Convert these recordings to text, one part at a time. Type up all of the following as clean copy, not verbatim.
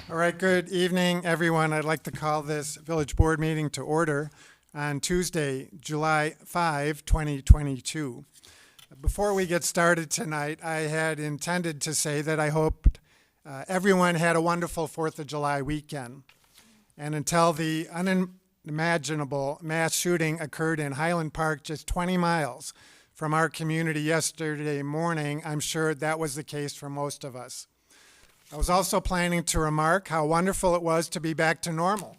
All right, good evening, everyone. I'd like to call this village board meeting to order on Tuesday, July 5, 2022. Before we get started tonight, I had intended to say that I hoped everyone had a wonderful 4th of July weekend. And until the unimaginable mass shooting occurred in Highland Park, just 20 miles from our community yesterday morning, I'm sure that was the case for most of us. I was also planning to remark how wonderful it was to be back to normal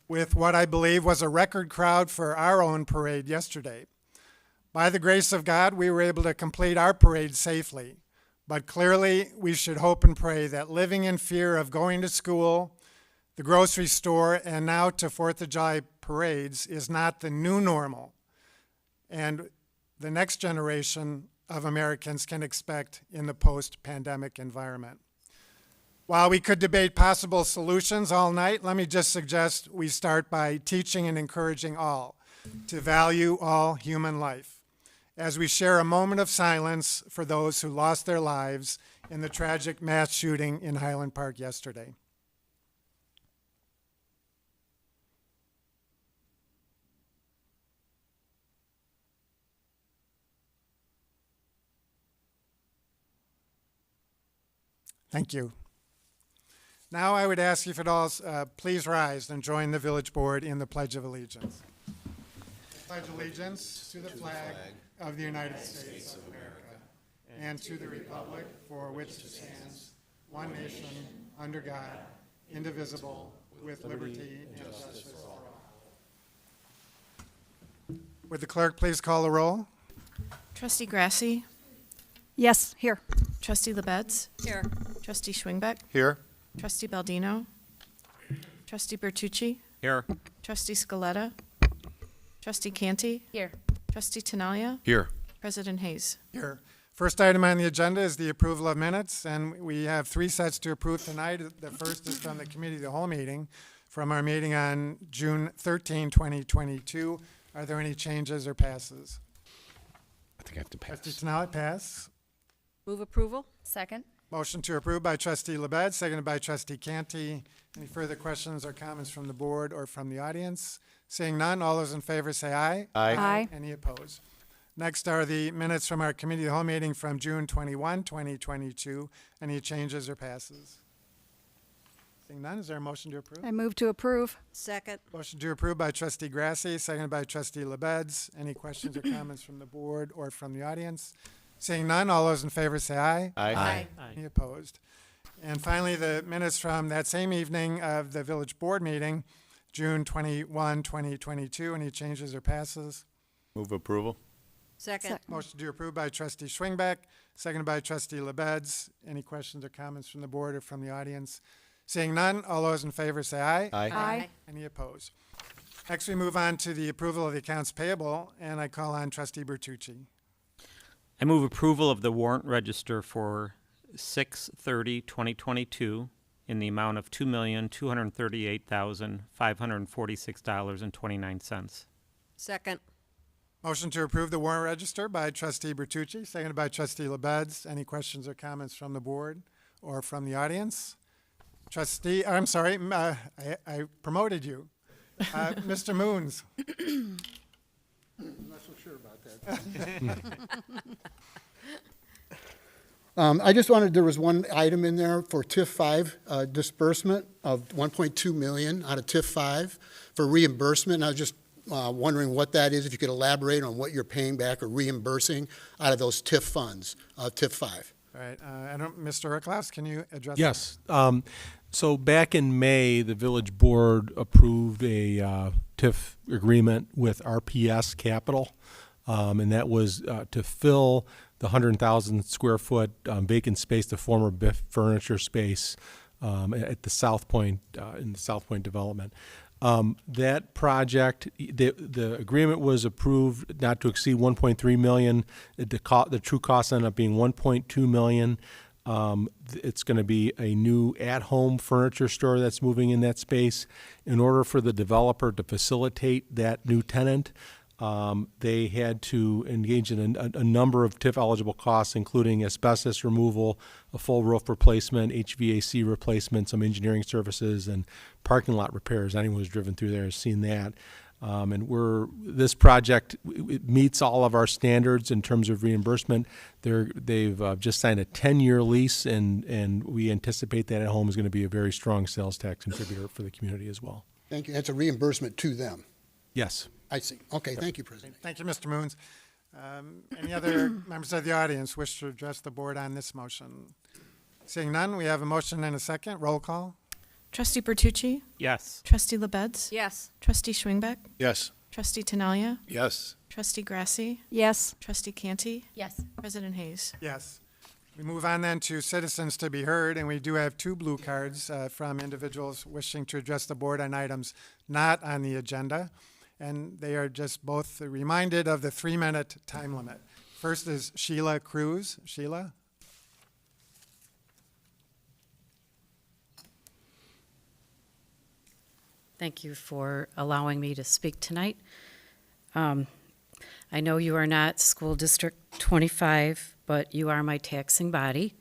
with what I believe was a record crowd for our own parade yesterday. By the grace of God, we were able to complete our parade safely, but clearly we should hope and pray that living in fear of going to school, the grocery store, and now to 4th of July parades is not the new normal, and the next generation of Americans can expect in the post-pandemic environment. While we could debate possible solutions all night, let me just suggest we start by teaching and encouraging all to value all human life as we share a moment of silence for those who lost their lives in the tragic mass shooting in Highland Park yesterday. Thank you. Now I would ask you if you'd all please rise and join the village board in the Pledge of Allegiance. I pledge allegiance to the flag of the United States of America and to the republic for which it stands, one nation, under God, indivisible, with liberty and justice for all. Would the clerk please call the roll? Trustee Grasse. Yes, here. Trustee LaBedz. Here. Trustee Schwingbeck. Here. Trustee Baldino. Trustee Bertucci. Here. Trustee Scaletta. Trustee Canty. Here. Trustee Tinaglia. Here. President Hayes. Here. First item on the agenda is the approval of minutes, and we have 3 sets to approve tonight. The first is from the committee of the whole meeting, from our meeting on June 13, 2022. Are there any changes or passes? I think I have to pass. Trustee Tinaglia, pass. Move approval. Second. Motion to approve by Trustee LaBedz, seconded by Trustee Canty. Any further questions or comments from the board or from the audience? Seeing none, all those in favor say aye. Aye. Aye. Any opposed? Next are the minutes from our committee of the whole meeting from June 21, 2022. Any changes or passes? Seeing none, is there a motion to approve? I move to approve. Second. Motion to approve by Trustee Grasse, seconded by Trustee LaBedz. Any questions or comments from the board or from the audience? Seeing none, all those in favor say aye. Aye. Any opposed? And finally, the minutes from that same evening of the village board meeting, June 21, 2022. Any changes or passes? Move approval. Second. Motion to approve by Trustee Schwingbeck, seconded by Trustee LaBedz. Any questions or comments from the board or from the audience? Seeing none, all those in favor say aye. Aye. Any opposed? Next, we move on to the approval of the accounts payable, and I call on Trustee Bertucci. I move approval of the warrant register for 6/30/2022 in the amount of $2,238,546.29. Second. Motion to approve the warrant register by Trustee Bertucci, seconded by Trustee LaBedz. Any questions or comments from the board or from the audience? I'm sorry, I promoted you. Mr. Moons. I'm not so sure about that. I just wanted, there was one item in there for TIF 5 disbursement of $1.2 million out of TIF 5 for reimbursement. And I was just wondering what that is, if you could elaborate on what you're paying back or reimbursing out of those TIF funds, TIF 5. All right, Mr. Erklaus, can you address Yes. So back in May, the village board approved a TIF agreement with RPS Capital, and that was to fill the 100,000 square foot vacant space, the former Biff furniture space at the South Point, in the South Point development. That project, the agreement was approved not to exceed $1.3 million. The true cost ended up being $1.2 million. It's going to be a new at-home furniture store that's moving in that space. In order for the developer to facilitate that new tenant, They had to engage in a number of TIF-eligible costs, including asbestos removal, a full roof replacement, HVAC replacement, some engineering services, and parking lot repairs. Anyone who's driven through there has seen that. This project, it meets all of our standards in terms of reimbursement. They've just signed a 10-year lease, and we anticipate that at home is going to be a very strong sales tax contributor for the community as well. Thank you. That's a reimbursement to them. Yes. I see. Okay, thank you, President. Thank you, Mr. Moons. Any other members of the audience wish to address the board on this motion? Seeing none, we have a motion and a second. Roll call. Trustee Bertucci? Yes. Trustee LaBedz? Yes. Trustee Schwingbeck? Yes. Trustee Tinaglia? Yes. Trustee Grasse? Yes. Trustee Canty? Yes. President Hayes? Yes. We move on then to citizens to be heard, and we do have 2 blue cards from individuals wishing to address the board on items not on the agenda. And they are just both reminded of the 3-minute time limit. First is Sheila Cruz. Sheila? Thank you for allowing me to speak tonight. I know you are not School District 25, but you are my taxing body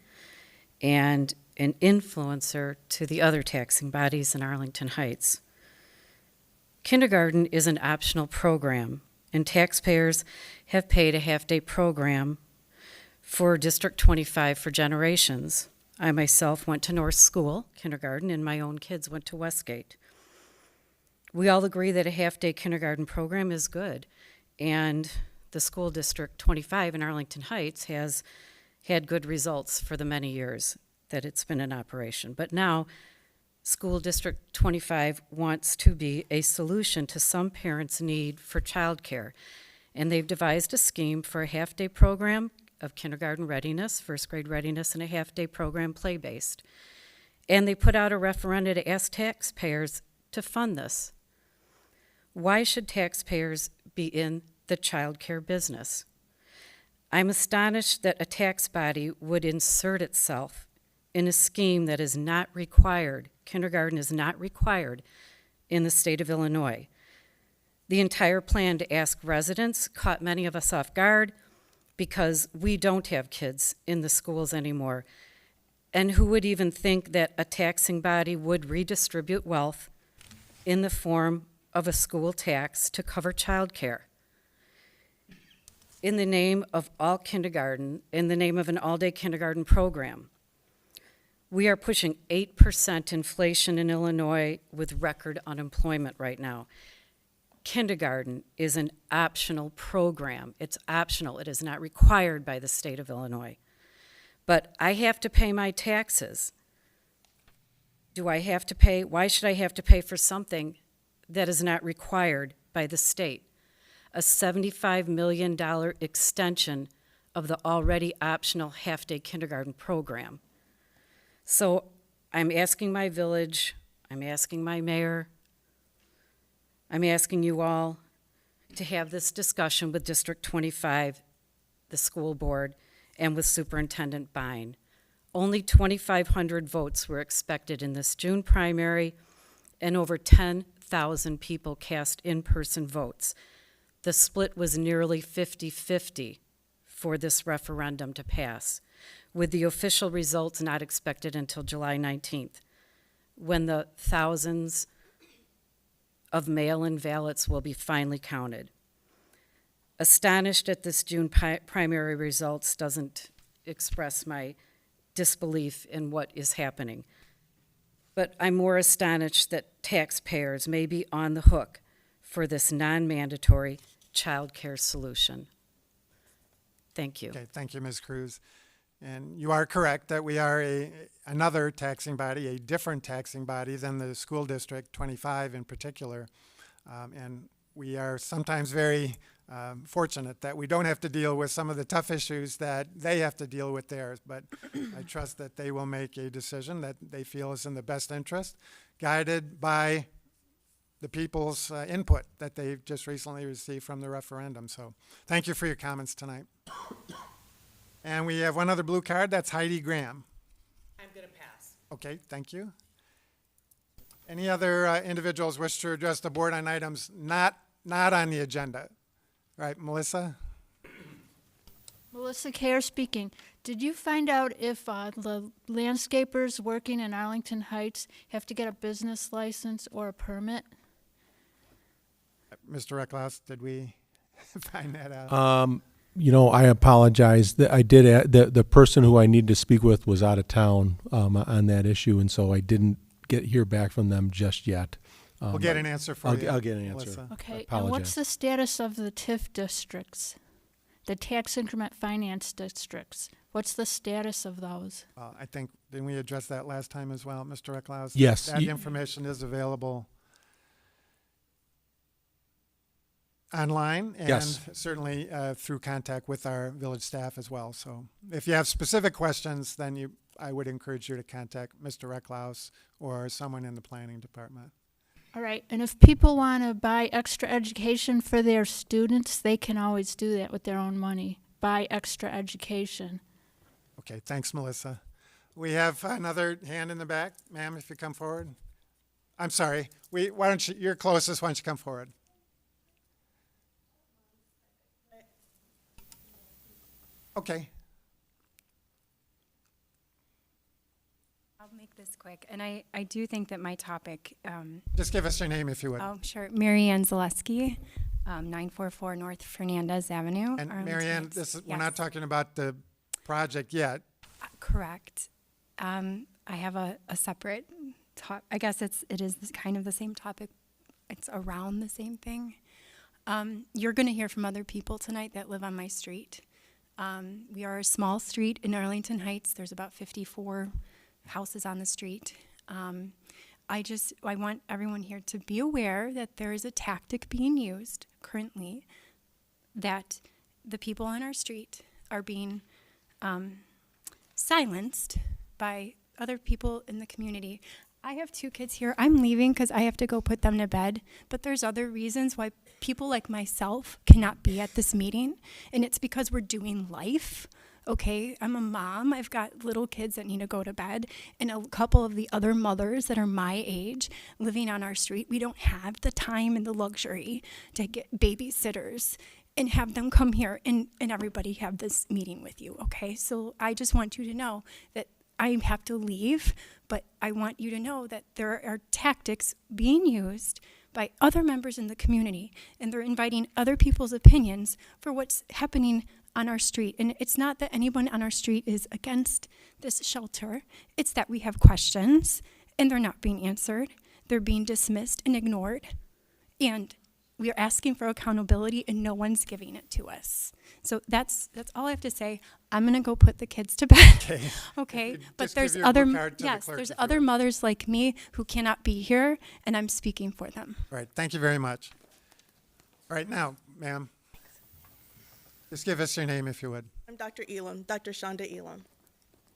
and an influencer to the other taxing bodies in Arlington Heights. Kindergarten is an optional program, and taxpayers have paid a half-day program for District 25 for generations. I myself went to North School kindergarten, and my own kids went to Westgate. We all agree that a half-day kindergarten program is good, and the School District 25 in Arlington Heights has had good results for the many years that it's been in operation. But now, School District 25 wants to be a solution to some parents' need for childcare, and they've devised a scheme for a half-day program of kindergarten readiness, first grade readiness, and a half-day program play-based. And they put out a referendum to ask taxpayers to fund this. Why should taxpayers be in the childcare business? I'm astonished that a tax body would insert itself in a scheme that is not required. Kindergarten is not required in the state of Illinois. The entire plan to ask residents caught many of us off guard because we don't have kids in the schools anymore. And who would even think that a taxing body would redistribute wealth in the form of a school tax to cover childcare? In the name of all kindergarten, in the name of an all-day kindergarten program, we are pushing 8% inflation in Illinois with record unemployment right now. Kindergarten is an optional program. It's optional. It is not required by the state of Illinois. But I have to pay my taxes. Do I have to pay? Why should I have to pay for something that is not required by the state? A $75 million extension of the already optional half-day kindergarten program. So I'm asking my village, I'm asking my mayor, I'm asking you all to have this discussion with District 25, the school board, and with Superintendent Bine. Only 2,500 votes were expected in this June primary, and over 10,000 people cast in-person votes. The split was nearly 50-50 for this referendum to pass, with the official results not expected until July 19th, when the thousands of mail-in ballots will be finally counted. Astonished at this June primary results doesn't express my disbelief in what is happening. But I'm more astonished that taxpayers may be on the hook for this non-mandatory child care solution. Thank you. Okay, thank you, Ms. Cruz. And you are correct that we are another taxing body, a different taxing body than the School District 25 in particular. And we are sometimes very fortunate that we don't have to deal with some of the tough issues that they have to deal with theirs. But I trust that they will make a decision that they feel is in the best interest, guided by the people's input that they've just recently received from the referendum. So thank you for your comments tonight. And we have one other blue card. That's Heidi Graham. I'm going to pass. Okay, thank you. Any other individuals wish to address the board on items not on the agenda? All right, Melissa? Melissa Kerr speaking. Did you find out if the landscapers working in Arlington Heights have to get a business license or a permit? Mr. Recklouse, did we find that out? I apologize. I did. The person who I need to speak with was out of town on that issue, and so I didn't hear back from them just yet. We'll get an answer for you. I'll get an answer. Melissa. Okay, I and apologize. what's the status of the TIF districts? The tax increment finance districts? What's the status of those? I think, didn't we address that last time as well, Mr. Recklouse? Yes. That information is available online and Yes. certainly through contact with our village staff as well. So if you have specific questions, then I would encourage you to contact Mr. Recklouse or someone in the planning department. All right, and if people want to buy extra education for their students, they can always do that with their own money. Buy extra education. Okay, thanks, Melissa. We have another hand in the back. Ma'am, if you come forward. I'm sorry. Why don't you, you're closest, why don't you come forward? Okay. I'll make this quick. And I do think that my topic, Just give us your name if you would. oh, sure, Mary Ann Zaleski, 944 North Fernandez Avenue. And Arlington Mary Ann, Heights. we're not Yes. talking about the project yet. Correct. I have a separate I guess it is kind of the same topic. It's around the same thing. You're going to hear from other people tonight that live on my street. We are a small street in Arlington Heights. There's about 54 houses on the street. I want everyone here to be aware that there is a tactic being used currently that the people on our street are being silenced by other people in the community. I have 2 kids here. I'm leaving because I have to go put them to bed, but there's other reasons why people like myself cannot be at this meeting, and it's because we're doing life. Okay, I'm a mom. I've got little kids that need to go to bed, and a couple of the other mothers that are my age living on our street. We don't have the time and the luxury to get babysitters and have them come here and everybody have this meeting with you, okay? So I just want you to know that I have to leave, but I want you to know that there are tactics being used by other members in the community, and they're inviting other people's opinions for what's happening on our street. And it's not that anyone on our street is against this shelter. It's that we have questions, and they're not being answered. They're being dismissed and ignored. And we are asking for accountability, and no one's giving it to us. So that's all I have to say. I'm gonna go put the kids to bed. Okay. Okay, but Just there's give your other blue card to the yes, clerk there's if you other would. mothers like me who cannot be here, and I'm speaking for them. All right, thank you very much. All right, now, ma'am, just give us your name if you would. I'm Dr. Elam, Dr. Shonda Elam.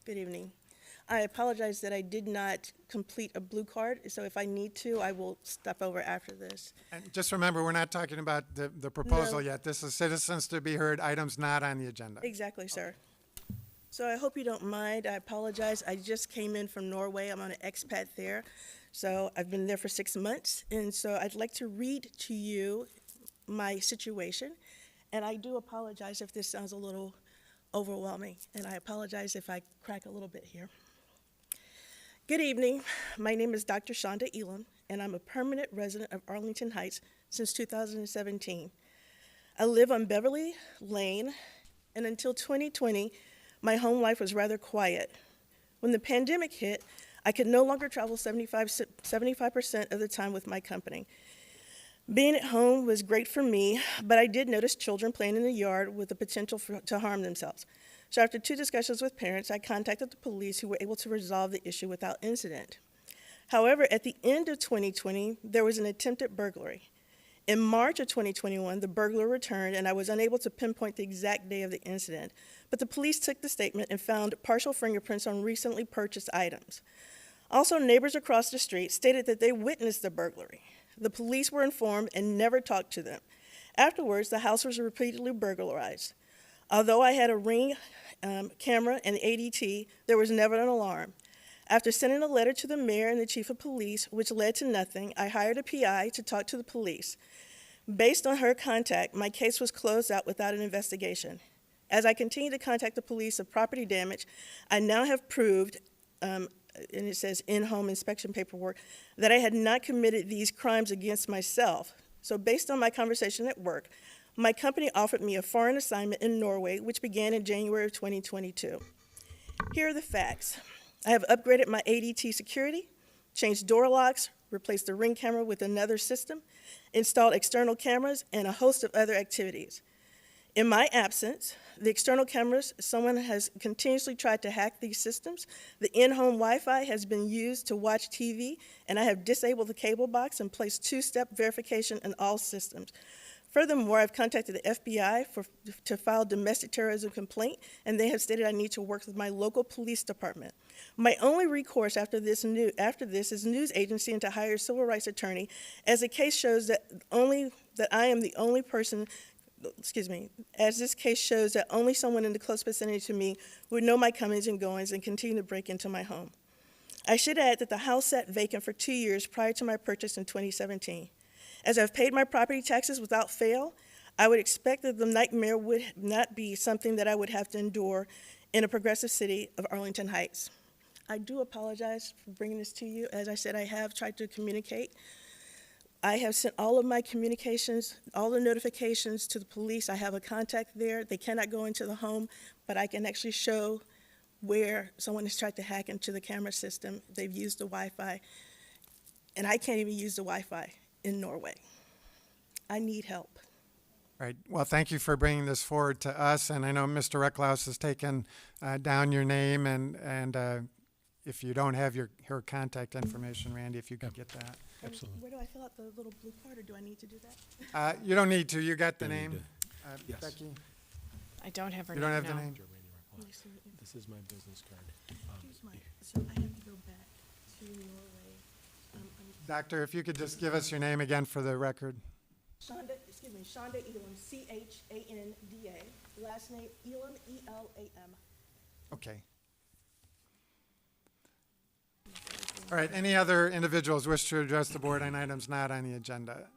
Good evening. I apologize that I did not complete a blue card, so if I need to, I will step over after this. And just remember, we're not talking about the proposal No. yet. This is citizens to be heard, items not on the agenda. Exactly, sir. So I hope you don't mind. I apologize. I just came in from Norway. I'm on an expat there. So I've been there for 6 months. And so I'd like to read to you my situation. And I do apologize if this sounds a little overwhelming. And I apologize if I crack a little bit here. Good evening. My name is Dr. Shonda Elam, and I'm a permanent resident of Arlington Heights since 2017. I live on Beverly Lane, and until 2020, my home life was rather quiet. When the pandemic hit, I could no longer travel 75% of the time with my company. Being at home was great for me, but I did notice children playing in the yard with the potential to harm themselves. So after 2 discussions with parents, I contacted the police, who were able to resolve the issue without incident. However, at the end of 2020, there was an attempted burglary. In March of 2021, the burglar returned, and I was unable to pinpoint the exact day of the incident, but the police took the statement and found partial fingerprints on recently purchased items. Also, neighbors across the street stated that they witnessed the burglary. The police were informed and never talked to them. Afterwards, the house was repeatedly burglarized. Although I had a Ring camera and ADT, there was never an alarm. After sending a letter to the mayor and the chief of police, which led to nothing, I hired a PI to talk to the police. Based on her contact, my case was closed out without an investigation. As I continue to contact the police of property damage, I now have proved, and it says in-home inspection paperwork, that I had not committed these crimes against myself. So based on my conversation at work, my company offered me a foreign assignment in Norway, which began in January of 2022. Here are the facts. I have upgraded my ADT security, changed door locks, replaced the Ring camera with another system, installed external cameras, and a host of other activities. In my absence, the external cameras, someone has continuously tried to hack these systems. The in-home Wi-Fi has been used to watch TV, and I have disabled the cable box and placed two-step verification in all systems. Furthermore, I've contacted the FBI to file domestic terrorism complaint, and they have stated I need to work with my local police department. My only recourse after this is news agency and to hire a civil rights attorney, as the case shows that I am the only person. As this case shows that only someone in the close vicinity to me would know my comings and goings and continue to break into my home. I should add that the house sat vacant for 2 years prior to my purchase in 2017. As I've paid my property taxes without fail, I would expect that the nightmare would not be something that I would have to endure in a progressive city of Arlington Heights. I do apologize for bringing this to you. As I said, I have tried to communicate. I have sent all of my communications, all the notifications to the police. I have a contact there. They cannot go into the home, but I can actually show where someone has tried to hack into the camera system. They've used the Wi-Fi, and I can't even use the Wi-Fi in Norway. I need help. Right. Well, thank you for bringing this forward to us, and I know Mr. Recklaus has taken down your name, and if you don't have her contact information, Randy, if you could get that. Absolutely. Where do I fill out the little blue card, or do I need to do that? You don't need to. You got the Don't need name, Yes. Becky? I don't have her You name don't have the now. name? This is my business card. So I have to go back to Norway. Doctor, if you could just give us your name again for the record. Shonda Elam, C-H-A-N-D-A. Last name Elam, E-L-A-M. Okay. All right, any other individuals wish to address the board on items not on the agenda?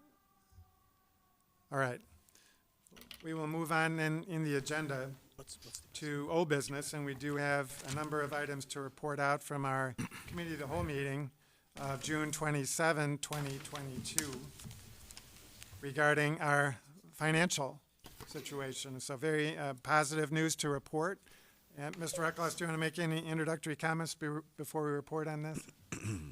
All right. We will move on then in the agenda to old business, and we do have a number of items to report out from our committee of the whole meeting of June 27, 2022, regarding our financial situation. So very positive news to report. And Mr. Recklaus, do you want to make any introductory comments before we report on this?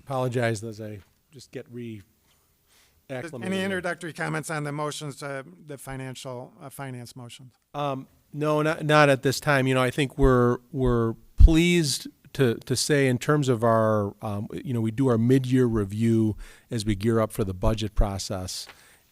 Apologize as I just get reacclimated. Any introductory comments on the motions, the financial finance motions? No, not at this time. You know, I think we're pleased to say in terms of our, we do our mid-year review as we gear up for the budget process.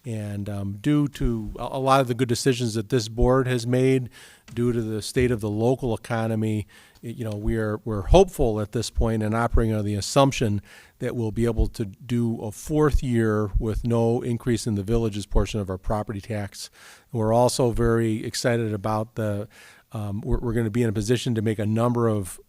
And due to a lot of the good decisions that this board has made, due to the state of the local economy, we're hopeful at this point and operating on the assumption that we'll be able to do a fourth year with no increase in the village's portion of our property tax. We're also very excited about we're going to be in a position to make a number of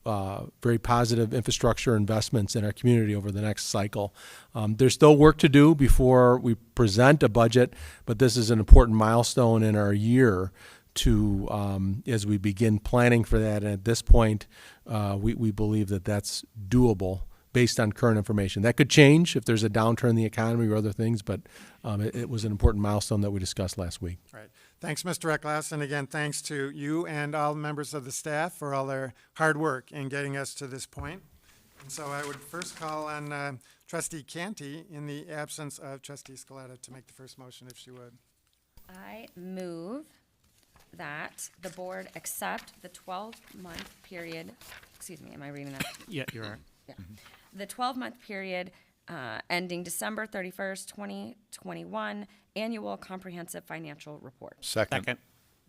very positive infrastructure investments in our community over the next cycle. There's still work to do before we present a budget, but this is an important milestone in our year to as we begin planning for that. And at this point, we believe that that's doable based on current information. That could change if there's a downturn in the economy or other things, but it was an important milestone that we discussed last week. All right. Thanks, Mr. Recklaus, and again, thanks to you and all members of the staff for all their hard work in getting us to this point. And so I would first call on Trustee Canty in the absence of Trustee Scaletta to make the first motion, if she would. I move that the board accept the 12-month period, excuse me, am I reading that? Yeah, you're right. Yeah. The 12-month period ending December 31st, 2021, annual comprehensive financial report. Second.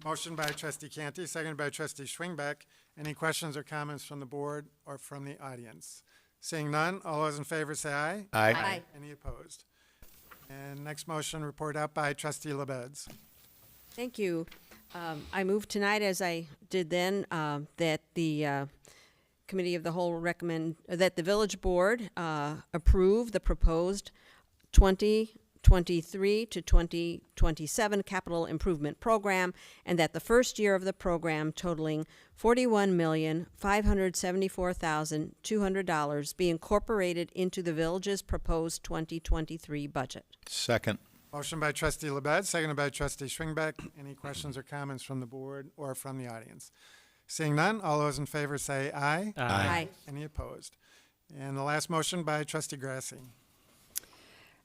Motion by Trustee Canty, seconded by Trustee Schwingbeck. Any questions or comments from the board or from the audience? Seeing none, all those in favor say aye. Aye. Any opposed? And next motion, report out by Trustee LaBedz. Thank you. I move tonight, as I did then, that the Committee of the Whole recommend that the Village Board approve the proposed 2023 to 2027 capital improvement program, and that the first year of the program totaling $41,574,200 be incorporated into the village's proposed 2023 budget. Second. Motion by trustee LaBedz, seconded by trustee Schwingbeck. Any questions or comments from the board or from the audience? Seeing none, all those in favor say aye. Aye. Any opposed? And the last motion by trustee Grasse.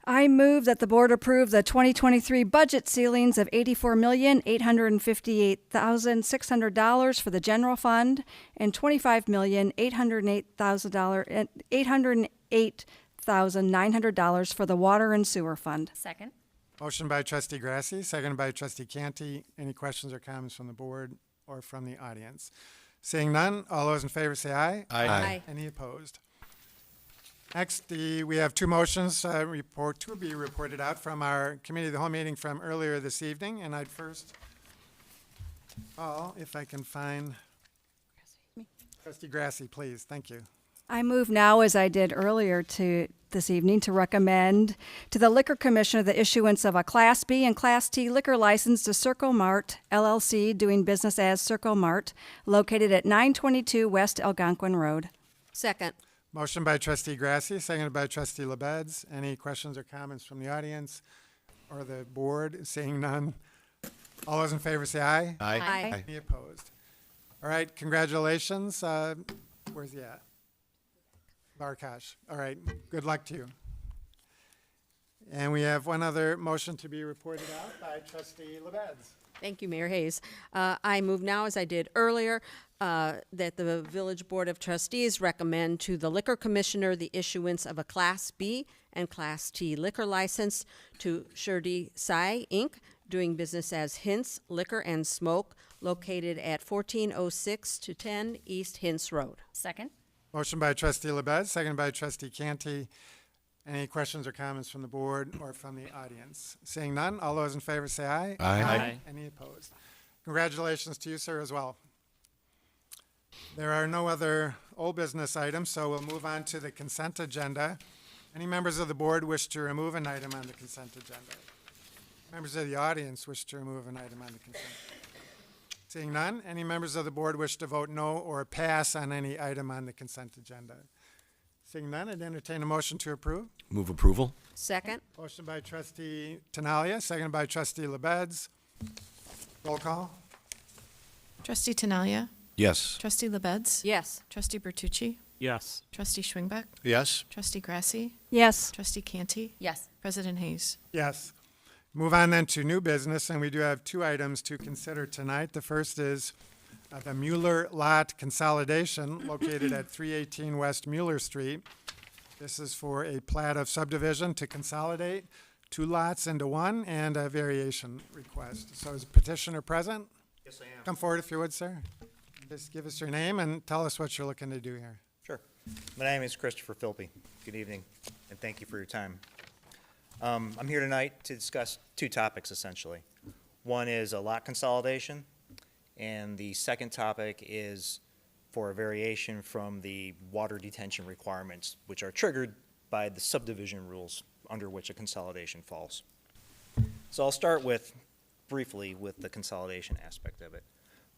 I move that the board approve the 2023 budget ceilings of $84,858,600 for the general fund and $25,808,900 for the water and sewer fund. Second. Motion by trustee Grasse, seconded by trustee Canty. Any questions or comments from the board or from the audience? Seeing none, all those in favor say aye. Aye. Any opposed? Next, we have two motions to be reported out from our committee of the whole meeting from earlier this evening. And I'd first call, if I can find trustee Grasse, please. Thank you. I move now, as I did earlier this evening, to recommend to the Liquor Commissioner the issuance of a Class B and Class T liquor license to Circle Mart, LLC, doing business as Circle Mart, located at 922 West Algonquin Road. Second. Motion by trustee Grasse, seconded by trustee LaBedz. Any questions or comments from the audience or the board? Seeing none, all those in favor say aye. Aye. Any opposed? All right, congratulations. Where's he at? Barkosh. All right, good luck to you. And we have one other motion to be reported out by trustee LaBedz. Thank you, Mayor Hayes. I move now, as I did earlier, that the Village Board of Trustees recommend to the Liquor Commissioner the issuance of a Class B and Class T liquor license to Shirdi Sai, Inc., doing business as Hintz Liquor and Smoke, located at 1406 to 10 East Hintz Road. Second. Motion by trustee LaBedz, seconded by trustee Canty. Any questions or comments from the board or from the audience? Seeing none, all those in favor say aye. Aye. Any opposed? Congratulations to you, sir, as well. There are no other old business items, so we'll move on to the consent agenda. Any members of the board wish to remove an item on the consent agenda? Members of the audience wish to remove an item on the consent agenda? Seeing none, any members of the board wish to vote no or pass on any item on the consent agenda? Seeing none, I'd entertain a motion to approve. Move approval. Second. Motion by trustee Tinaglia, seconded by trustee LaBedz. Roll call. Trustee Tinaglia. Yes. Trustee LaBedz. Yes. Trustee Bertucci. Yes. Trustee Schwingbeck. Yes. Trustee Grasse. Yes. Trustee Canty. Yes. President Hayes. Yes. Move on then to new business, and we do have two items to consider tonight. The first is the Mueller Lot Consolidation located at 318 West Mueller Street. This is for a plat of subdivision to consolidate two lots into one and a variation request. So is petitioner present? Yes, I am. Come forward if you would, sir. Just give us your name and tell us what you're looking to do here. Sure. My name is Christopher Philby. Good evening, and thank you for your time. I'm here tonight to discuss two topics, essentially. One is a lot consolidation, and the second topic is for a variation from the water detention requirements, which are triggered by the subdivision rules under which a consolidation falls. So I'll start briefly with the consolidation aspect of it.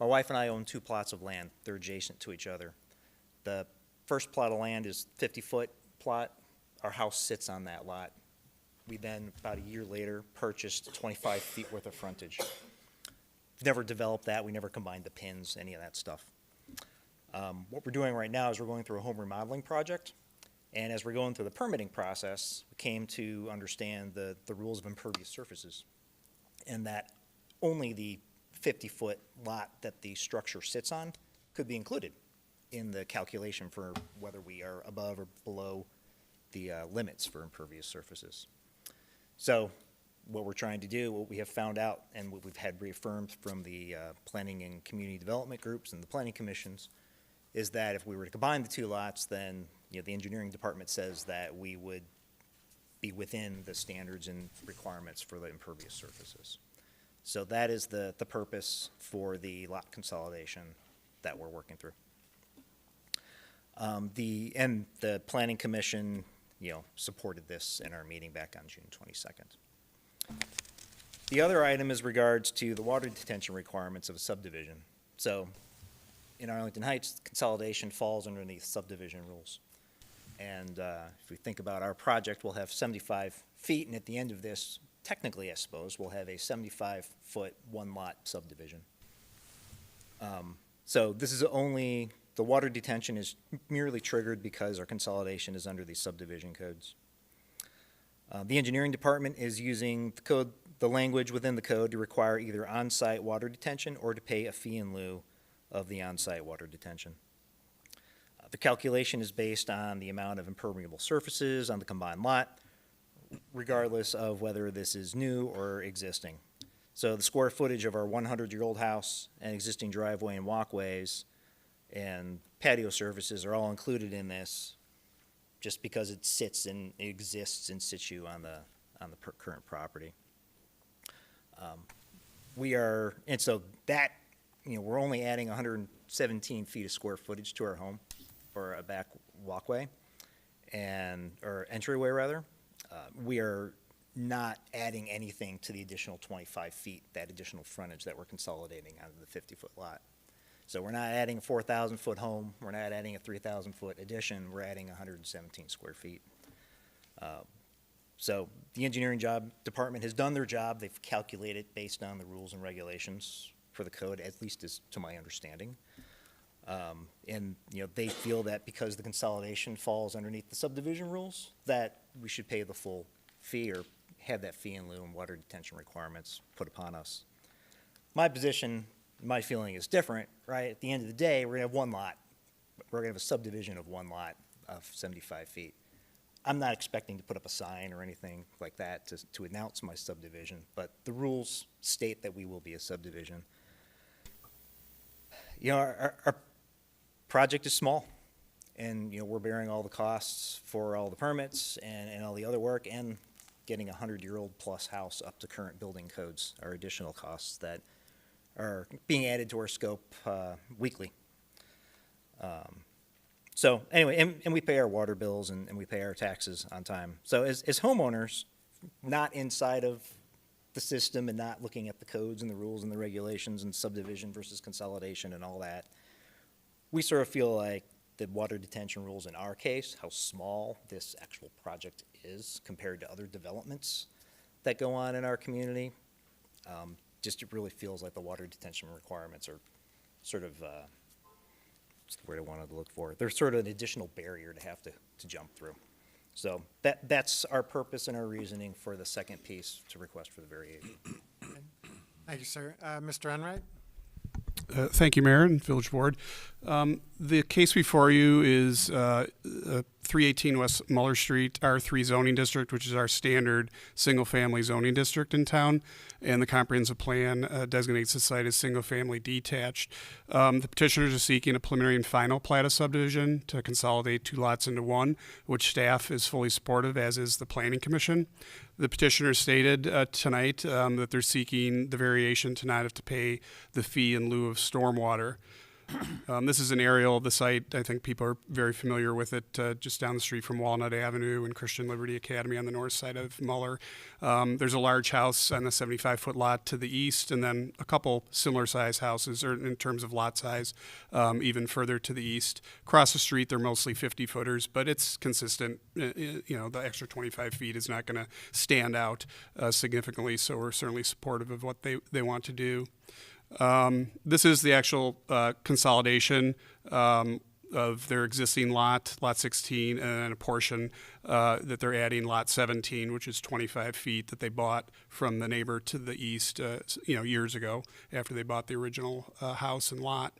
My wife and I own two plots of land. They're adjacent to each other. The first plot of land is 50-foot plot. Our house sits on that lot. We then, about a year later, purchased 25 feet worth of frontage. Never developed that. We never combined the pins, any of that stuff. What we're doing right now is we're going through a home remodeling project. And as we're going through the permitting process, we came to understand the rules of impervious surfaces, and that only the 50-foot lot that the structure sits on could be included in the calculation for whether we are above or below the limits for impervious surfaces. So what we're trying to do, what we have found out, and what we've had reaffirmed from the planning and community development groups and the planning commissions, is that if we were to combine the two lots, then the engineering department says that we would be within the standards and requirements for the impervious surfaces. So that is the purpose for the lot consolidation that we're working through. The planning commission, supported this in our meeting back on June 22nd. The other item is regards to the water detention requirements of a subdivision. So in Arlington Heights, consolidation falls underneath subdivision rules. And if we think about our project, we'll have 75 feet, and at the end of this, technically, I suppose, we'll have a 75-foot, one-lot subdivision. So this is only, the water detention is merely triggered because our consolidation is under these subdivision codes. The engineering department is using the code, the language within the code to require either on-site water detention or to pay a fee in lieu of the on-site water detention. The calculation is based on the amount of impermeable surfaces on the combined lot, regardless of whether this is new or existing. So the square footage of our 100-year-old house and existing driveway and walkways and patio surfaces are all included in this just because it sits and exists in situ on the current property. And so that, we're only adding 117 feet of square footage to our home, or a back walkway, or entryway rather. We are not adding anything to the additional 25 feet, that additional frontage that we're consolidating out of the 50-foot lot. So we're not adding a 4,000-foot home, we're not adding a 3,000-foot addition, we're adding 117 square feet. So the engineering department has done their job. They've calculated based on the rules and regulations for the code, at least as to my understanding. And they feel that because the consolidation falls underneath the subdivision rules, that we should pay the full fee or have that fee in lieu and water detention requirements put upon us. My position, my feeling is different, right? At the end of the day, we're gonna have one lot. We're gonna have a subdivision of one lot of 75 feet. I'm not expecting to put up a sign or anything like that to announce my subdivision, but the rules state that we will be a subdivision. Our project is small, and we're bearing all the costs for all the permits and all the other work, and getting a 100-year-old plus house up to current building codes are additional costs that are being added to our scope weekly. So anyway, and we pay our water bills and we pay our taxes on time. So as homeowners, not inside of the system and not looking at the codes and the rules and the regulations and subdivision versus consolidation and all that, we sort of feel like the water detention rules in our case, how small this actual project is compared to other developments that go on in our community, just it really feels like the water detention requirements are sort of, what's the word I wanted to look for? They're sort of an additional barrier to have to jump through. So that's our purpose and our reasoning for the second piece to request for the variation. Thank you, sir. Mr. Enright? Thank you, Mayor and Village Board. The case before you is 318 West Muller Street, R3 zoning district, which is our standard single-family zoning district in town, and the comprehensive plan designates the site as single-family detached. The petitioners are seeking a preliminary and final plat of subdivision to consolidate two lots into one, which staff is fully supportive, as is the Planning Commission. The petitioner stated tonight that they're seeking the variation to not have to pay the fee in lieu of stormwater. This is an aerial of the site. I think people are very familiar with it, just down the street from Walnut Avenue and Christian Liberty Academy on the north side of Muller. There's a large house on the 75-foot lot to the east, and then a couple similar-sized houses, or in terms of lot size, even further to the east. Across the street, they're mostly 50-footers, but it's consistent. The extra 25 feet is not going to stand out significantly, so we're certainly supportive of what they want to do. This is the actual consolidation of their existing lot 16, and then a portion that they're adding, lot 17, which is 25 feet that they bought from the neighbor to the east, years ago after they bought the original house and lot.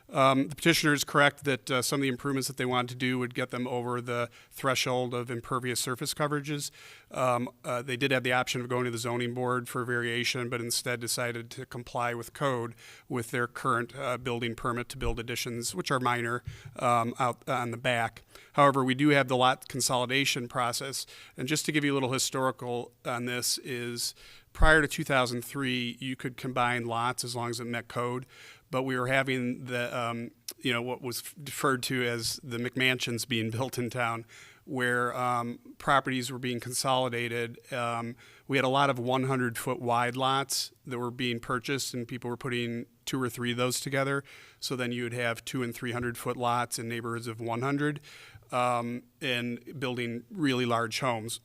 The petitioner is correct that some of the improvements that they wanted to do would get them over the threshold of impervious surface coverages. They did have the option of going to the zoning board for variation, but instead decided to comply with code with their current building permit to build additions, which are minor, out on the back. However, we do have the lot consolidation process, and just to give you a little historical on this is prior to 2003, you could combine lots as long as it met code. But we were having the, what was referred to as the McMansions being built in town, where properties were being consolidated. We had a lot of 100-foot wide lots that were being purchased, and people were putting 2 or 3 of those together. So then you would have 200- and 300-foot lots in neighborhoods of 100, and building really large homes.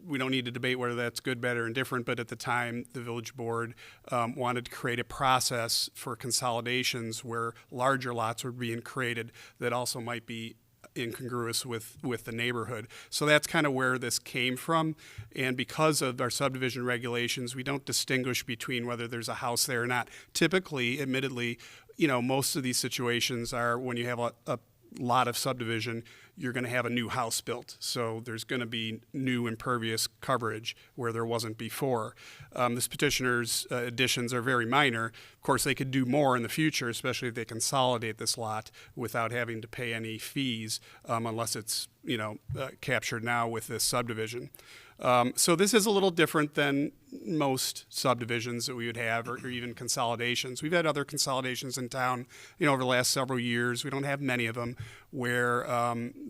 We don't need to debate whether that's good, better, and different, but at the time, the village board wanted to create a process for consolidations where larger lots were being created that also might be incongruous with the neighborhood. So that's kind of where this came from. And because of our subdivision regulations, we don't distinguish between whether there's a house there or not. Typically, admittedly, most of these situations are when you have a lot of subdivision, you're going to have a new house built. So there's going to be new impervious coverage where there wasn't before. This petitioner's additions are very minor. Of course, they could do more in the future, especially if they consolidate this lot without having to pay any fees unless it's captured now with this subdivision. So this is a little different than most subdivisions that we would have, or even consolidations. We've had other consolidations in town, over the last several years. We don't have many of them where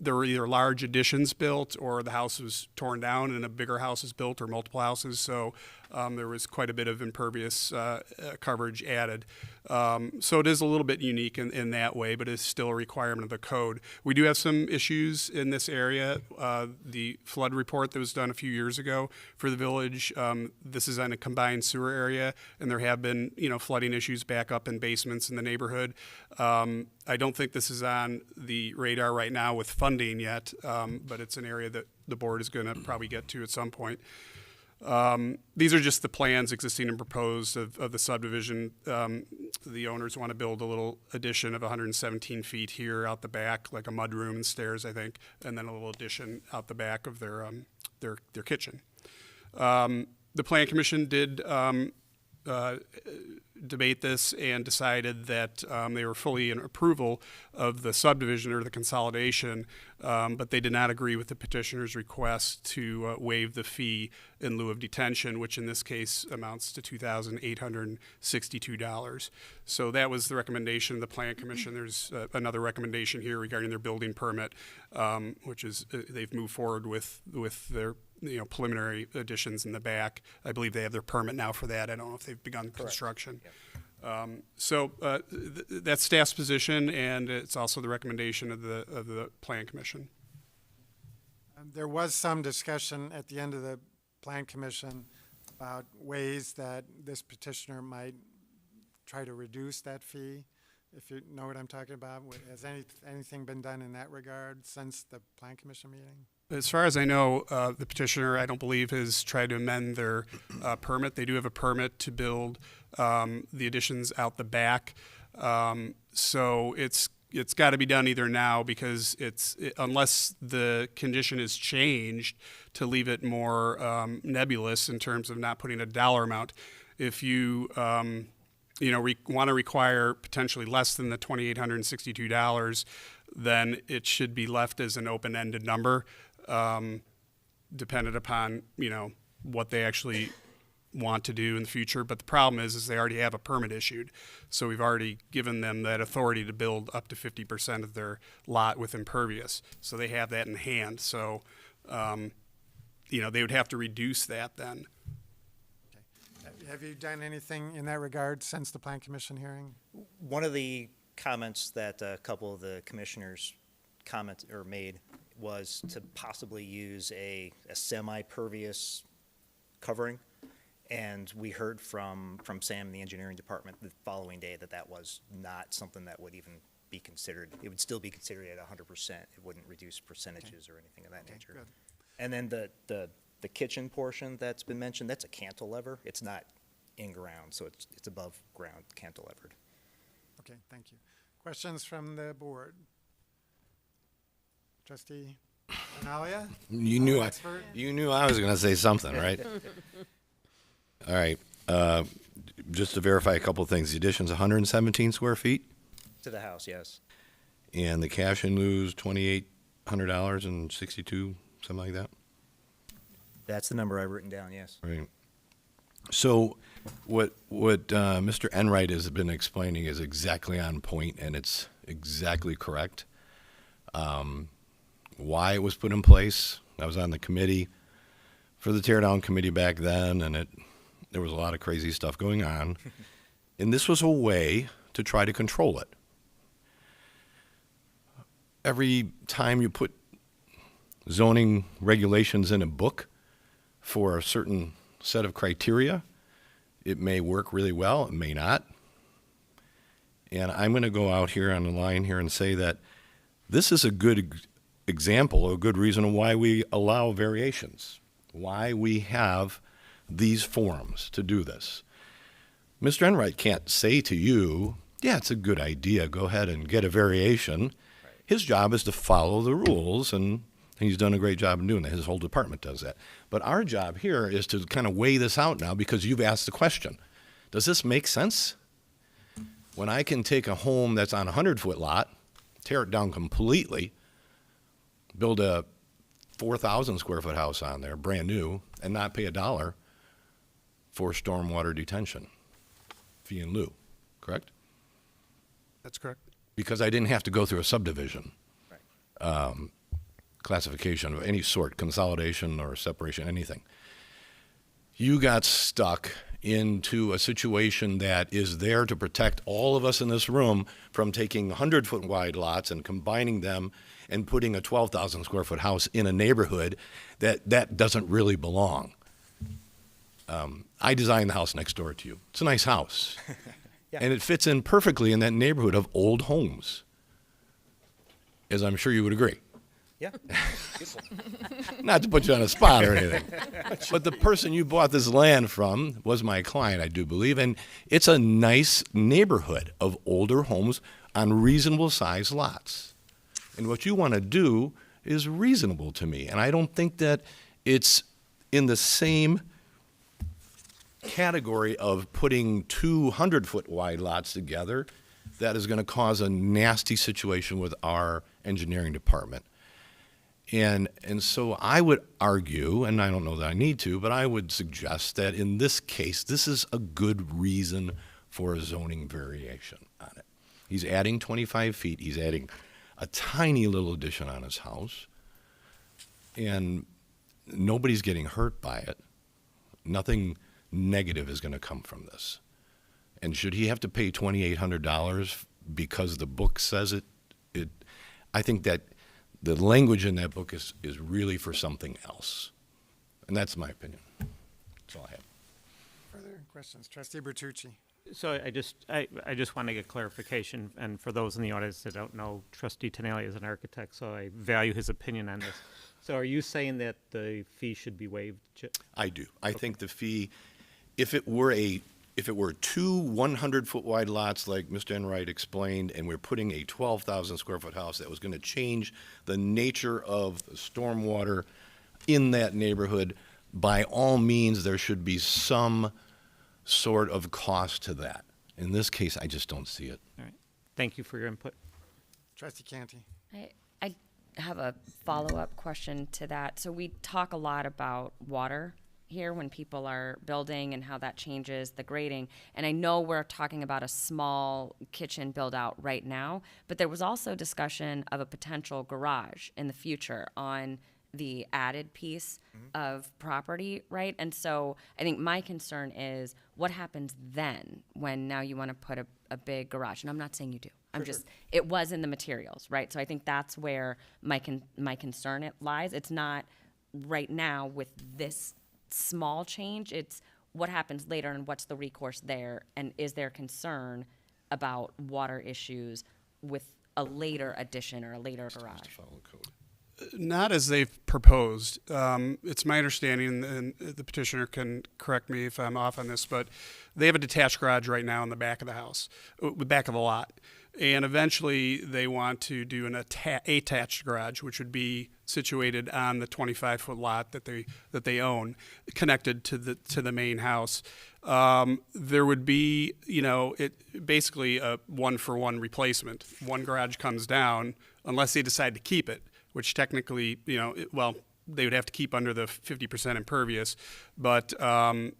there were either large additions built or the house was torn down and a bigger house is built, or multiple houses. So there was quite a bit of impervious coverage added. So it is a little bit unique in that way, but it's still a requirement of the code. We do have some issues in this area. The flood report that was done a few years ago for the village, this is on a combined sewer area, and there have been, flooding issues back up in basements in the neighborhood. I don't think this is on the radar right now with funding yet, but it's an area that the board is going to probably get to at some point. These are just the plans existing and proposed of the subdivision. The owners want to build a little addition of 117 feet here out the back, like a mudroom and stairs, I think, and then a little addition out the back of their kitchen. The Plan Commission did debate this and decided that they were fully in approval of the subdivision or the consolidation, but they did not agree with the petitioner's request to waive the fee in lieu of detention, which in this case amounts to $2,862. So that was the recommendation of the Plan Commission. There's another recommendation here regarding their building permit, which is they've moved forward with their preliminary additions in the back. I believe they have their permit now for that. I don't know if they've begun construction. So that's staff's position, and it's also the recommendation of the Plan Commission. There was some discussion at the end of the Plan Commission about ways that this petitioner might try to reduce that fee. If you know what I'm talking about, has anything been done in that regard since the Plan Commission meeting? As far as I know, the petitioner, I don't believe, has tried to amend their permit. They do have a permit to build the additions out the back. So it's got to be done either now, because unless the condition is changed to leave it more nebulous in terms of not putting a dollar amount. If you want to require potentially less than the $2,862, then it should be left as an open-ended number, dependent upon, what they actually want to do in the future. But the problem is they already have a permit issued. So we've already given them that authority to build up to 50% of their lot with impervious. So they have that in hand. So, they would have to reduce that then. Have you done anything in that regard since the Plan Commission hearing? One of the comments that a couple of the commissioners made was to possibly use a semi-pervious covering. And we heard from Sam in the engineering department the following day that was not something that would even be considered. It would still be considered at 100%. It wouldn't reduce percentages or anything of that nature. Good. And then the kitchen portion that's been mentioned, that's a cantilever. It's not in ground, so it's above ground, cantilevered. Okay, thank you. Questions from the board? Trustee Tinaglia? You knew Expert? you knew I was going to say something, right? All right. Just to verify a couple of things. The addition's 117 square feet, To the house, yes. and the cash in lieu's $2,800.62, something like that. That's the number I've written down, yes. Right. So what Mr. Enright has been explaining is exactly on point, and it's exactly correct. why it was put in place. I was on the committee for the teardown committee back then, and there was a lot of crazy stuff going on. And this was a way to try to control it. Every time you put zoning regulations in a book for a certain set of criteria, it may work really well, it may not. And I'm going to go out here on the line here and say that this is a good example, a good reason why we allow variations, why we have these forums to do this. Mr. Enright can't say to you, yeah, it's a good idea, go ahead and get a variation. Right. His job is to follow the rules, and he's done a great job in doing that. His whole department does that. But our job here is to kind of weigh this out now because you've asked the question. Does this make sense? When I can take a home that's on a 100-foot lot, tear it down completely, build a 4,000 square foot house on there, brand new, and not pay $1 for stormwater detention fee in lieu, correct? That's correct. Because I didn't have to go through a subdivision classification of any sort, consolidation or separation, anything. You got stuck into a situation that is there to protect all of us in this room from taking 100-foot wide lots and combining them and putting a 12,000 square foot house in a neighborhood that doesn't really belong. I designed the house next door to you. It's a nice house. Yeah. And it fits in perfectly in that neighborhood of old homes, as I'm sure you would agree. Yeah. Not to put you on a spot or anything, but the person you bought this land from was my client, I do believe, and it's a nice neighborhood of older homes on reasonable size lots. And what you want to do is reasonable to me, and I don't think that it's in the same category of putting 200-foot wide lots together that is going to cause a nasty situation with our engineering department. And so I would argue, and I don't know that I need to, but I would suggest that in this case, this is a good reason for a zoning variation on it. He's adding 25 feet. He's adding a tiny little addition on his house. And nobody's getting hurt by it. Nothing negative is going to come from this. And should he have to pay $2,800 because the book says it, I think that the language in that book is really for something else. And that's my opinion. That's all I have. Further questions? Trustee Bertucci. So I just want to get clarification, and for those in the audience that don't know, Trustee Tinaglia is an architect, so I value his opinion on this. So are you saying that the fee should be waived? I do. I think the fee, if it were two 100-foot wide lots like Mr. Enright explained, and we're putting a 12,000 square foot house that was going to change the nature of stormwater in that neighborhood, by all means, there should be some sort of cost to that. In this case, I just don't see it. All right. Thank you for your input. Trustee Canty. I have a follow-up question to that. So we talk a lot about water here when people are building and how that changes the grading. And I know we're talking about a small kitchen build out right now, but there was also discussion of a potential garage in the future on the added piece of property, right? And so I think my concern is what happens then when now you want to put a big garage? And I'm not saying you do. It was in the materials, right? So I think that's where my concern lies. It's not right now with this small change. It's what happens later and what's the recourse there, and is there concern about water issues with a later addition or a later garage? Not as they've proposed. It's my understanding, and the petitioner can correct me if I'm off on this, but they have a detached garage right now in the back of the house, the back of the lot. And eventually they want to do an attached garage, which would be situated on the 25-foot lot that they own, connected to the main house. There would be, basically a one-for-one replacement. One garage comes down unless they decide to keep it, which technically, they would have to keep under the 50% impervious, but I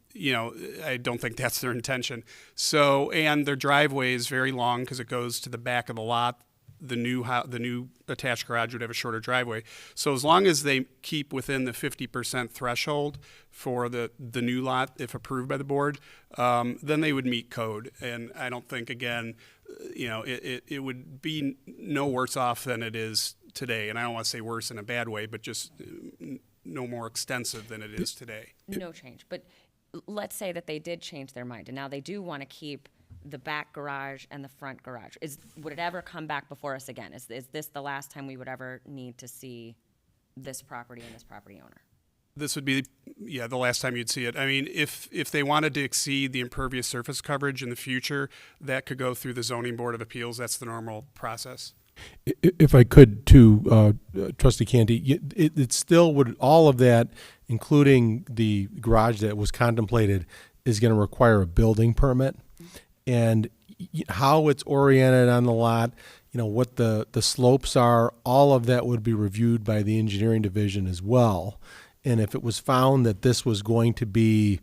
don't think that's their intention. So, and their driveway is very long because it goes to the back of the lot the new attached garage would have a shorter driveway. So as long as they keep within the 50% threshold for the new lot, if approved by the board, then they would meet code. And I don't think, again, it would be no worse off than it is today. And I don't want to say worse in a bad way, but just no more extensive than it is today. No change. But let's say that they did change their mind, and now they do want to keep the back garage and the front garage. Would it ever come back before us again? Is this the last time we would ever need to see this property and this property owner? This would be, the last time you'd see it. I mean, if they wanted to exceed the impervious surface coverage in the future, that could go through the Zoning Board of Appeals. That's the normal process. If I could, too, Trustee Canty, it still would, all of that, including the garage that was contemplated, is going to require a building permit. And how it's oriented on the lot, what the slopes are, all of that would be reviewed by the engineering division as well. And if it was found that this was going to be,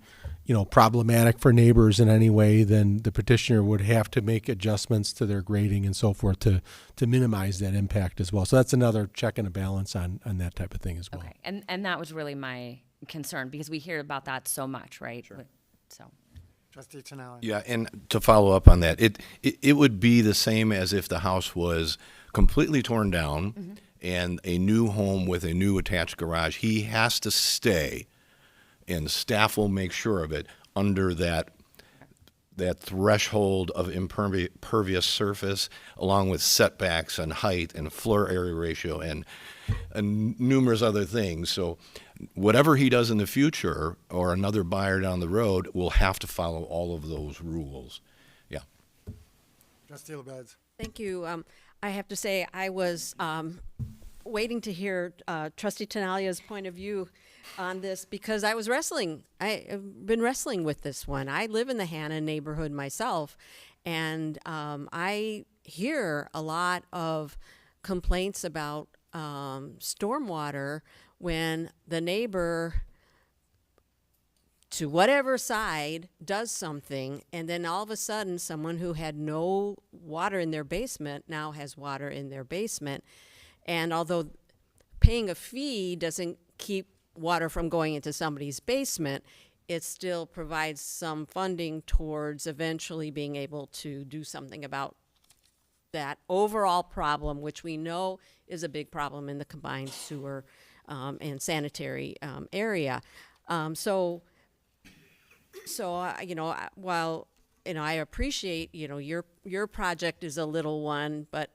problematic for neighbors in any way, then the petitioner would have to make adjustments to their grading and so forth to minimize that impact as well. So that's another check and a balance on that type of thing as well. Okay, and that was really my concern, because we hear about that so much, right? Sure. So. Trustee Tinaglia. Yeah, and to follow up on that, it would be the same as if the house was completely torn down and a new home with a new attached garage. He has to stay, and staff will make sure of it, under that threshold of impervious surface, along with setbacks and height and floor area ratio and numerous other things. So whatever he does in the future, or another buyer down the road, will have to follow all of those rules. Yeah. Trustee LaBedz. Thank you. I have to say I was waiting to hear Trustee Tinaglia's point of view on this, because I was wrestling. I've been wrestling with this one. I live in the Hannah neighborhood myself, and I hear a lot of complaints about stormwater when the neighbor, to whatever side, does something, and then all of a sudden someone who had no water in their basement now has water in their basement. And although paying a fee doesn't keep water from going into somebody's basement, it still provides some funding towards eventually being able to do something about that overall problem, which we know is a big problem in the combined sewer and sanitary area. While I appreciate, your project is a little one, but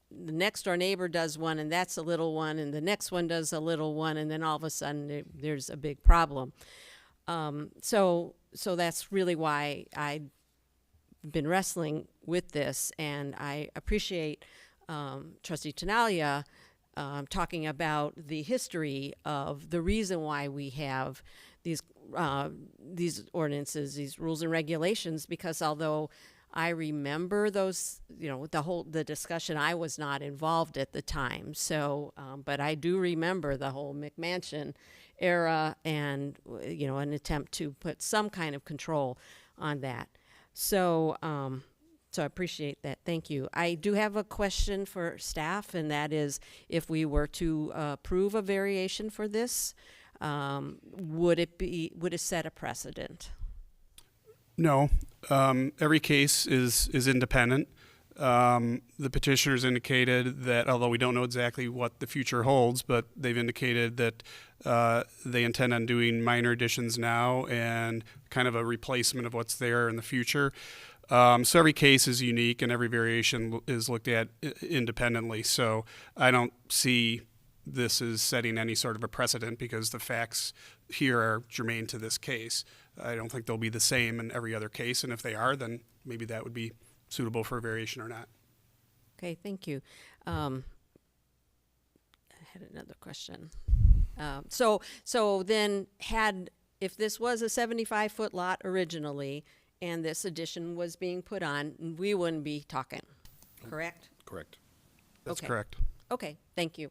the next door neighbor does one, and that's a little one, and the next one does a little one, and then all of a sudden there's a big problem. So that's really why I've been wrestling with this, and I appreciate Trustee Tinaglia talking about the history of the reason why we have these ordinances, these rules and regulations, because although I remember those, the discussion, I was not involved at the time. So, but I do remember the whole McMansion era and, an attempt to put some kind of control on that. So, so I appreciate that. Thank you. I do have a question for staff, and that is, if we were to approve a variation for this, would it set a precedent? No. Every case is independent. The petitioners indicated that, although we don't know exactly what the future holds, but they've indicated that they intend on doing minor additions now and kind of a replacement of what's there in the future. So every case is unique, and every variation is looked at independently. So I don't see this as setting any sort of a precedent, because the facts here are germane to this case. I don't think they'll be the same in every other case, and if they are, then maybe that would be suitable for a variation or not. Okay, thank you. I had another question. So then, if this was a 75-foot lot originally, and this addition was being put on, we wouldn't be talking, correct? Correct. That's Okay. correct. Okay, thank you.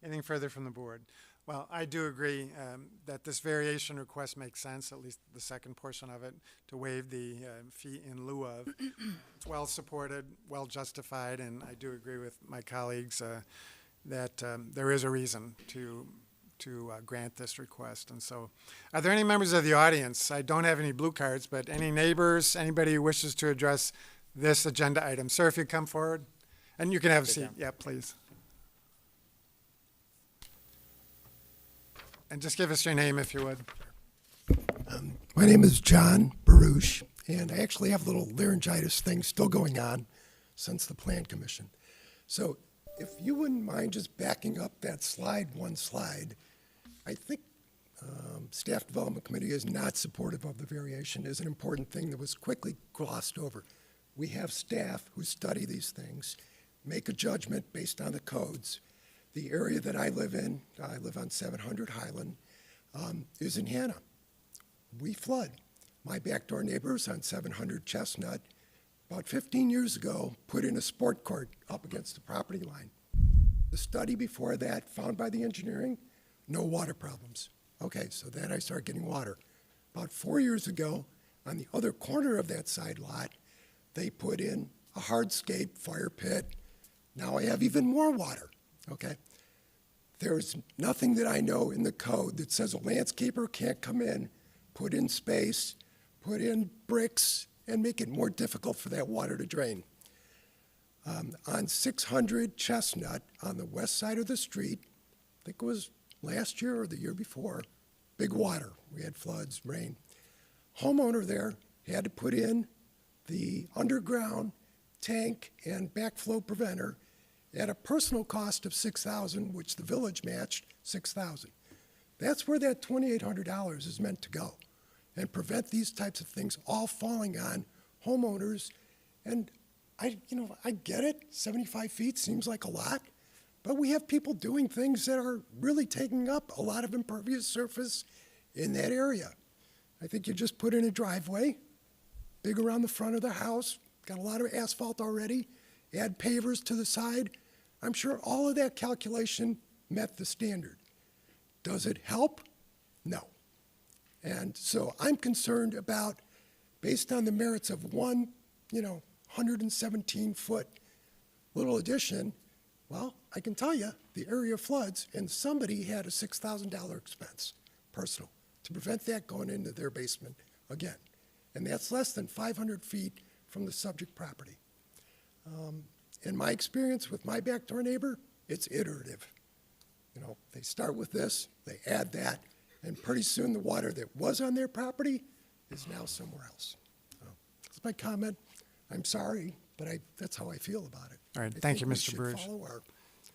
Anything further from the board? Well, I do agree that this variation request makes sense, at least the second portion of it, to waive the fee in lieu of. It's well supported, well justified, and I do agree with my colleagues that there is a reason to grant this request. And so, are there any members of the audience? I don't have any blue cards, but any neighbors, anybody who wishes to address this agenda item? Sir, if you come forward, and you can have a seat. Yeah, please. And just give us your name, if you would. My name is John Baruch, and I actually have a little laryngitis thing still going on since the Plan Commission. So if you wouldn't mind just backing up that slide, one slide, I think Staff Development Committee is not supportive of the variation. Is an important thing that was quickly glossed over. We have staff who study these things, make a judgment based on the codes. The area that I live in, I live on 700 Highland, is in Hannah. We flood. My backdoor neighbors on 700 Chestnut, about 15 years ago, put in a sport court up against the property line. The study before that, found by the engineering, no water problems. Okay, so then I started getting water. About 4 years ago, on the other corner of that side lot, they put in a hardscape fire pit. Now I have even more water. Okay? There's nothing that I know in the code that says a landscaper can't come in, put in space, put in bricks, and make it more difficult for that water to drain. On 600 Chestnut, on the west side of the street, I think it was last year or the year before, big water. We had floods, rain. Homeowner there had to put in the underground tank and backflow preventer at a personal cost of $6,000, which the village matched $6,000. That's where that $2,800 is meant to go, and prevent these types of things all falling on homeowners. And I get it. 75 feet seems like a lot, but we have people doing things that are really taking up a lot of impervious surface in that area. I think you just put in a driveway, big around the front of the house, got a lot of asphalt already, add pavers to the side. I'm sure all of that calculation met the standard. Does it help? No. And so I'm concerned about, based on the merits of one, 117-foot little addition, well, I can tell you the area floods, and somebody had a $6,000 expense, personal, to prevent that going into their basement again. And that's less than 500 feet from the subject property. In my experience with my backdoor neighbor, it's iterative. They start with this, they add that, and pretty soon the water that was on their property is now somewhere else. So that's my comment. I'm sorry, but that's how I feel about it. All right, thank you, Mr. Baruch. Baruch.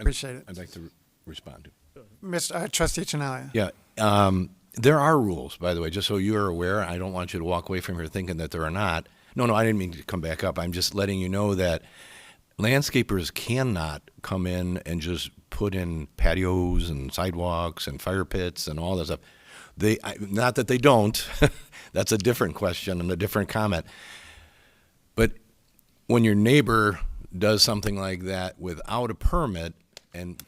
Appreciate it. I'd like to respond to. Trustee Tinaglia. Yeah, there are rules, by the way, just so you're aware. I don't want you to walk away from here thinking that there are not. No, I didn't mean to come back up. I'm just letting you know that landscapers cannot come in and just put in patios and sidewalks and fire pits and all that stuff. Not that they don't. That's a different question and a different comment. But when your neighbor does something like that without a permit, and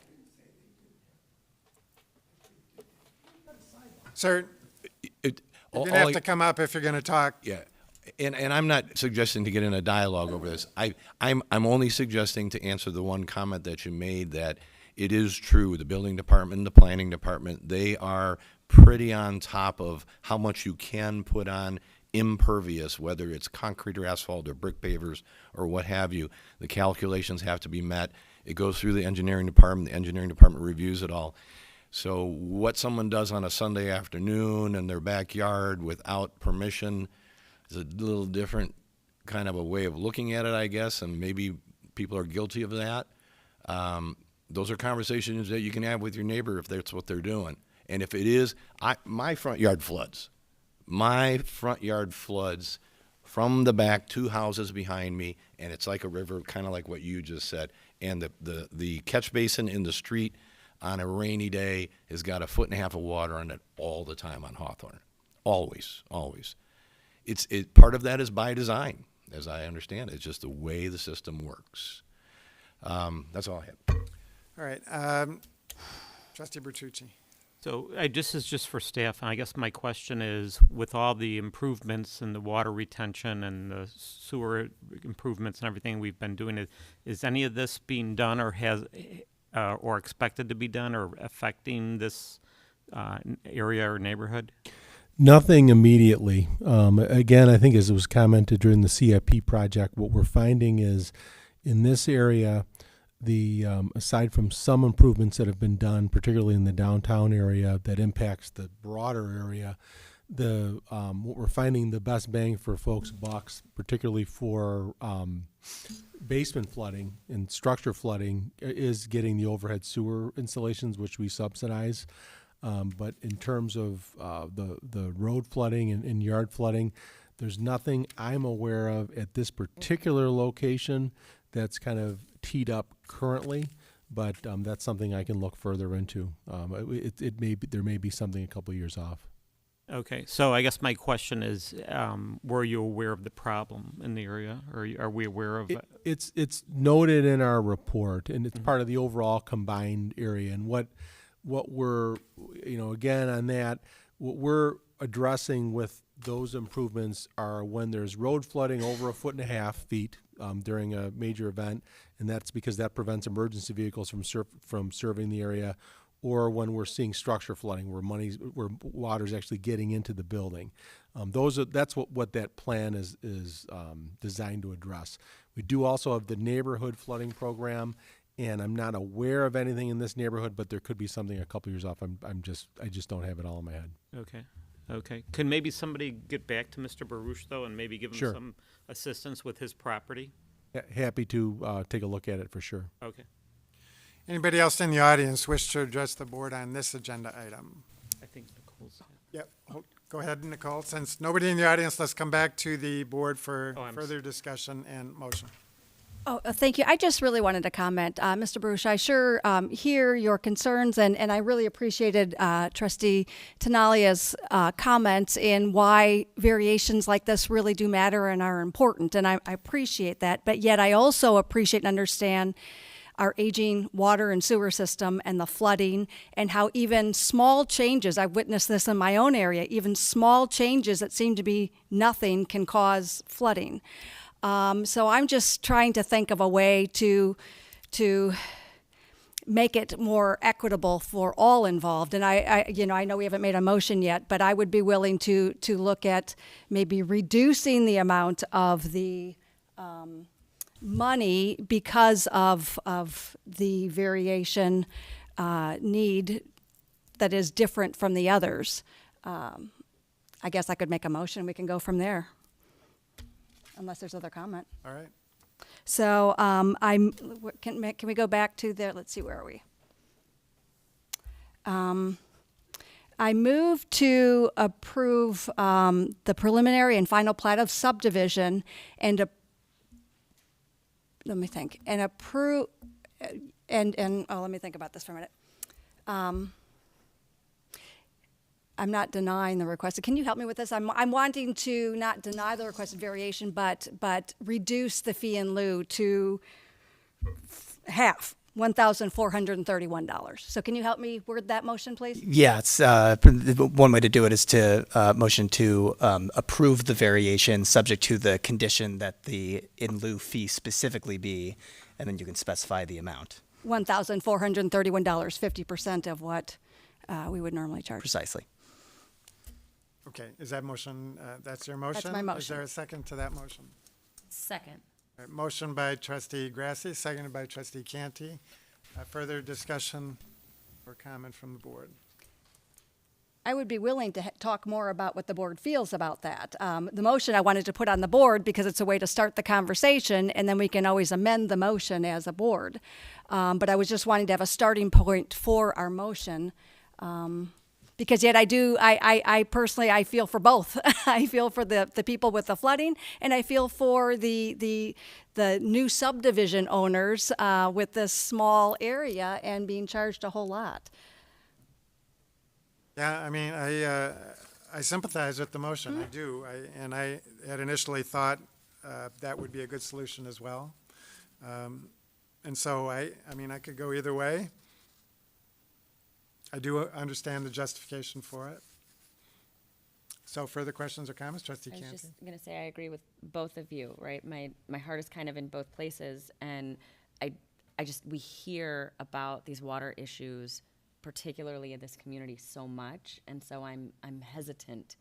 Sir, you're going to have to come up if you're going to talk. Yeah. And I'm not suggesting to get in a dialogue over this. I'm only suggesting to answer the one comment that you made, that it is true, the building department, the planning department, they are pretty on top of how much you can put on impervious, whether it's concrete or asphalt or brick pavers or what have you. The calculations have to be met. It goes through the engineering department. The engineering department reviews it all. So what someone does on a Sunday afternoon in their backyard without permission is a little different kind of a way of looking at it, I guess, and maybe people are guilty of that. Those are conversations that you can have with your neighbor if that's what they're doing. And if it is, my front yard floods. My front yard floods from the back, 2 houses behind me, and it's like a river, kind of like what you just said. And the catch basin in the street on a rainy day has got 1.5 feet of water on it all the time on Hawthorne. Always. Part of that is by design, as I understand it. It's just the way the system works. That's all I have. All right. Trustee Bertucci. So this is just for staff, and I guess my question is, with all the improvements in the water retention and the sewer improvements and everything we've been doing, is any of this being done or has or expected to be done or affecting this area or neighborhood? Nothing immediately. Again, I think as it was commented during the CIP project, what we're finding is in this area, aside from some improvements that have been done, particularly in the downtown area that impacts the broader area, what we're finding the best bang for folks' bucks, particularly for basement flooding and structure flooding, is getting the overhead sewer installations, which we subsidize. But in terms of the road flooding and yard flooding, there's nothing I'm aware of at this particular location that's kind of teed up currently, but that's something I can look further into. There may be something a couple years off. Okay, so I guess my question is, were you aware of the problem in the area, or are we aware of it? It's noted in our report, and it's part of the overall combined area. And what we're, again on that, what we're addressing with those improvements are when there's road flooding over 1.5 feet during a major event, and that's because that prevents emergency vehicles from serving the area, or when we're seeing structure flooding where water's actually getting into the building. That's what that plan is designed to address. We do also have the neighborhood flooding program, and I'm not aware of anything in this neighborhood, but there could be something a couple years off. I just don't have it all in my head. Okay. Can maybe somebody get back to Mr. Baruch, though, and maybe give him some assistance with his property? Happy to take a look at it for sure. Okay. Anybody else in the audience wish to address the board on this agenda item? I think Nicole's. Yep. Go ahead, Nicolle. Since nobody in the audience, let's come back to the board for further discussion and motion. Oh, thank you. I just really wanted to comment. Mr. Baruch, I sure hear your concerns, and I really appreciated Trustee Tinaglia's comments in why variations like this really do matter and are important, and I appreciate that. But yet I also appreciate and understand our aging water and sewer system and the flooding, and how even small changes, I've witnessed this in my own area, even small changes that seem to be nothing can cause flooding. So I'm just trying to think of a way to make it more equitable for all involved. And I know we haven't made a motion yet, but I would be willing to look at maybe reducing the amount of the money because of the variation need that is different from the others. I guess I could make a motion. We can go from there. Unless there's other comment. All right. So can we go back to there? Let's see, where are we? I move to approve the preliminary and final plat of subdivision and let me think, and approve, let me think about this for a minute. I'm not denying the request. Can you help me with this? I'm wanting to not deny the requested variation, but reduce the fee in lieu to half, $1,431. So can you help me word that motion, please? Yeah, it's one way to do it is to motion to approve the variation subject to the condition that the in lieu fee specifically be, and then you can specify the amount. $1,431, 50% of what we would normally charge. Precisely. Okay, is that motion, that's your motion? That's my motion. Is there a second to that motion? Second. All right, motion by Trustee Grasse, seconded by Trustee Canty. Further discussion or comment from the board? I would be willing to talk more about what the board feels about that. The motion I wanted to put on the board because it's a way to start the conversation, and then we can always amend the motion as a board. But I was just wanting to have a starting point for our motion. Because yet I personally, I feel for both. I feel for the people with the flooding, and I feel for the new subdivision owners with this small area and being charged a whole lot. Yeah, I mean, I sympathize with the motion. I do. I had initially thought that would be a good solution as well. And so I mean, I could go either way. I do understand the justification for it. So further questions or comments, Trustee I was Canty? just going to say I agree with both of you, right? My heart is kind of in both places, and we hear about these water issues, particularly in this community, so much, and so I'm hesitant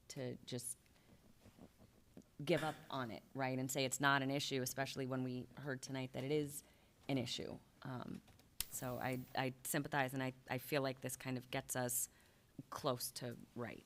to just give up on it, right, and say it's not an issue, especially when we heard tonight that it is an issue. So I sympathize, and I feel like this kind of gets us close to right.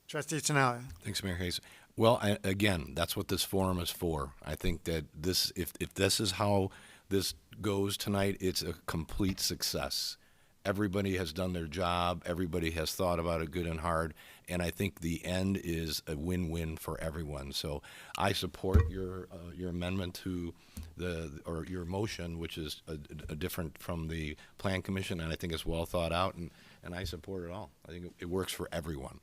Trustee Tinaglia. Thanks, Mayor Hayes. Well, again, that's what this forum is for. I think that this, if this is how this goes tonight, it's a complete success. Everybody has done their job. Everybody has thought about it good and hard. And I think the end is a win-win for everyone. So I support your amendment to or your motion, which is a different from the Plan Commission, and I think it's well thought out, and I support it all. I think it works for everyone.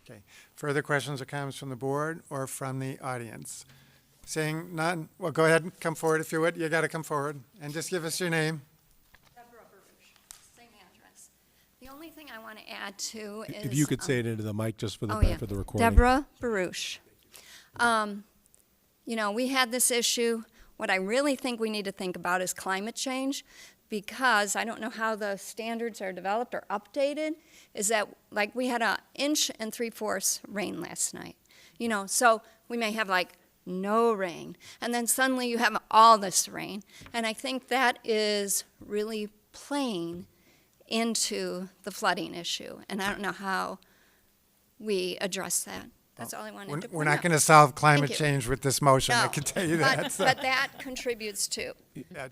Okay. Further questions or comments from the board or from the audience? Seeing none, well, go ahead and come forward if you would. You got to come forward and just give us your name. Same address. The only thing I want to add to is... If you could say it into the mic just for the yeah. for the recording. Deborah Baruch. You know, we had this issue. What I really think we need to think about is climate change, because I don't know how the standards are developed or updated, is that, like, we had 1 3/4 inches rain last night. You know, so we may have, like, no rain, and then suddenly you have all this rain. And I think that is really playing into the flooding issue, and I don't know how we address that. That's all I wanted to point out. We're not going to solve climate Thank you. change with this motion, I No, can tell you that. so. But that contributes too,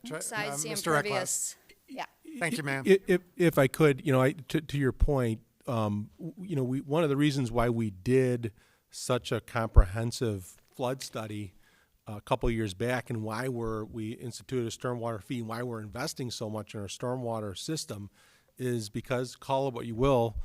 besides the Mr. impervious. Yeah. Thank you, ma'am. If I could, you know, to your point, you know, one of the reasons why we did such a comprehensive flood study a couple of years back, and why we instituted a stormwater fee, and why we're investing so much in our stormwater system, is because, call it what you will,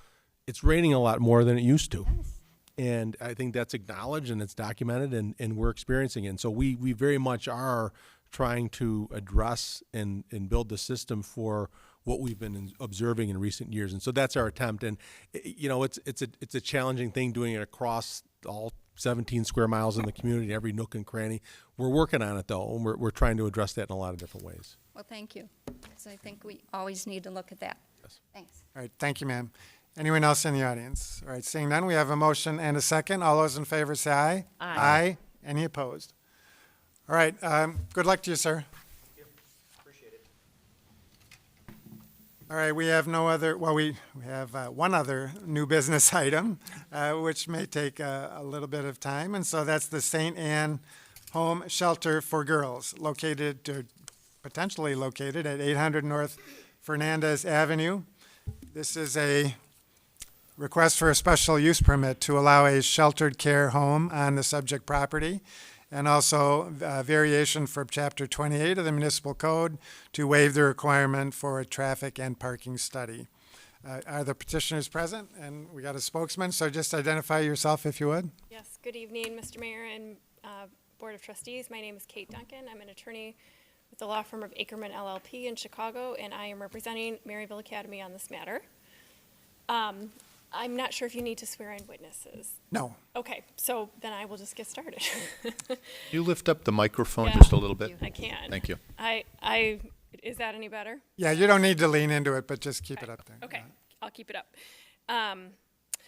it's raining a lot more than it used to. Yes. And I think that's acknowledged and it's documented, and we're experiencing it. And so we very much are trying to address and build the system for what we've been observing in recent years. And so that's our attempt. And, you know, it's a challenging thing doing it across all 17 square miles in the community, every nook and cranny. We're working on it, though, and we're trying to address that in a lot of different ways. Well, thank you, because I think we always need to look at that. Yes. Thanks. All right, thank you, ma'am. Anyone else in the audience? All right, seeing none, we have a motion and a second. All those in favor say aye. Aye. Aye. Any opposed? All right, good luck to you, sir. Appreciate it. All right, we have no other, well, we have one other new business item, which may take a little bit of time, and so that's the St. Anne Home Shelter for Girls, potentially located at 800 North Fernandez Avenue. This is a request for a special use permit to allow a sheltered care home on the subject property, and also variation for Chapter 28 of the Municipal Code to waive the requirement for a traffic and parking study. Are the petitioners present? And we got a spokesman, so just identify yourself if you would. Yes, good evening, Mr. Mayor and Board of Trustees. My name is Kate Duncan. I'm an attorney with the law firm of Ackerman LLP in Chicago, and I am representing Maryville Academy on this matter. I'm not sure if you need to swear in witnesses. No. Okay, so then I will just get started. You lift up the microphone Yeah, just a little bit? I can. Thank you. Is that any better? Yeah, you don't need to lean into it, but just keep it up there. Okay, I'll keep it up.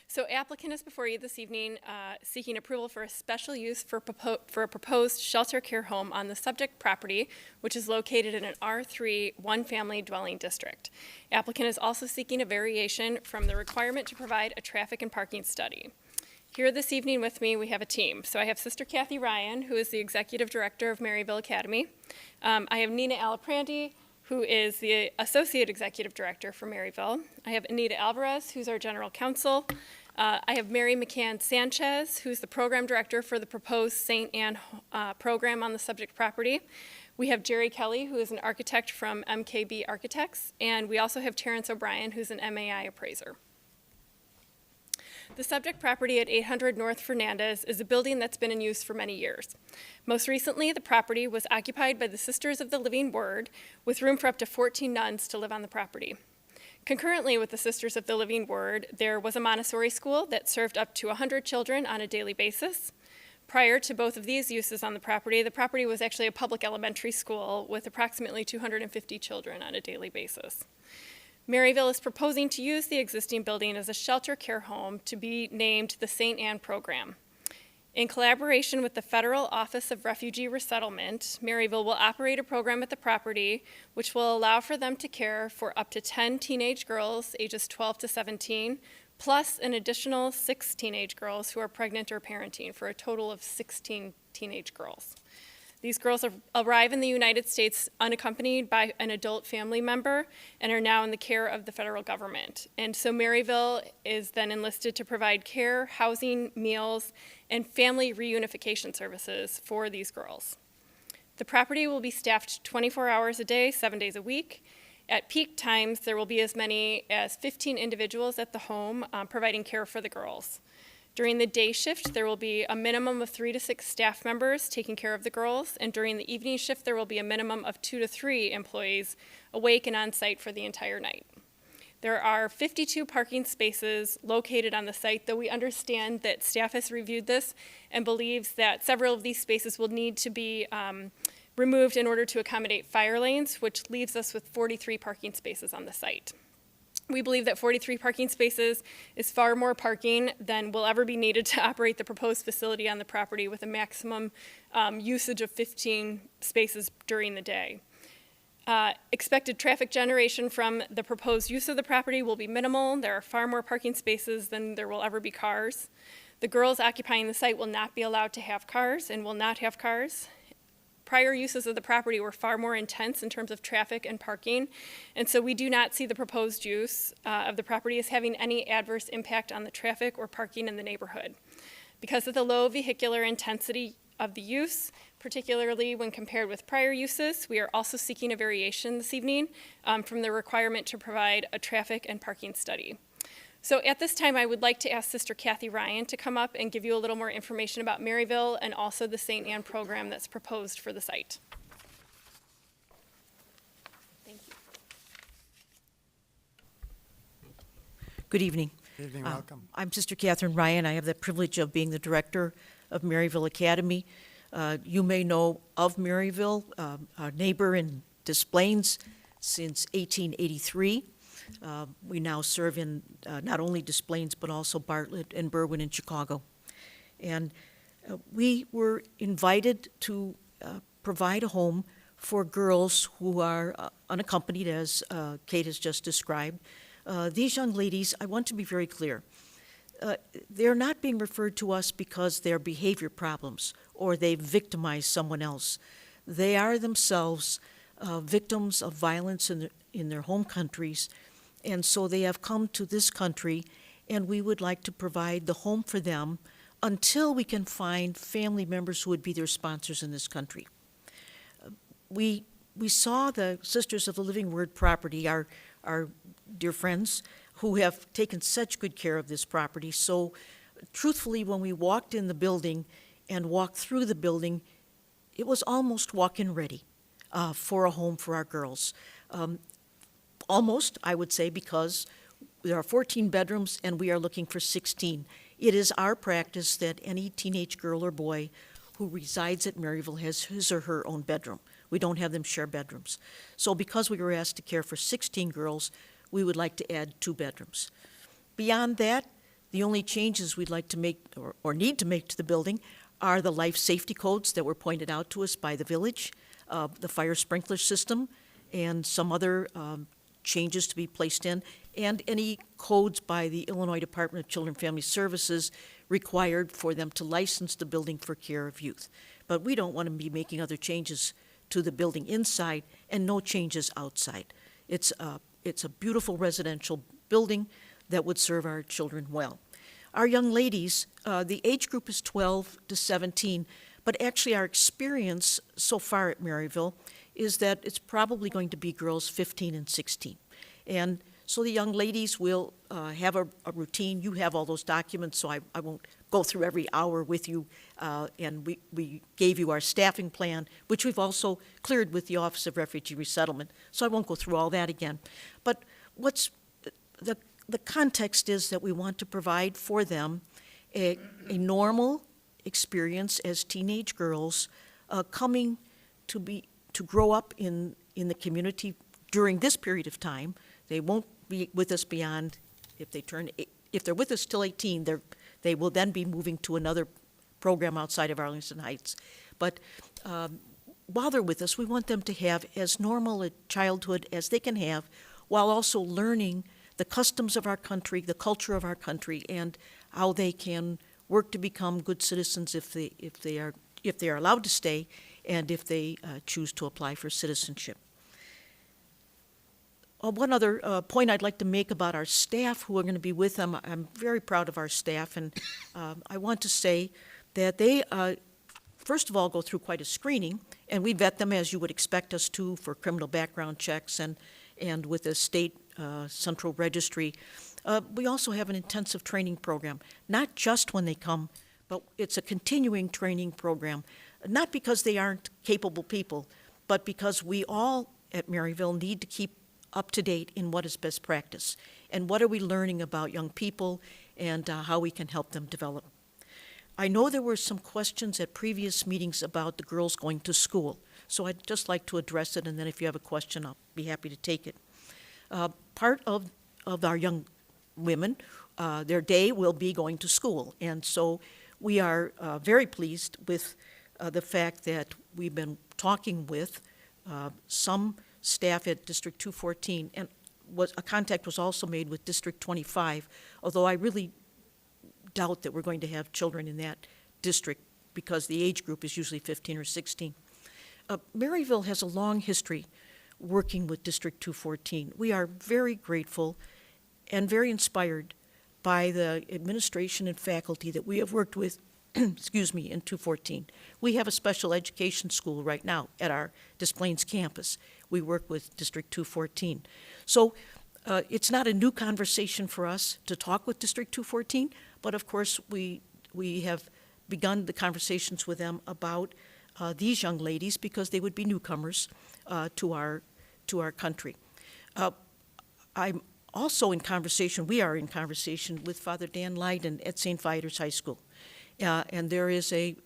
So applicant is before you this evening seeking approval for a special use for a proposed shelter care home on the subject property, which is located in an R3 one-family dwelling district. Applicant is also seeking a variation from the requirement to provide a traffic and parking study. Here this evening with me, we have a team. So I have Sister Kathy Ryan, who is the Executive Director of Maryville Academy. I have Nina Alaprandi, who is the Associate Executive Director for Maryville. I have Anita Alvarez, who's our General Counsel. I have Mary McCann Sanchez, who's the Program Director for the proposed St. Anne program on the subject property. We have Jerry Kelly, who is an architect from MKB Architects, and we also have Terrence O'Brien, who's an MAI appraiser. The subject property at 800 North Fernandez is a building that's been in use for many years. Most recently, the property was occupied by the Sisters of the Living Word, with room for up to 14 nuns to live on the property. Concurrently with the Sisters of the Living Word, there was a Montessori school that served up to 100 children on a daily basis. Prior to both of these uses on the property was actually a public elementary school with approximately 250 children on a daily basis. Maryville is proposing to use the existing building as a shelter care home to be named the St. Anne Program. In collaboration with the Federal Office of Refugee Resettlement, Maryville will operate a program at the property which will allow for them to care for up to 10 teenage girls ages 12 to 17, plus an additional 6 teenage girls who are pregnant or parenting, for a total of 16 teenage girls. These girls arrive in the United States unaccompanied by an adult family member and are now in the care of the federal government. And so Maryville is then enlisted to provide care, housing, meals, and family reunification services for these girls. The property will be staffed 24 hours a day, 7 days a week. At peak times, there will be as many as 15 individuals at the home providing care for the girls. During the day shift, there will be a minimum of 3 to 6 staff members taking care of the girls, and during the evening shift, there will be a minimum of 2 to 3 employees awake and on site for the entire night. There are 52 parking spaces located on the site, though we understand that staff has reviewed this and believes that several of these spaces will need to be removed in order to accommodate fire lanes, which leaves us with 43 parking spaces on the site. We believe that 43 parking spaces is far more parking than will ever be needed to operate the proposed facility on the property, with a maximum usage of 15 spaces during the day. Expected traffic generation from the proposed use of the property will be minimal. There are far more parking spaces than there will ever be cars. The girls occupying the site will not be allowed to have cars and will not have cars. Prior uses of the property were far more intense in terms of traffic and parking, and so we do not see the proposed use of the property as having any adverse impact on the traffic or parking in the neighborhood. Because of the low vehicular intensity of the use, particularly when compared with prior uses, we are also seeking a variation this evening from the requirement to provide a traffic and parking study. So at this time, I would like to ask Sister Kathy Ryan to come up and give you a little more information about Maryville and also the St. Anne program that's proposed for the site. Thank you. Good evening. Good evening, welcome. I'm Sister Catherine Ryan. I have the privilege of being the director of Maryville Academy. You may know of Maryville, a neighbor in Des Plaines since 1883. We now serve in not only Des Plaines, but also Bartlett and Berwyn in Chicago. And we were invited to provide a home for girls who are unaccompanied, as Kate has just described. These young ladies, I want to be very clear, they're not being referred to us because they're behavior problems or they've victimized someone else. They are themselves victims of violence in their home countries, and so they have come to this country, and we would like to provide the home for them until we can find family members who would be their sponsors in this country. We saw the Sisters of the Living Word property, our dear friends, who have taken such good care of this property. So truthfully, when we walked in the building and walked through the building, it was almost walk-in ready for a home for our girls. Almost, I would say, because there are 14 bedrooms and we are looking for 16. It is our practice that any teenage girl or boy who resides at Maryville has his or her own bedroom. We don't have them share bedrooms. So because we were asked to care for 16 girls, we would like to add 2 bedrooms. Beyond that, the only changes we'd like to make or need to make to the building are the life safety codes that were pointed out to us by the village, the fire sprinkler system, and some other changes to be placed in, and any codes by the Illinois Department of Children and Family Services required for them to license the building for care of youth. But we don't want to be making other changes to the building inside and no changes outside. It's a beautiful residential building that would serve our children well. Our young ladies, the age group is 12 to 17, but actually our experience so far at Maryville is that it's probably going to be girls 15 and 16. And so the young ladies will have a routine. You have all those documents, so I won't go through every hour with you. And we gave you our staffing plan, which we've also cleared with the Office of Refugee Resettlement. So I won't go through all that again. But what's the context is that we want to provide for them a normal experience as teenage girls coming to grow up in the community during this period of time. They won't be with us beyond, if they're with us till 18, they will then be moving to another program outside of Arlington Heights. But while they're with us, we want them to have as normal a childhood as they can have, while also learning the customs of our country, the culture of our country, and how they can work to become good citizens if they are allowed to stay, and if they choose to apply for citizenship. One other point I'd like to make about our staff who are going to be with them. I'm very proud of our staff, and I want to say that they, first of all, go through quite a screening, and we vet them as you would expect us to for criminal background checks and with a state central registry. We also have an intensive training program, not just when they come, but it's a continuing training program, not because they aren't capable people, but because we all at Maryville need to keep up to date in what is best practice and what are we learning about young people and how we can help them develop. I know there were some questions at previous meetings about the girls going to school, so I'd just like to address it, and then if you have a question, I'll be happy to take it. Part of our young women, their day will be going to school, and so we are very pleased with the fact that we've been talking with some staff at District 214, and a contact was also made with District 25, although I really doubt that we're going to have children in that district because the age group is usually 15 or 16. Maryville has a long history working with District 214. We are very grateful and very inspired by the administration and faculty that we have worked with excuse me, in 214. We have a special education school right now at our Des Plaines campus. We work with District 214. So it's not a new conversation for us to talk with District 214, but of course we have begun the conversations with them about these young ladies because they would be newcomers to our country. I'm also in conversation, we are in conversation with Father Dan Leiden at St. Viator's High School. And there is I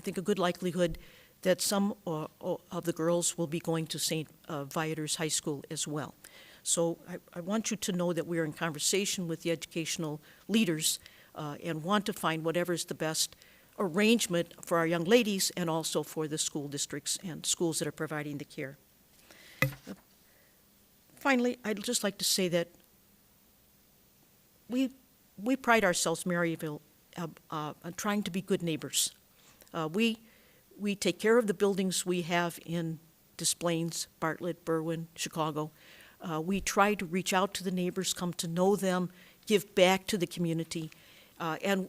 think, a good likelihood that some of the girls will be going to St. Viator's High School as well. So I want you to know that we are in conversation with the educational leaders and want to find whatever is the best arrangement for our young ladies and also for the school districts and schools that are providing the care. Finally, I'd just like to say that we pride ourselves, Maryville, on trying to be good neighbors. We take care of the buildings we have in Des Plaines, Bartlett, Berwyn, Chicago. We try to reach out to the neighbors, come to know them, give back to the community, and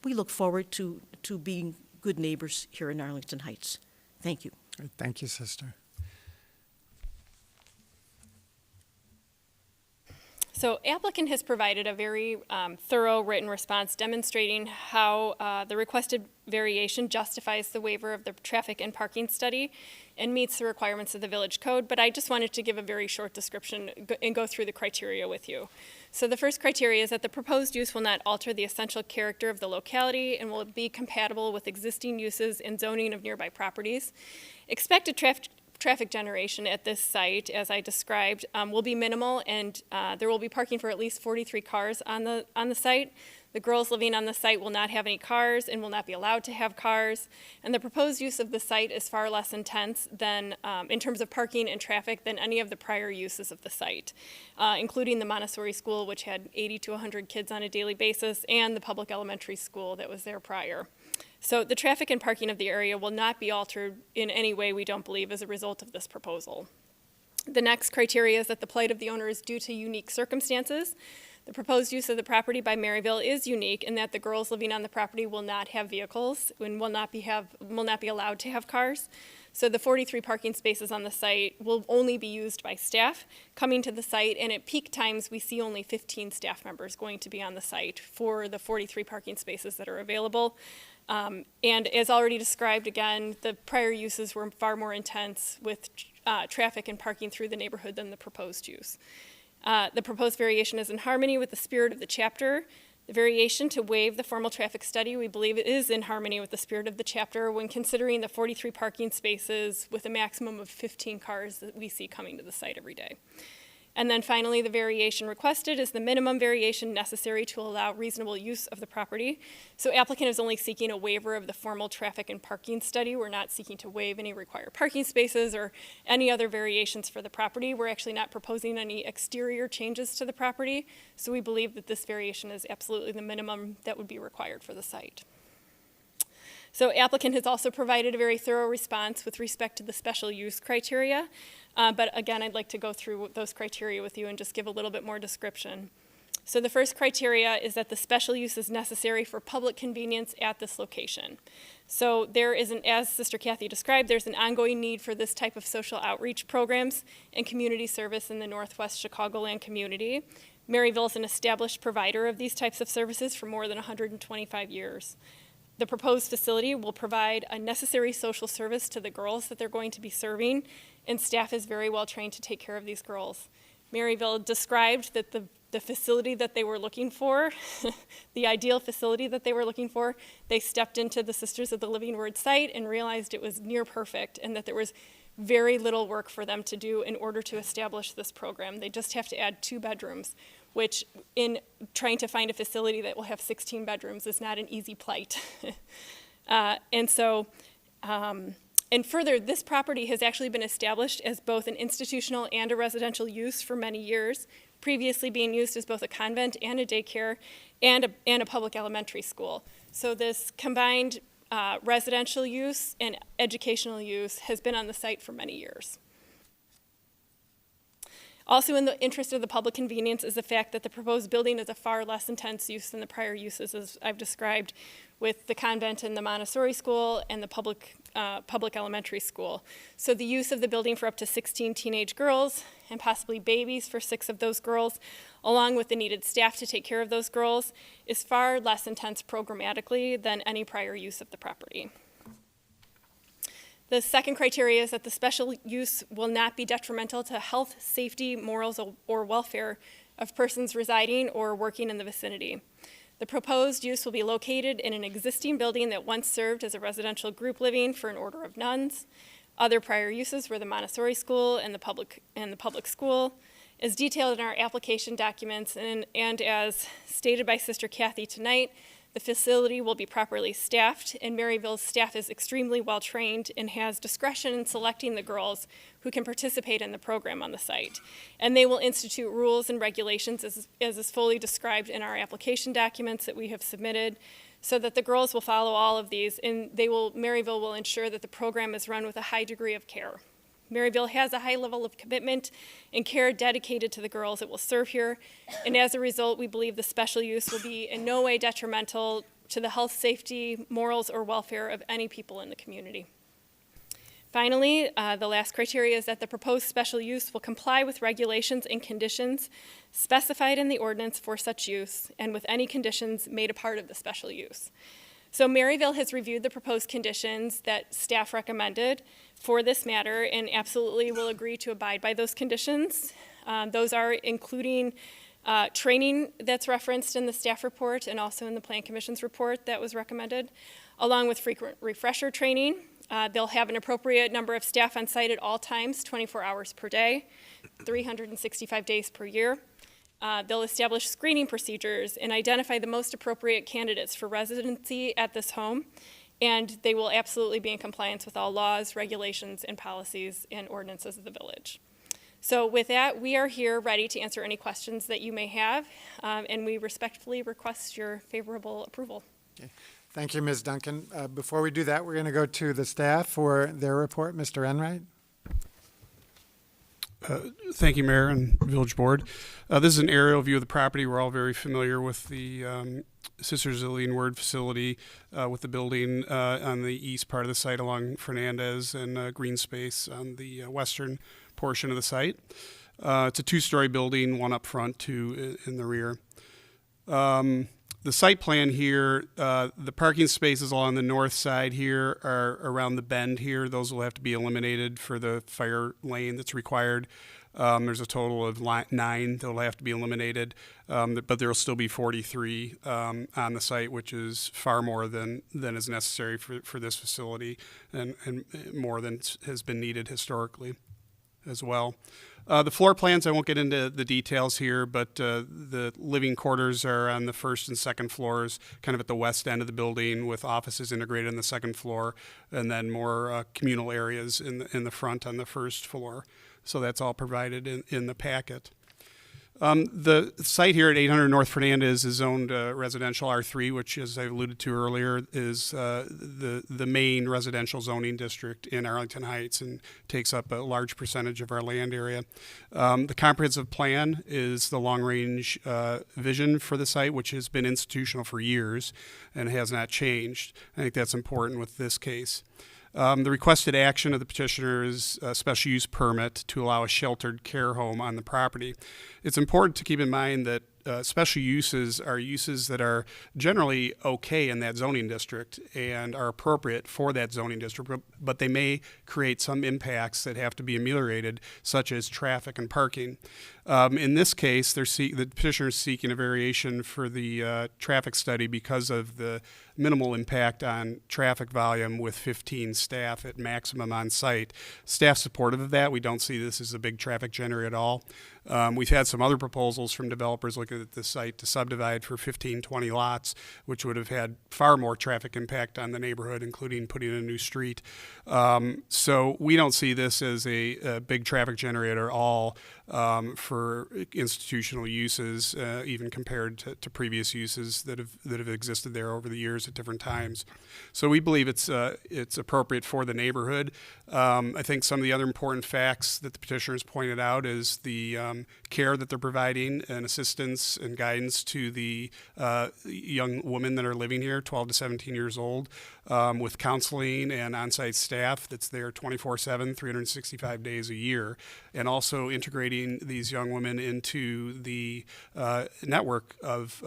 we look forward to being good neighbors here in Arlington Heights. Thank you. Thank you, Sister. So applicant has provided a very thorough written response demonstrating how the requested variation justifies the waiver of the traffic and parking study and meets the requirements of the village code, but I just wanted to give a very short description and go through the criteria with you. So the first criteria is that the proposed use will not alter the essential character of the locality and will be compatible with existing uses and zoning of nearby properties. Expected traffic generation at this site, as I described, will be minimal, and there will be parking for at least 43 cars on the site. The girls living on the site will not have any cars and will not be allowed to have cars. And the proposed use of the site is far less intense than, in terms of parking and traffic, than any of the prior uses of the site, including the Montessori school, which had 80 to 100 kids on a daily basis, and the public elementary school that was there prior. So the traffic and parking of the area will not be altered in any way, we don't believe, as a result of this proposal. The next criteria is that the plight of the owner is due to unique circumstances. The proposed use of the property by Maryville is unique in that the girls living on the property will not have vehicles and will not be allowed to have cars. So the 43 parking spaces on the site will only be used by staff coming to the site, and at peak times we see only 15 staff members going to be on the site for the 43 parking spaces that are available. And as already described, again, the prior uses were far more intense with traffic and parking through the neighborhood than the proposed use. The proposed variation is in harmony with the spirit of the chapter. The variation to waive the formal traffic study, we believe it is in harmony with the spirit of the chapter when considering the 43 parking spaces with a maximum of 15 cars that we see coming to the site every day. And then finally, the variation requested is the minimum variation necessary to allow reasonable use of the property. So applicant is only seeking a waiver of the formal traffic and parking study. We're not seeking to waive any required parking spaces or any other variations for the property. We're actually not proposing any exterior changes to the property. So we believe that this variation is absolutely the minimum that would be required for the site. So applicant has also provided a very thorough response with respect to the special use criteria. But again, I'd like to go through those criteria with you and just give a little bit more description. So the first criteria is that the special use is necessary for public convenience at this location. So there is as Sister Kathy described, there's an ongoing need for this type of social outreach programs and community service in the Northwest Chicagoland community. Maryville is an established provider of these types of services for more than 125 years. The proposed facility will provide a necessary social service to the girls that they're going to be serving, and staff is very well trained to take care of these girls. Maryville described that the facility that they were looking for, the ideal facility that they were looking for, they stepped into the Sisters of the Living Word site and realized it was near perfect and that there was very little work for them to do in order to establish this program. They just have to add 2 bedrooms, which in trying to find a facility that will have 16 bedrooms is not an easy plight. And further, this property has actually been established as both an institutional and a residential use for many years, previously being used as both a convent and a daycare and a public elementary school. So this combined residential use and educational use has been on the site for many years. Also in the interest of the public convenience is the fact that the proposed building is a far less intense use than the prior uses, as I've described, with the convent and the Montessori school and the public elementary school. So the use of the building for up to 16 teenage girls and possibly babies for 6 of those girls, along with the needed staff to take care of those girls, is far less intense programmatically than any prior use of the property. The second criteria is that the special use will not be detrimental to health, safety, morals, or welfare of persons residing or working in the vicinity. The proposed use will be located in an existing building that once served as a residential group living for an order of nuns. Other prior uses were the Montessori school and the public school. As detailed in our application documents and as stated by Sister Kathy tonight, the facility will be properly staffed, and Maryville's staff is extremely well trained and has discretion in selecting the girls who can participate in the program on the site. And they will institute rules and regulations as is fully described in our application documents that we have submitted, so that the girls will follow all of these, and Maryville will ensure that the program is run with a high degree of care. Maryville has a high level of commitment and care dedicated to the girls that will serve here, and as a result, we believe the special use will be in no way detrimental to the health, safety, morals, or welfare of any people in the community. Finally, the last criteria is that the proposed special use will comply with regulations and conditions specified in the ordinance for such use and with any conditions made a part of the special use. So Maryville has reviewed the proposed conditions that staff recommended for this matter and absolutely will agree to abide by those conditions. Those are including training that's referenced in the staff report and also in the Plan Commission's report that was recommended, along with frequent refresher training. They'll have an appropriate number of staff on site at all times, 24 hours per day, 365 days per year. They'll establish screening procedures and identify the most appropriate candidates for residency at this home, and they will absolutely be in compliance with all laws, regulations, and policies and ordinances of the village. So with that, we are here ready to answer any questions that you may have, and we respectfully request your favorable approval. Okay. Thank you, Ms. Duncan. Before we do that, we're going to go to the staff for their report. Mr. Enright. Thank you, Mayor and Village Board. This is an aerial view of the property. We're all very familiar with the Sisters of the Living Word facility with the building on the east part of the site along Fernandez and green space on the western portion of the site. It's a 2-story building, one up front, 2 in the rear. The site plan here, the parking spaces along the north side here are around the bend here. Those will have to be eliminated for the fire lane that's required. There's a total of 9 that will have to be eliminated, but there will still be 43 on the site, which is far more than is necessary for this facility, and more than has been needed historically as well. The floor plans, I won't get into the details here, but the living quarters are on the first and second floors, kind of at the west end of the building, with offices integrated on the second floor, and then more communal areas in the front on the first floor. So that's all provided in the packet. The site here at 800 North Fernandez is zoned residential R3, which, as I alluded to earlier, is the main residential zoning district in Arlington Heights and takes up a large percentage of our land area. The comprehensive plan is the long-range vision for the site, which has been institutional for years and has not changed. I think that's important with this case. The requested action of the petitioner is a special use permit to allow a sheltered care home on the property. It's important to keep in mind that special uses are uses that are generally okay in that zoning district and are appropriate for that zoning district, but they may create some impacts that have to be ameliorated, such as traffic and parking. In this case, the petitioner is seeking a variation for the traffic study because of the minimal impact on traffic volume with 15 staff at maximum on site. Staff supportive of that. We don't see this as a big traffic generator at all. We've had some other proposals from developers looking at the site to subdivide for 15, 20 lots, which would have had far more traffic impact on the neighborhood, including putting in a new street. So we don't see this as a big traffic generator at all for institutional uses, even compared to previous uses that have existed there over the years at different times. So we believe it's appropriate for the neighborhood. I think some of the other important facts that the petitioners pointed out is the care that they're providing and assistance and guidance to the young women that are living here, 12 to 17 years old, with counseling and on-site staff that's there 24/7, 365 days a year, and also integrating these young women into the network of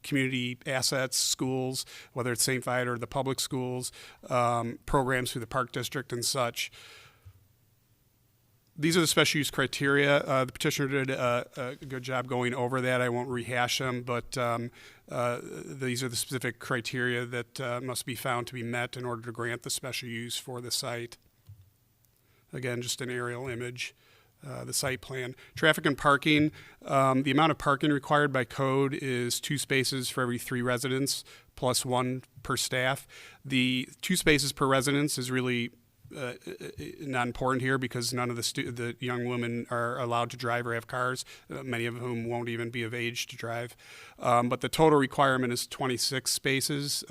community assets, schools, whether it's St. Vita or the public schools, programs through the Park District and such. These are the special use criteria. The petitioner did a good job going over that. I won't rehash them, but these are the specific criteria that must be found to be met in order to grant the special use for the site. Again, just an aerial image. The site plan. Traffic and parking. The amount of parking required by code is 2 spaces for every 3 residents, plus 1 per staff. The 2 spaces per residence is really not important here because none of the young women are allowed to drive or have cars, many of whom won't even be of age to drive. But the total requirement is 26 spaces,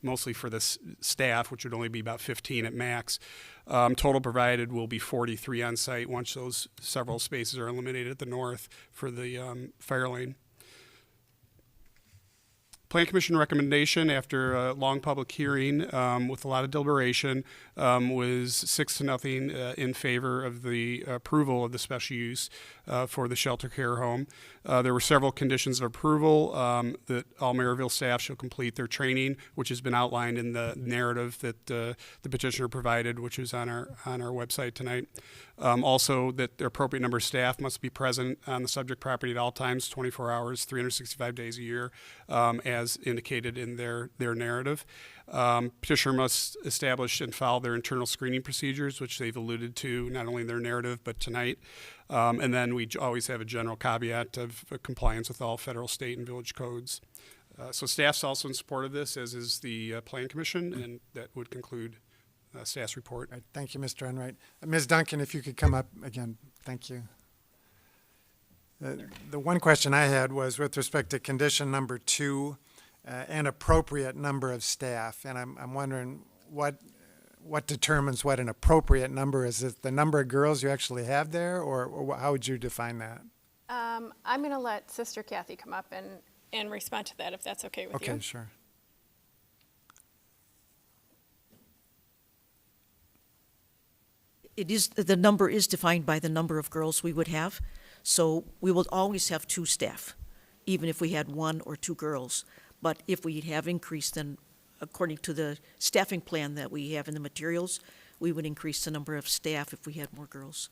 mostly for the staff, which would only be about 15 at max. Total provided will be 43 on site once those several spaces are eliminated at the north for the fire lane. Plan Commission recommendation after a long public hearing with a lot of deliberation was 6-0 in favor of the approval of the special use for the shelter care home. There were several conditions of approval that all Maryville staff shall complete their training, which has been outlined in the narrative that the petitioner provided, which is on our website tonight. Also, that the appropriate number of staff must be present on the subject property at all times, 24 hours, 365 days a year, as indicated in their narrative. Petitioner must establish and follow their internal screening procedures, which they've alluded to not only in their narrative but tonight. And then we always have a general caveat of compliance with all federal, state, and village codes. So staff's also in support of this, as is the Plan Commission, and that would conclude staff's report. Right, thank you, Mr. Enright. Ms. Duncan, if you could come up again, thank you. The one question I had was with respect to condition number 2, an appropriate number of staff, and I'm wondering what determines what an appropriate number is. Is it the number of girls you actually have there, or how would you define that? I'm going to let Sister Kathy come up and respond to that, if that's okay with you. Okay, sure. The number is defined by the number of girls we would have. So we will always have 2 staff, even if we had 1 or 2 girls. But if we have increased, then according to the staffing plan that we have in the materials, we would increase the number of staff if we had more girls.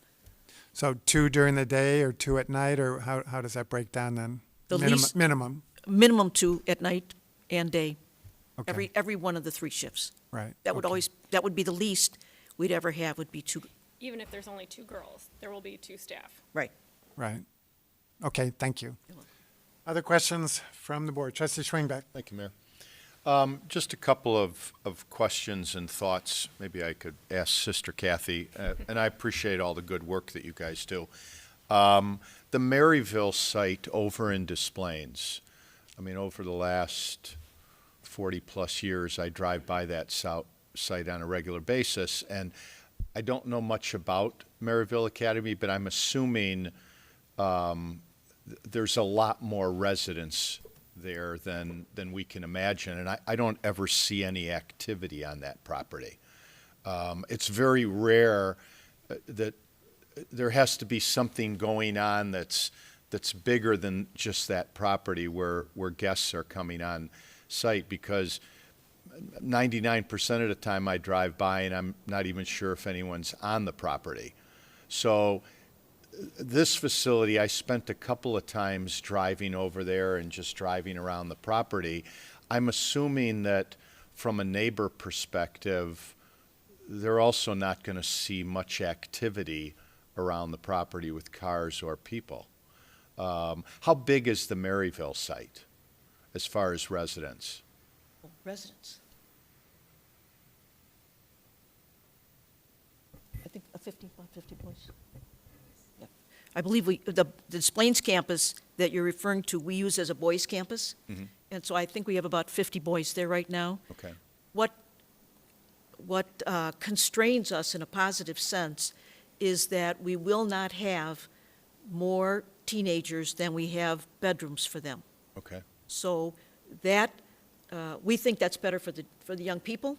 So 2 during the day or 2 at night, or how does that break down then? The Minimum. Minimum 2 at night and day. Okay. Every one of the 3 shifts. Right. That would okay. that would be the least we'd ever have, would be 2. Even if there's only 2 girls, there will be 2 staff. Right. Right. Okay, thank you. Other questions from the board? Trustee Schwingbeck. Thank you, Mayor. Just a couple of questions and thoughts. Maybe I could ask Sister Kathy, and I appreciate all the good work that you guys do. The Maryville site over in Des Plaines, I mean, over the last 40-plus years, I drive by that site on a regular basis, and I don't know much about Maryville Academy, but I'm assuming there's a lot more residents there than we can imagine, and I don't ever see any activity on that property. It's very rare that there has to be something going on that's bigger than just that property where guests are coming on site, because 99% of the time I drive by and I'm not even sure if anyone's on the property. So this facility, I spent a couple of times driving over there and just driving around the property. I'm assuming that from a neighbor perspective, they're also not going to see much activity around the property with cars or people. How big is the Maryville site as far as residents? Residents. I think 50 boys. Yeah. I believe the Des Plaines campus that you're referring to, we use as a boys' campus. Mm-hmm. And so I think we have about 50 boys there right now. Okay. What constrains us in a positive sense is that we will not have more teenagers than we have bedrooms for them. Okay. So that, we think that's better for the young people,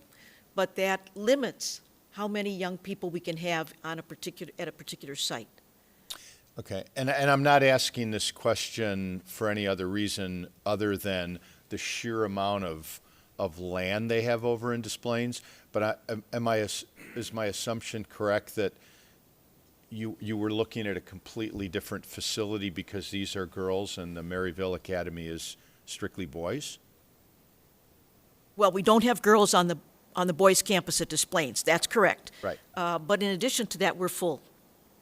but that limits how many young people we can have at a particular site. Okay, and I'm not asking this question for any other reason other than the sheer amount of land they have over in Des Plaines, but is my assumption correct that you were looking at a completely different facility because these are girls and the Maryville Academy is strictly boys? Well, we don't have girls on the boys' campus at Des Plaines, that's correct. Right. But in addition to that, we're full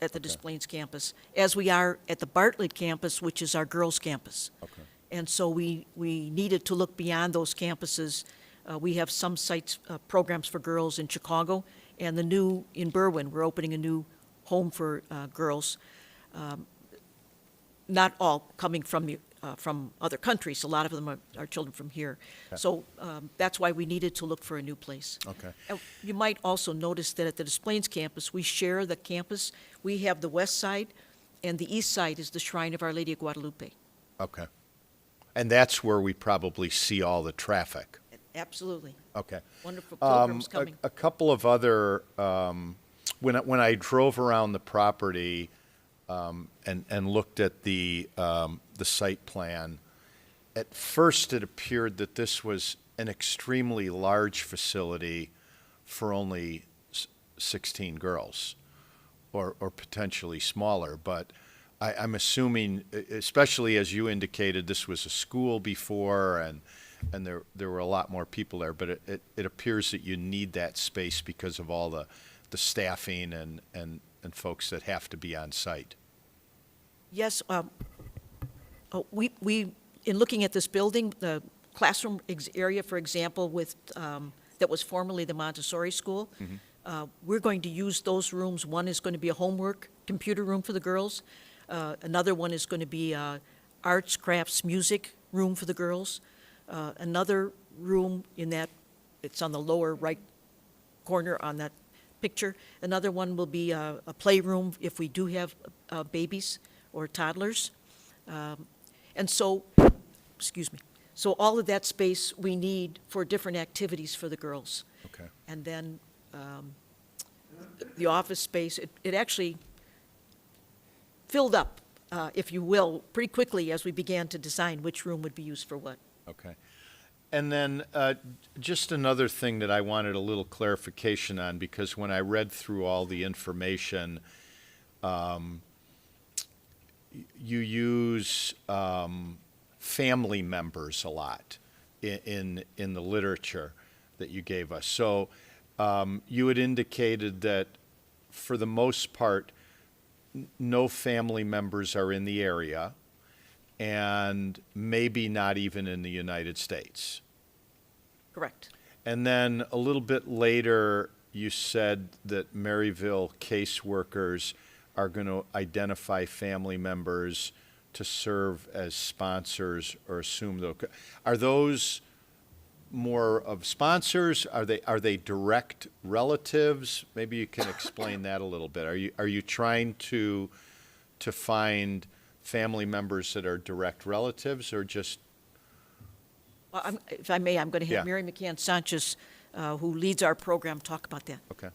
at the Des Plaines campus, as we are at the Bartlett campus, which is our girls' campus. Okay. And so we needed to look beyond those campuses. We have some sites, programs for girls in Chicago, and in Berwyn, we're opening a new home for girls. Not all coming from other countries. A lot of them are children from here. Okay. So that's why we needed to look for a new place. Okay. And you might also notice that at the Des Plaines campus, we share the campus. We have the west side, and the east side is the Shrine of Our Lady of Guadalupe. Okay. And that's where we probably see all the traffic. Absolutely. Okay. Wonderful pilgrims coming. A couple of other, when I drove around the property and looked at the site plan, at first it appeared that this was an extremely large facility for only 16 girls, or potentially smaller. But I'm assuming, especially as you indicated, this was a school before, and there were a lot more people there. But it appears that you need that space because of all the staffing and folks that have to be on site. Yes, we in looking at this building, the classroom area, for example, that was formerly the Montessori school, we're going to use those rooms. One is going to be a homework computer room for the girls. Another one is going to be arts, crafts, music room for the girls. Another room it's on the lower right corner on that picture. Another one will be a playroom if we do have babies or toddlers. And so, so all of that space we need for different activities for the girls. Okay. And then the office space, it actually filled up, if you will, pretty quickly as we began to design which room would be used for what. Okay. And then just another thing that I wanted a little clarification on, because when I read through all the information, you use family members a lot in the literature that you gave us. So you had indicated that for the most part, no family members are in the area, and maybe not even in the United States. Correct. And then a little bit later, you said that Maryville caseworkers are going to identify family members to serve as sponsors or assume they'll. Are those more of sponsors? Are they direct relatives? Maybe you can explain that a little bit. Are you trying to find family members that are direct relatives, or just? Well, if I may, I'm going to have Yeah. Mary McCann Sanchez, who leads our program, talk about that. Okay.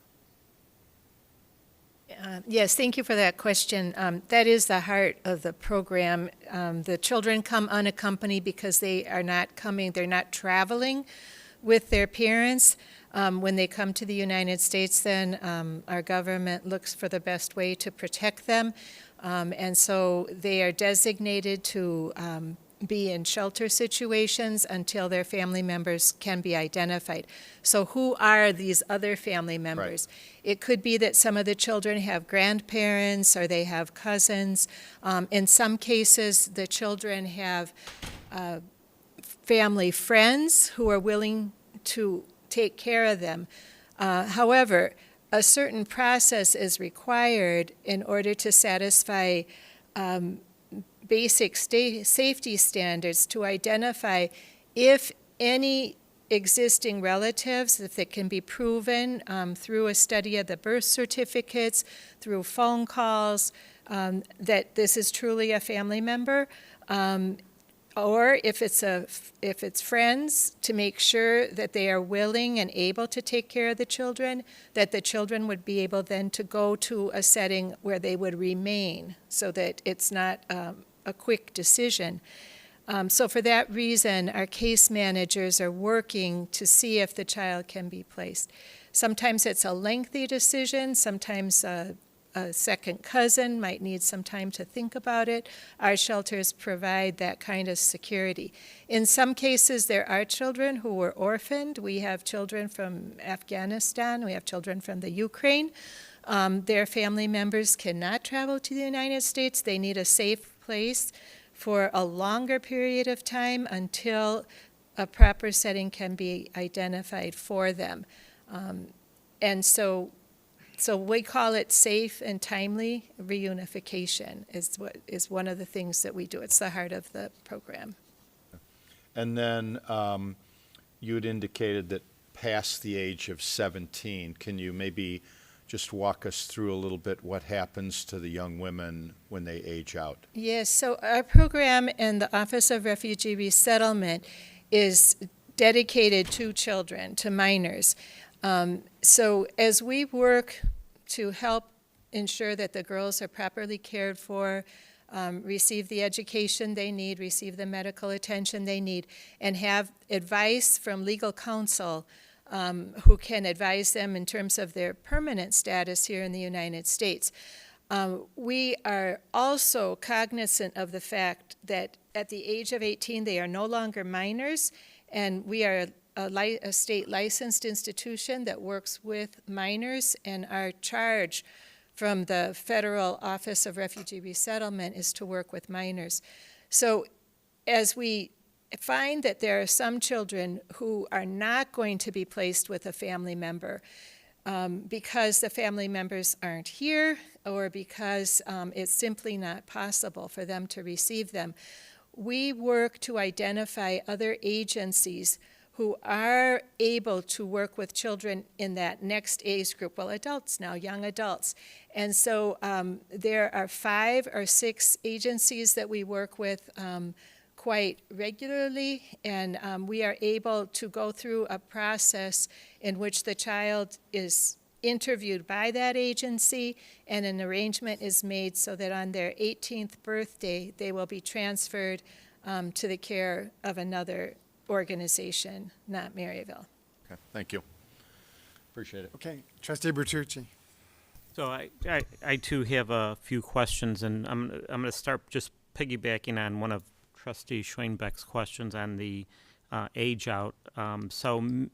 Yes, thank you for that question. That is the heart of the program. The children come unaccompanied because they are not coming, they're not traveling with their parents. When they come to the United States, then our government looks for the best way to protect them. And so they are designated to be in shelter situations until their family members can be identified. So who are these other family members? Right. It could be that some of the children have grandparents or they have cousins. In some cases, the children have family friends who are willing to take care of them. However, a certain process is required in order to satisfy basic safety standards to identify if any existing relatives, if it can be proven through a study of the birth certificates, through phone calls, that this is truly a family member, or if it's friends, to make sure that they are willing and able to take care of the children, that the children would be able then to go to a setting where they would remain, so that it's not a quick decision. So for that reason, our case managers are working to see if the child can be placed. Sometimes it's a lengthy decision, sometimes a second cousin might need some time to think about it. Our shelters provide that kind of security. In some cases, there are children who were orphaned. We have children from Afghanistan, we have children from the Ukraine. Their family members cannot travel to the United States. They need a safe place for a longer period of time until a proper setting can be identified for them. And so we call it safe and timely reunification is one of the things that we do. It's the heart of the program. And then you had indicated that past the age of 17, can you maybe just walk us through a little bit what happens to the young women when they age out? Yes, so our program in the Office of Refugee Resettlement is dedicated to children, to minors. So as we work to help ensure that the girls are properly cared for, receive the education they need, receive the medical attention they need, and have advice from legal counsel who can advise them in terms of their permanent status here in the United States. We are also cognizant of the fact that at the age of 18, they are no longer minors, and we are a state licensed institution that works with minors, and our charge from the Federal Office of Refugee Resettlement is to work with minors. So as we find that there are some children who are not going to be placed with a family member because the family members aren't here, or because it's simply not possible for them to receive them, we work to identify other agencies who are able to work with children in that next age group, well, adults now, young adults. And so there are 5 or 6 agencies that we work with quite regularly, and we are able to go through a process in which the child is interviewed by that agency, and an arrangement is made so that on their 18th birthday, they will be transferred to the care of another organization, not Maryville. Okay, thank you. Appreciate it. Okay, Trustee Bertucci. So I too have a few questions, and I'm going to start just piggybacking on one of Trustee Schwingbeck's questions on the age out.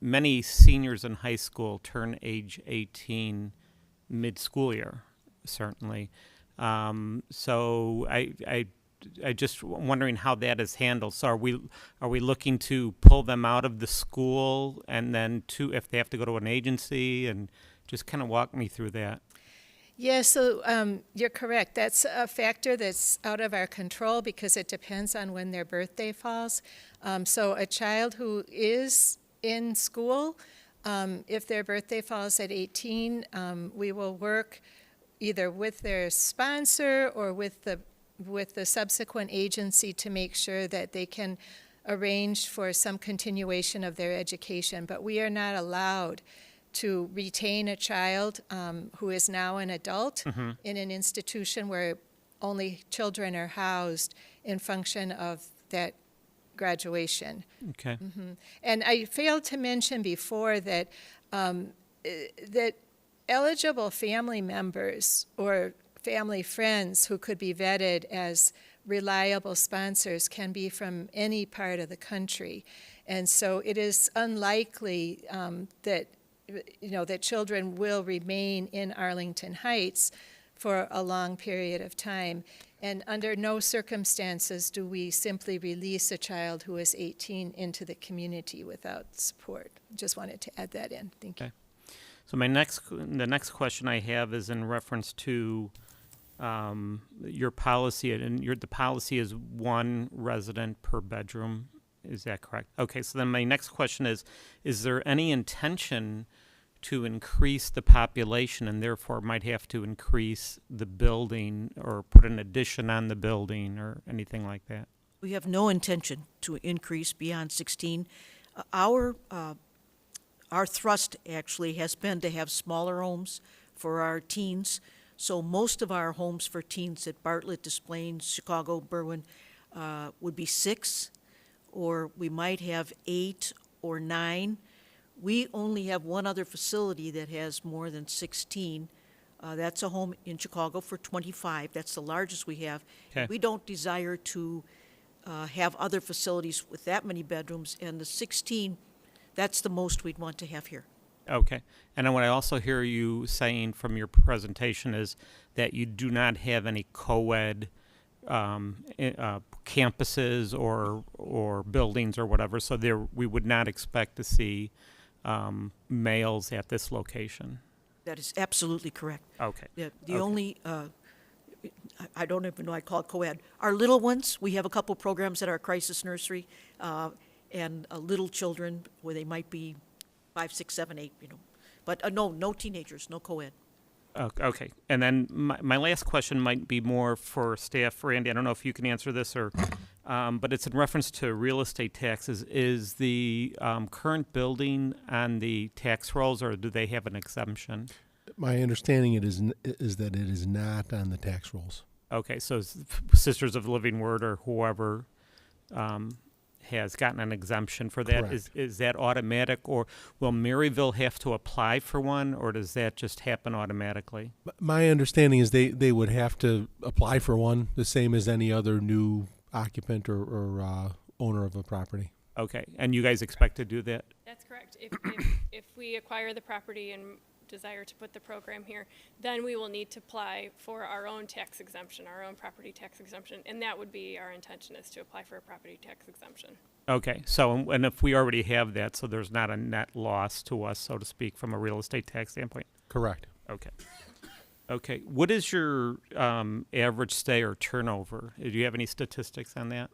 Many seniors in high school turn age 18 mid-school year, certainly. So I just wondering how that is handled. So are we looking to pull them out of the school, and then if they have to go to an agency, and just kind of walk me through that? Yeah, so you're correct. That's a factor that's out of our control because it depends on when their birthday falls. So a child who is in school, if their birthday falls at 18, we will work either with their sponsor or with the subsequent agency to make sure that they can arrange for some continuation of their education. But we are not allowed to retain a child who is now an adult in an institution where only children are housed in function of that graduation. Okay. And I failed to mention before that that eligible family members or family friends who could be vetted as reliable sponsors can be from any part of the country. And so it is unlikely that children will remain in Arlington Heights for a long period of time. And under no circumstances do we simply release a child who is 18 into the community without support. Just wanted to add that in. Thank you. Okay. So the next question I have is in reference to your policy, and the policy is one resident per bedroom. Is that correct? Okay, so then my next question is there any intention to increase the population and therefore might have to increase the building or put an addition on the building or anything like that? We have no intention to increase beyond 16. Our thrust actually has been to have smaller homes for our teens. So most of our homes for teens at Bartlett, Des Plaines, Chicago, Berwyn would be 6, or we might have 8 or 9. We only have one other facility that has more than 16. That's a home in Chicago for 25. That's the largest we have. Okay. We don't desire to have other facilities with that many bedrooms, and the 16, that's the most we'd want to have here. Okay. And then what I also hear you saying from your presentation is that you do not have any co-ed campuses or buildings or whatever, so we would not expect to see males at this location. That is absolutely correct. Okay. The only, I don't even know, I call it co-ed. Our little ones, we have a couple programs at our crisis nursery, and little children where they might be 5, 6, 7, 8, But no teenagers, no co-ed. Okay. And then my last question might be more for staff. Randy, I don't know if you can answer this, but it's in reference to real estate taxes. Is the current building on the tax rolls, or do they have an exemption? My understanding is that it is not on the tax rolls. Okay, so Sisters of the Living Word or whoever has gotten an exemption for that. Correct. Is that automatic, or will Maryville have to apply for one, or does that just happen automatically? My understanding is they would have to apply for one, the same as any other new occupant or owner of a property. Okay, and you guys expect to do that? That's correct. If we acquire the property and desire to put the program here, then we will need to apply for our own tax exemption, our own property tax exemption, and that would be our intention, is to apply for a property tax exemption. Okay, so, and if we already have that, so there's not a net loss to us, so to speak, from a real estate tax standpoint? Correct. Okay. Okay, what is your average stay or turnover? Do you have any statistics on that?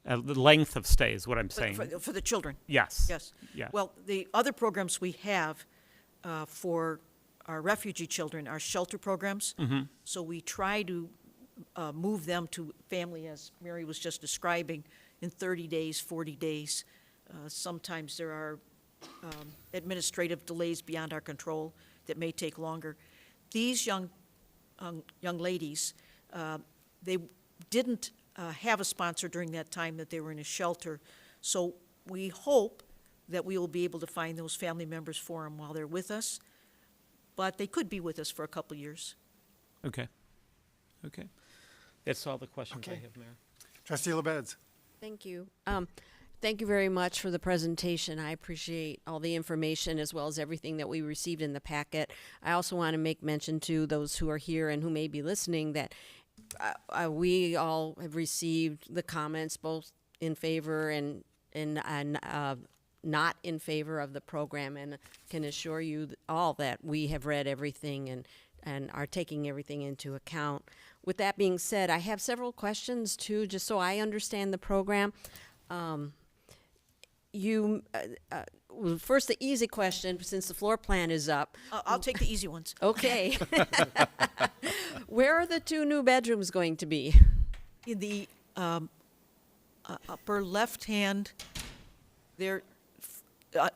The length of stay is what I'm saying. For the children? Yes. Yes. Yeah. Well, the other programs we have for our refugee children are shelter programs. Mm-hmm. So we try to move them to family, as Mary was just describing, in 30 days, 40 days. Sometimes there are administrative delays beyond our control that may take longer. These young ladies, they didn't have a sponsor during that time that they were in a shelter. So we hope that we will be able to find those family members for them while they're with us. but they could be with us for a couple years. Okay. Okay. That's all the questions I Okay. have, Mayor. Trustee LaBedz. Thank you. Thank you very much for the presentation. I appreciate all the information as well as everything that we received in the packet. I also want to make mention to those who are here and who may be listening that we all have received the comments both in favor and not in favor of the program, and can assure you all that we have read everything and are taking everything into account. With that being said, I have several questions too, just so I understand the program. Well, first, the easy question, since the floor plan is up. I'll take the easy ones. Okay. Where are the 2 new bedrooms going to be? In the upper left hand, there,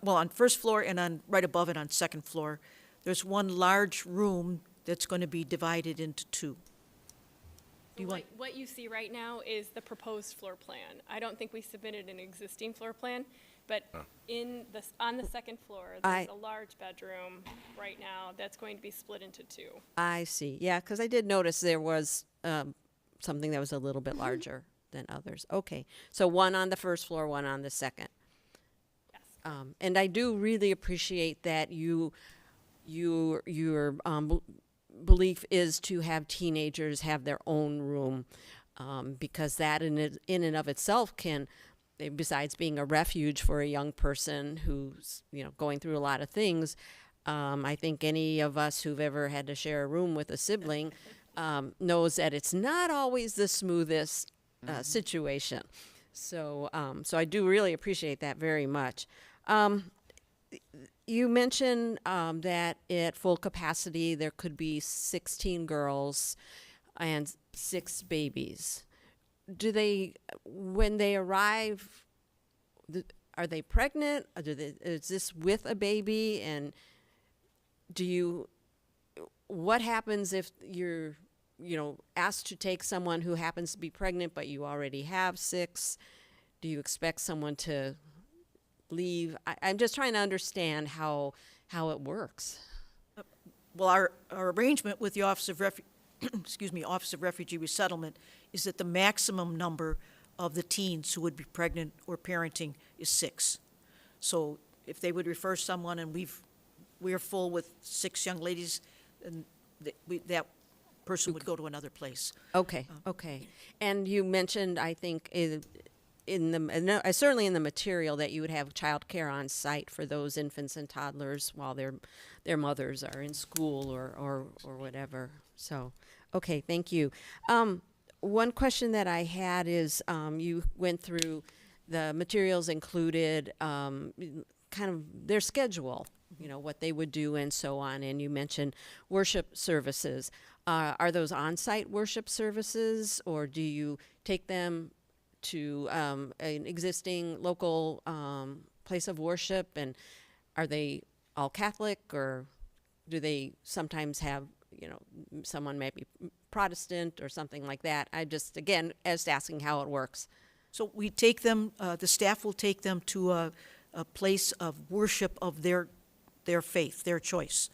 on first floor and on right above it on second floor, there's one large room that's going to be divided into 2. What you see right now is the proposed floor plan. I don't think we submitted an existing floor plan, but on the second floor, there's a large bedroom right now that's going to be split into 2. I see. Yeah, because I did notice there was something that was a little bit larger than others. Okay, so one on the first floor, one on the second. Yes. And I do really appreciate that your belief is to have teenagers have their own room, because that in and of itself can, besides being a refuge for a young person who's going through a lot of things, I think any of us who've ever had to share a room with a sibling knows that it's not always the smoothest situation. So I do really appreciate that very much. You mentioned that at full capacity there could be 16 girls and 6 babies. Do they, when they arrive, are they pregnant? Is this with a baby? And what happens if you're, asked to take someone who happens to be pregnant but you already have 6? Do you expect someone to leave? I'm just trying to understand how it works. Well, our arrangement with the Office of Office of Refugee Resettlement is that the maximum number of the teens who would be pregnant or parenting is 6. So if they would refer someone and we're full with 6 young ladies, and that person would go to another place. Okay. And you mentioned, I think, certainly in the material, that you would have child care on site for those infants and toddlers while their mothers are in school or whatever. So, okay, thank you. One question that I had is, you went through the materials included kind of their schedule, what they would do and so on, and you mentioned worship services. Are those on-site worship services, or do you take them to an existing local place of worship, and are they all Catholic, or do they sometimes have, someone may be Protestant or something like that? I just, again, asking how it works. So we take them, the staff will take them to a place of worship of their faith, their choice.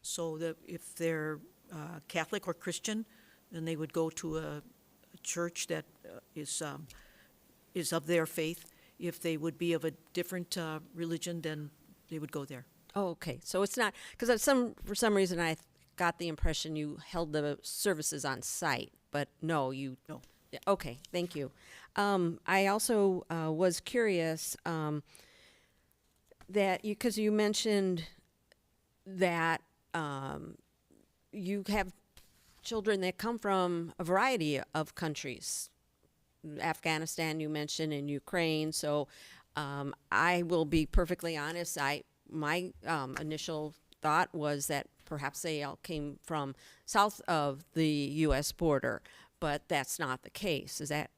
So that if they're Catholic or Christian, then they would go to a church that is of their faith. If they would be of a different religion, then they would go there. Oh, okay. So it's not, because for some reason I got the impression you held the services on site, but no. Yeah, okay, thank you. I also was curious that because you mentioned that you have children that come from a variety of countries. Afghanistan you mentioned, and Ukraine. So I will be perfectly honest. My initial thought was that perhaps they all came from south of the U.S. border, but that's not the case. Is that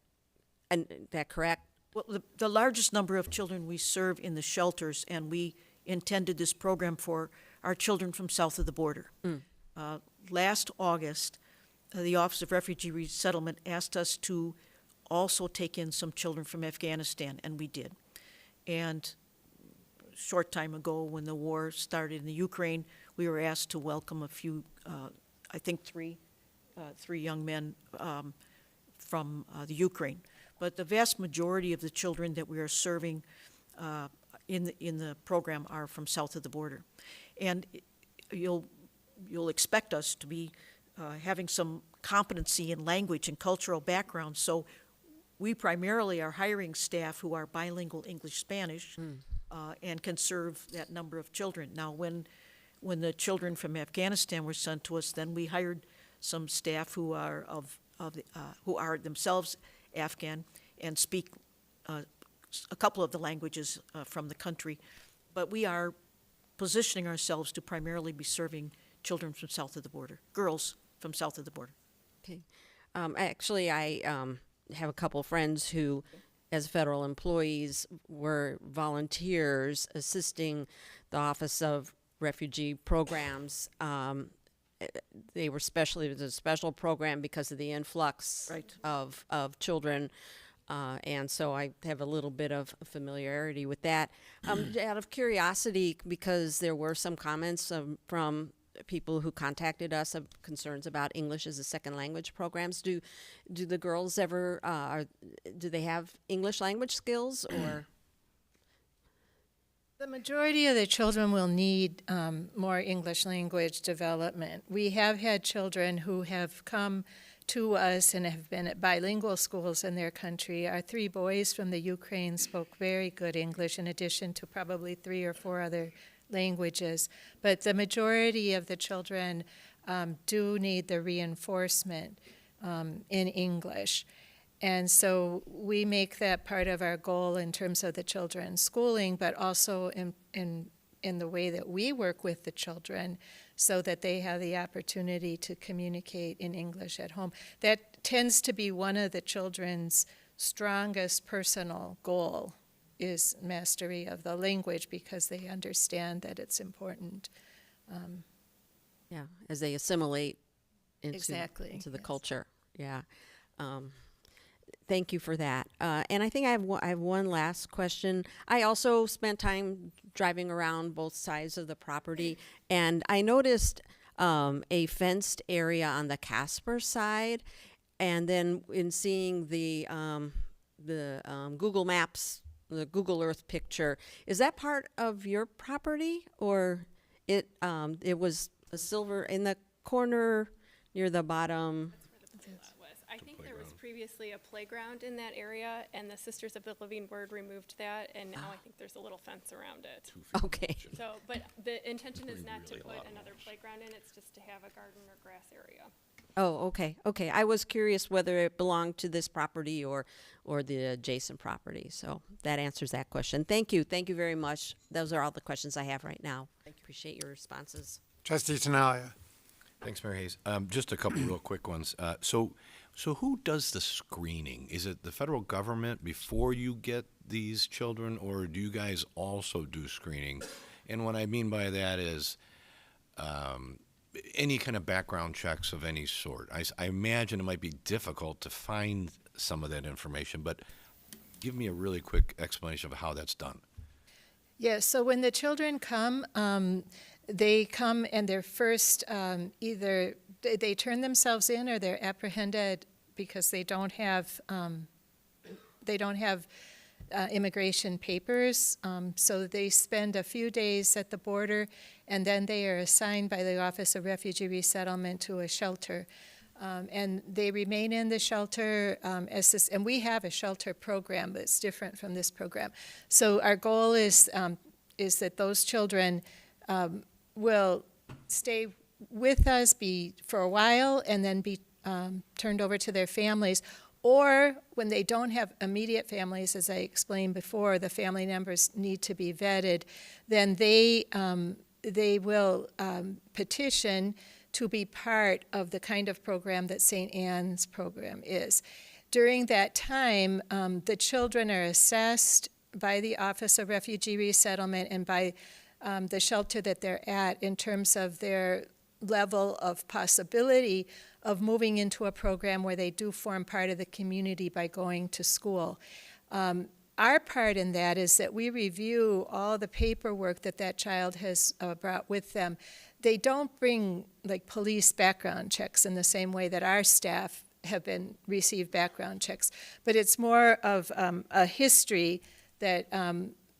correct? Well, the largest number of children we serve in the shelters, and we intended this program for, are children from south of the border. Last August, the Office of Refugee Resettlement asked us to also take in some children from Afghanistan, and we did. And a short time ago, when the war started in the Ukraine, we were asked to welcome a few, I think three young men from the Ukraine. But the vast majority of the children that we are serving in the program are from south of the border. And you'll expect us to be having some competency in language and cultural background. So we primarily are hiring staff who are bilingual English-Spanish and can serve that number of children. Now, when the children from Afghanistan were sent to us, then we hired some staff who are who are themselves Afghan and speak a couple of the languages from the country. But we are positioning ourselves to primarily be serving children from south of the border, girls from south of the border. Okay. Actually, I have a couple friends who, as federal employees, were volunteers assisting the Office of Refugee Programs. They were it was a special program because of the influx of children. And so I have a little bit of familiarity with that. Out of curiosity, because there were some comments from people who contacted us of concerns about English as a second language programs. Do the girls ever, do they have English language skills or? The majority of the children will need more English language development. We have had children who have come to us and have been at bilingual schools in their country. Our 3 boys from the Ukraine spoke very good English, in addition to probably 3 or 4 other languages. But the majority of the children do need the reinforcement in English. And so we make that part of our goal in terms of the children's schooling, but also in the way that we work with the children so that they have the opportunity to communicate in English at home. That tends to be one of the children's strongest personal goal, is mastery of the language, because they understand that it's important. Yeah, as they assimilate into the yes. culture. Yeah. Thank you for that. And I think I have one last question. I also spent time driving around both sides of the property, and I noticed a fenced area on the Casper side, and then in seeing the Google Maps, the Google Earth picture, is that part of your property, or it was a silver in the corner near the bottom? I think there was previously a playground in that area, and the Sisters of the Living Word removed that, and now I think there's a little fence around it. Okay. So, but the intention is not to put another playground in, it's just to have a garden or grass area. Oh, okay. Okay. I was curious whether it belonged to this property or the adjacent property. So that answers that question. Thank you. Thank you very much. Those are all the questions I have right now. I appreciate your responses. Trustee Tinaglia. Thanks, Mary Hayes. Just a couple real quick ones. So who does the screening? Is it the federal government before you get these children, or do you guys also do screening? And what I mean by that is any kind of background checks of any sort. I imagine it might be difficult to find some of that information, but give me a really quick explanation of how that's done. Yes, so when the children come, they come and they're first either they turn themselves in or they're apprehended because they don't have immigration papers. So they spend a few days at the border, and then they are assigned by the Office of Refugee Resettlement to a shelter. And they remain in the shelter and we have a shelter program that's different from this program. So our goal is that those children will stay with us for a while and then be turned over to their families. Or when they don't have immediate families, as I explained before, the family members need to be vetted, then they will petition to be part of the kind of program that St. Anne's program is. During that time, the children are assessed by the Office of Refugee Resettlement and by the shelter that they're at in terms of their level of possibility of moving into a program where they do form part of the community by going to school. Our part in that is that we review all the paperwork that child has brought with them. they don't bring like police background checks in the same way that our staff have been received background checks, but it's more of a history that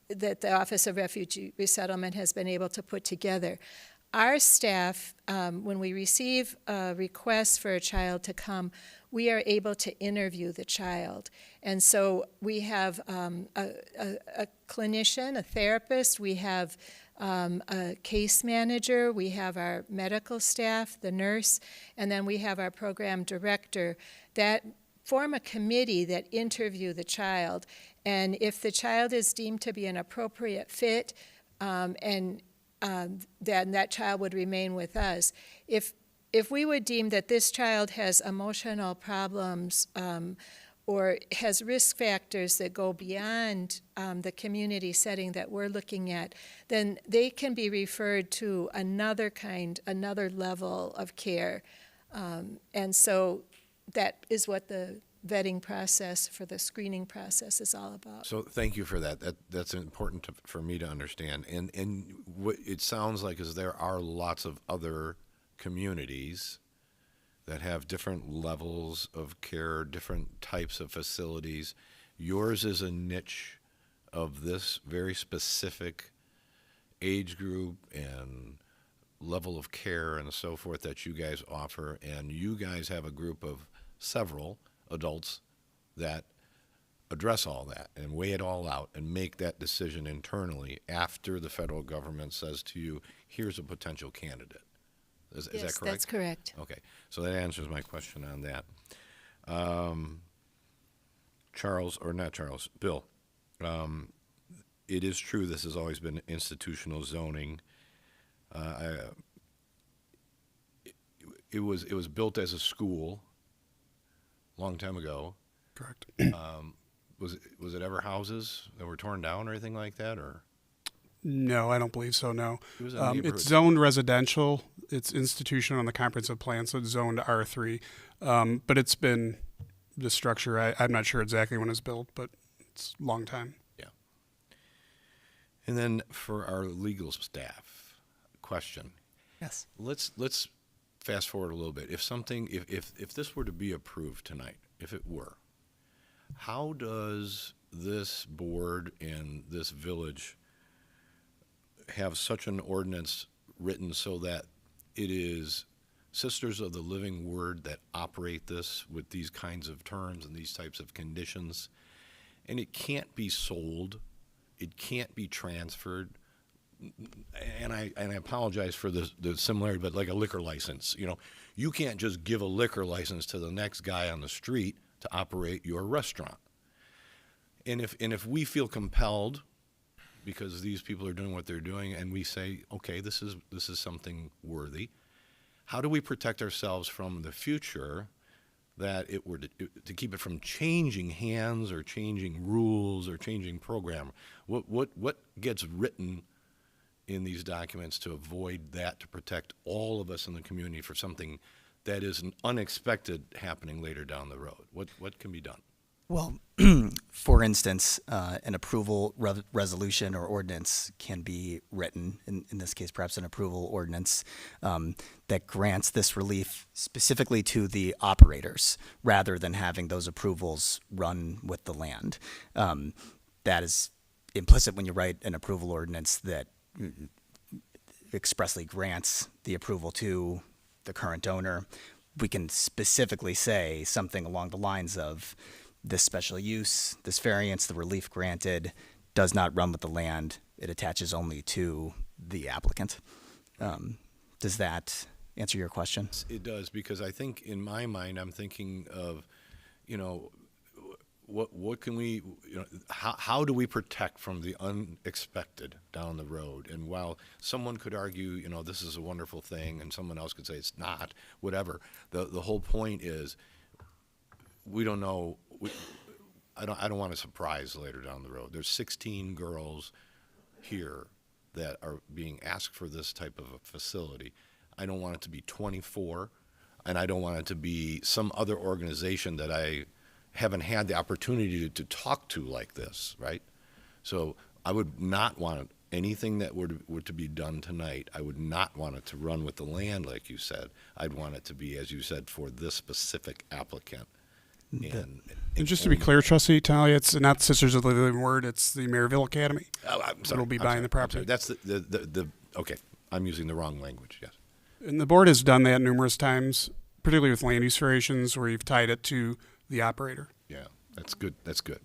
that the Office of Refugee Resettlement has been able to put together. Our staff, when we receive a request for a child to come, we are able to interview the child. And so we have a clinician, a therapist, we have a case manager, we have our medical staff, the nurse, and then we have our program director that form a committee that interview the child. And if the child is deemed to be an appropriate fit, then that child would remain with us. If we would deem that this child has emotional problems or has risk factors that go beyond the community setting that we're looking at, then they can be referred to another level of care. And so that is what the vetting process for the screening process is all about. So thank you for that. That's important for me to understand. And what it sounds like is there are lots of other communities that have different levels of care, different types of facilities. Yours is a niche of this very specific age group and level of care and so forth that you guys offer, and you guys have a group of several adults that address all that and weigh it all out and make that decision internally after the federal government says to you, here's a potential candidate. Is that correct? That's correct. Okay, so that answers my question on that. Bill, it is true this has always been institutional zoning. It was built as a school a long time ago. Correct. Was it ever houses that were torn down or anything like that, or? No, I don't believe so, no. It was a It's zoned residential. It's institutional on the comprehensive plan, so it's zoned R3. But it's been, the structure, I'm not sure exactly when it was built, but it's a long time. Yeah. And then for our legal staff, question. Yes. Let's fast forward a little bit. If this were to be approved tonight, if it were, how does this board and this village have such an ordinance written so that it is Sisters of the Living Word that operate this with these kinds of terms and these types of conditions, and it can't be sold, it can't be transferred, and I apologize for the similarity, but like a liquor license, you can't just give a liquor license to the next guy on the street to operate your restaurant. And if we feel compelled, because these people are doing what they're doing, and we say, okay, this is something worthy, how do we protect ourselves from the future that it were to keep it from changing hands or changing rules or changing program? What gets written in these documents to avoid that, to protect all of us in the community for something that is an unexpected happening later down the road? What can be done? Well, for instance, an approval resolution or ordinance can be written, in this case perhaps an approval ordinance, that grants this relief specifically to the operators rather than having those approvals run with the land. That is implicit when you write an approval ordinance that expressly grants the approval to the current owner. We can specifically say something along the lines of, this special use, this variance, the relief granted does not run with the land. It attaches only to the applicant. Does that answer your question? It does, because I think in my mind, I'm thinking of, what can we, how do we protect from the unexpected down the road? And while someone could argue, this is a wonderful thing, and someone else could say it's not, whatever, the whole point is, we don't know. I don't want a surprise later down the road. There's 16 girls here that are being asked for this type of a facility. I don't want it to be 24, and I don't want it to be some other organization that I haven't had the opportunity to talk to like this, right? So I would not want anything that were to be done tonight, I would not want it to run with the land, like you said. I'd want it to be, as you said, for this specific applicant. And just to be clear, Trustee Tinaglia, it's not Sisters of the Living Word, it's the Maryville Academy. Oh, I'm sorry. It'll be I'm buying sorry, the property. I'm sorry. That's okay. I'm using the wrong language, yes. And the board has done that numerous times, particularly with land use variations where you've tied it to the operator. Yeah, that's good. That's good.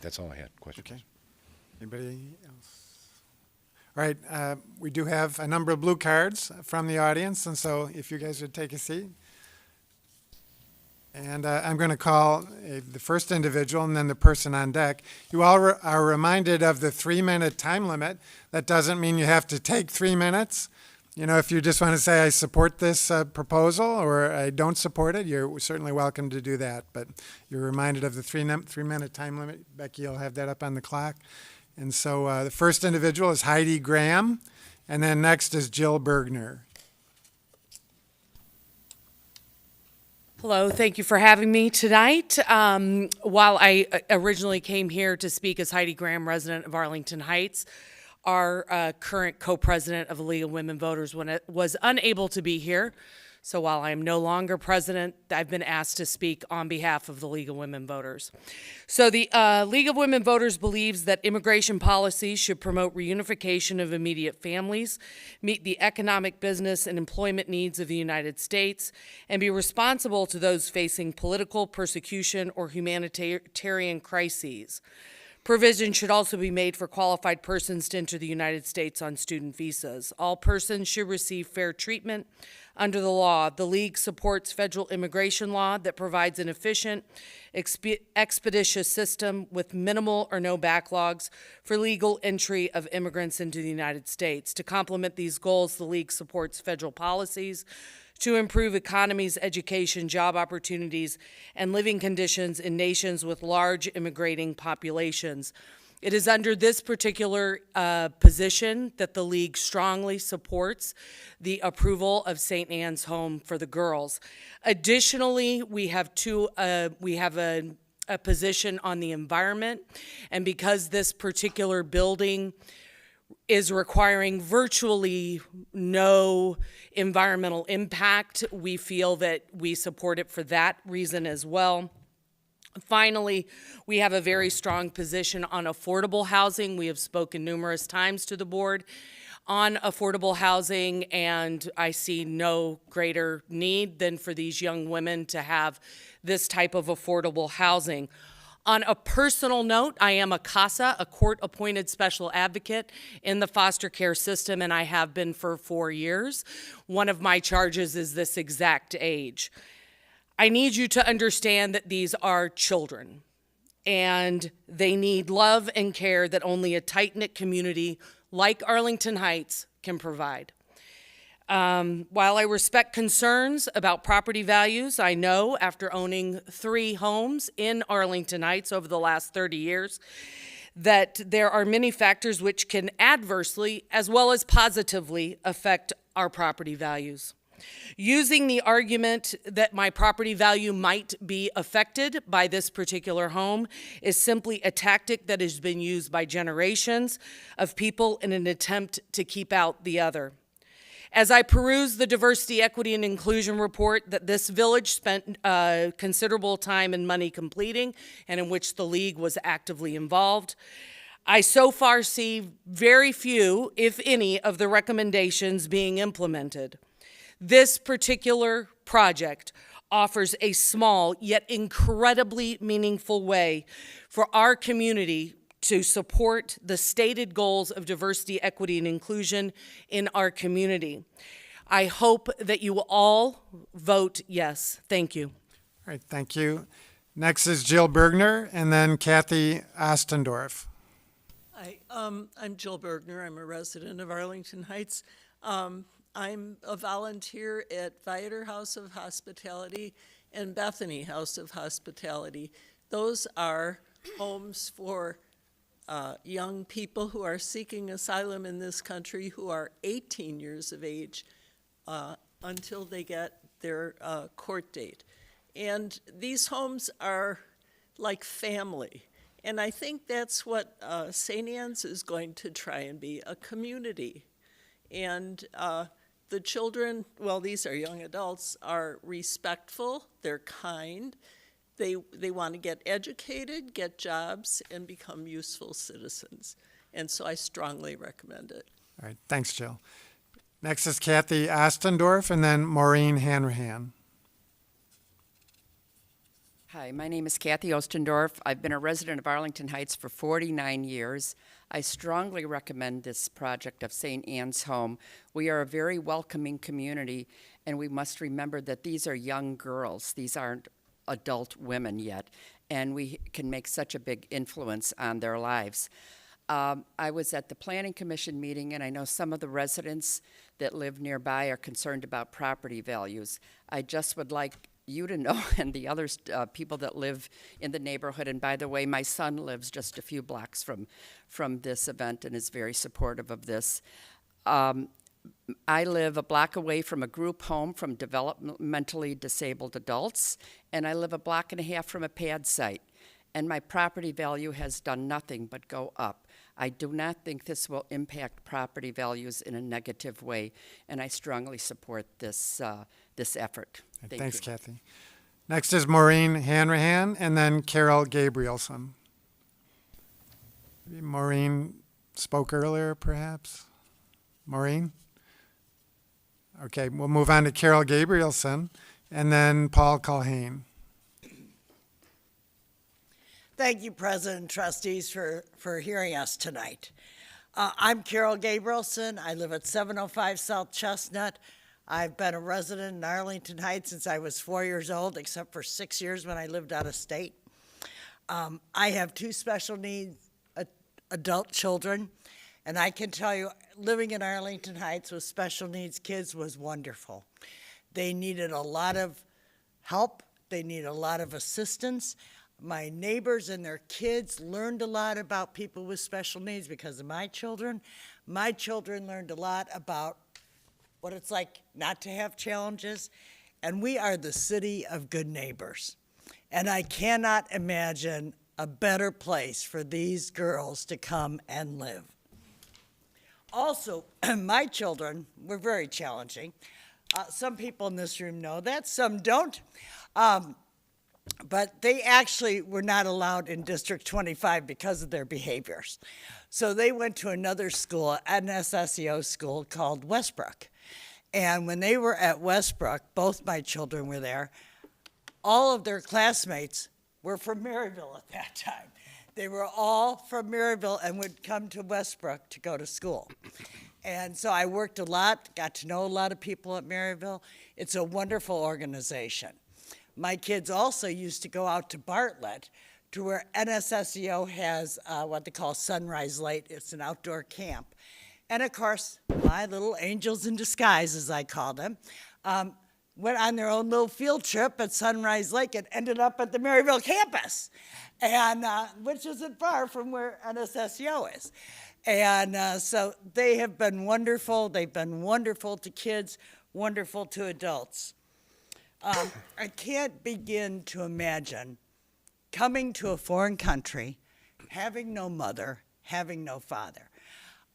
That's all I had. Questions? Okay. Anybody else? All right, we do have a number of blue cards from the audience, and so if you guys would take a seat. And I'm going to call the first individual and then the person on deck. You all are reminded of the 3-minute time limit. That doesn't mean you have to take 3 minutes. You know, if you just want to say, I support this proposal or I don't support it, you're certainly welcome to do that. But you're reminded of the 3-minute time limit. Becky, you'll have that up on the clock. And so the first individual is Heidi Graham, and then next is Jill Bergner. Hello, thank you for having me tonight. While I originally came here to speak as Heidi Graham, resident of Arlington Heights, our current co-president of the League of Women Voters was unable to be here. So while I am no longer president, I've been asked to speak on behalf of the League of Women Voters. So the League of Women Voters believes that immigration policies should promote reunification of immediate families, meet the economic, business, and employment needs of the United States, and be responsible to those facing political persecution or humanitarian crises. Provision should also be made for qualified persons to enter the United States on student visas. All persons should receive fair treatment under the law. The League supports federal immigration law that provides an efficient, expeditious system with minimal or no backlogs for legal entry of immigrants into the United States. To complement these goals, the League supports federal policies to improve economies, education, job opportunities, and living conditions in nations with large immigrating populations. It is under this particular position that the League strongly supports the approval of St. Anne's Home for the girls. Additionally, we have a position on the environment, and because this particular building is requiring virtually no environmental impact, we feel that we support it for that reason as well. Finally, we have a very strong position on affordable housing. We have spoken numerous times to the board on affordable housing, and I see no greater need than for these young women to have this type of affordable housing. On a personal note, I am a CASA, a court-appointed special advocate in the foster care system, and I have been for 4 years. One of my charges is this exact age. I need you to understand that these are children, and they need love and care that only a tight-knit community like Arlington Heights can provide. While I respect concerns about property values, I know after owning 3 homes in Arlington Heights over the last 30 years that there are many factors which can adversely as well as positively affect our property values. Using the argument that my property value might be affected by this particular home is simply a tactic that has been used by generations of people in an attempt to keep out the other. As I peruse the diversity, equity, and inclusion report that this village spent considerable time and money completing and in which the League was actively involved, I so far see very few, if any, of the recommendations being implemented. This particular project offers a small yet incredibly meaningful way for our community to support the stated goals of diversity, equity, and inclusion in our community. I hope that you will all vote yes. Thank you. All right, thank you. Next is Jill Bergner, and then Kathy Ostendorf. Hi, I'm Jill Bergner. I'm a resident of Arlington Heights. I'm a volunteer at Viator House of Hospitality and Bethany House of Hospitality. Those are homes for young people who are seeking asylum in this country who are 18 years of age until they get their court date. And these homes are like family. And I think that's what St. Anne's is going to try and be, a community. And the children, well, these are young adults, are respectful, they're kind, they want to get educated, get jobs, and become useful citizens. And so I strongly recommend it. All right, thanks, Jill. Next is Kathy Ostendorf, and then Maureen Hanrahan. Hi, my name is Kathy Ostendorf. I've been a resident of Arlington Heights for 49 years. I strongly recommend this project of St. Anne's Home. We are a very welcoming community, and we must remember that these are young girls. These aren't adult women yet, and we can make such a big influence on their lives. I was at the Planning Commission meeting, and I know some of the residents that live nearby are concerned about property values. I just would like you to know, and the other people that live in the neighborhood, and by the way, my son lives just a few blocks from this event and is very supportive of this. I live a block away from a group home from developmentally disabled adults, and I live a block and a half from a pad site, and my property value has done nothing but go up. I do not think this will impact property values in a negative way, and I strongly support this effort. Thanks, you. Kathy. Next is Maureen Hanrahan, and then Carol Gabrielson. Maybe Maureen spoke earlier, perhaps? Maureen? Okay, we'll move on to Carol Gabrielson, and then Paul Culhane. Thank you, President and Trustees, for hearing us tonight. I'm Carol Gabrielson. I live at 705 South Chestnut. I've been a resident in Arlington Heights since I was 4 years old, except for 6 years when I lived out of state. I have two special needs adult children, and I can tell you, living in Arlington Heights with special needs kids was wonderful. They needed a lot of help. They needed a lot of assistance. My neighbors and their kids learned a lot about people with special needs because of my children. My children learned a lot about what it's like not to have challenges, and we are the city of good neighbors. And I cannot imagine a better place for these girls to come and live. Also, my children were very challenging. Some people in this room know that, some don't. But they actually were not allowed in District 25 because of their behaviors. So they went to another school, an SSEO school called Westbrook. And when they were at Westbrook, both my children were there, all of their classmates were from Maryville at that time. They were all from Maryville and would come to Westbrook to go to school. And so I worked a lot, got to know a lot of people at Maryville. It's a wonderful organization. My kids also used to go out to Bartlett, to where NSSEO has what they call Sunrise Light. It's an outdoor camp. And of course, my little angels in disguise, as I call them, went on their own little field trip at Sunrise Lake and ended up at the Maryville campus, and which isn't far from where NSSEO is. And so they have been wonderful. They've been wonderful to kids, wonderful to adults. I can't begin to imagine coming to a foreign country, having no mother, having no father.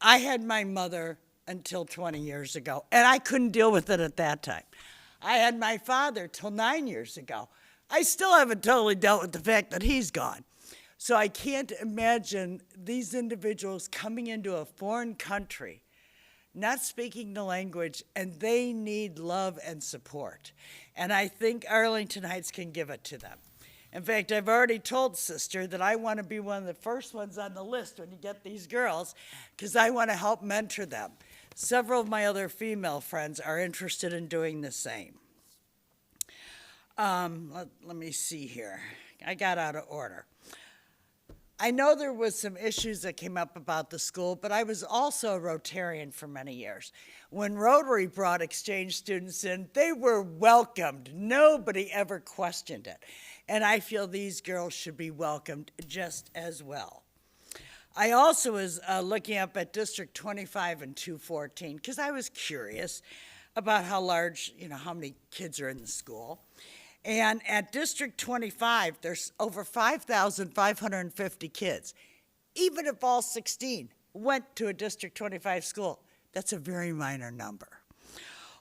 I had my mother until 20 years ago, and I couldn't deal with it at that time. I had my father till 9 years ago. I still haven't totally dealt with the fact that he's gone. So I can't imagine these individuals coming into a foreign country, not speaking the language, and they need love and support. And I think Arlington Heights can give it to them. In fact, I've already told Sister that I want to be one of the first ones on the list when you get these girls, because I want to help mentor them. Several of my other female friends are interested in doing the same. Let me see here. I got out of order. I know there was some issues that came up about the school, but I was also a Rotarian for many years. When Rotary brought exchange students in, they were welcomed. Nobody ever questioned it. And I feel these girls should be welcomed just as well. I also was looking up at District 25 and 214 because I was curious about how large, how many kids are in the school. And at District 25, there's over 5,550 kids. Even if all 16 went to a District 25 school, that's a very minor number.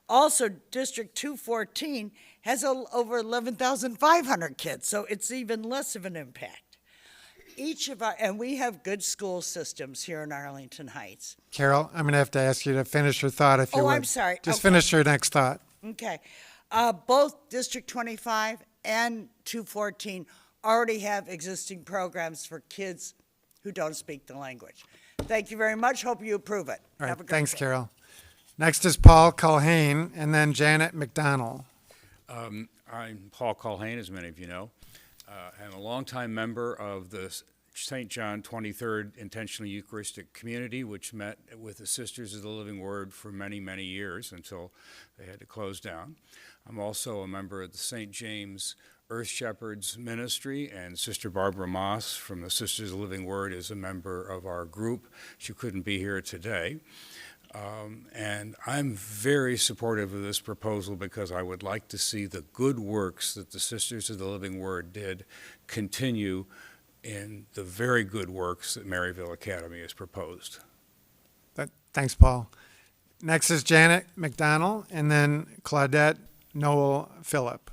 Also, District 214 has over 11,500 kids, so it's even less of an impact. And we have good school systems here in Arlington Heights. Carol, I'm going to have to ask you to finish your thought if you would. Oh, I'm sorry. Just Okay. finish your next thought. Okay. Both District 25 and 214 already have existing programs for kids who don't speak the language. Thank you very much. Hope you approve it. All right, Have a great thanks, day. Carol. Next is Paul Culhane, and then Janet McDonald. I'm Paul Culhane, as many of you know. I'm a longtime member of the St. John 23rd Intentionally Eucharistic Community, which met with the Sisters of the Living Word for many, many years until they had to close down. I'm also a member of the St. James Earth Shepherds Ministry, and Sister Barbara Moss from the Sisters of the Living Word is a member of our group. She couldn't be here today. And I'm very supportive of this proposal because I would like to see the good works that the Sisters of the Living Word did continue in the very good works that Maryville Academy has proposed. Thanks, Paul. Next is Janet McDonald, and then Claudette Noel Phillip.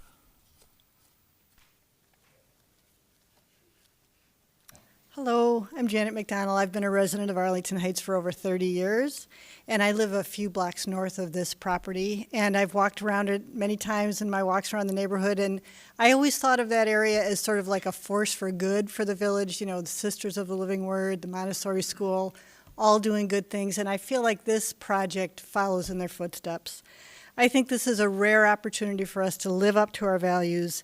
Hello, I'm Janet McDonald. I've been a resident of Arlington Heights for over 30 years, and I live a few blocks north of this property, and I've walked around it many times in my walks around the neighborhood, and I always thought of that area as sort of like a force for good for the village, you know, the Sisters of the Living Word, the Montessori School, all doing good things, and I feel like this project follows in their footsteps. I think this is a rare opportunity for us to live up to our values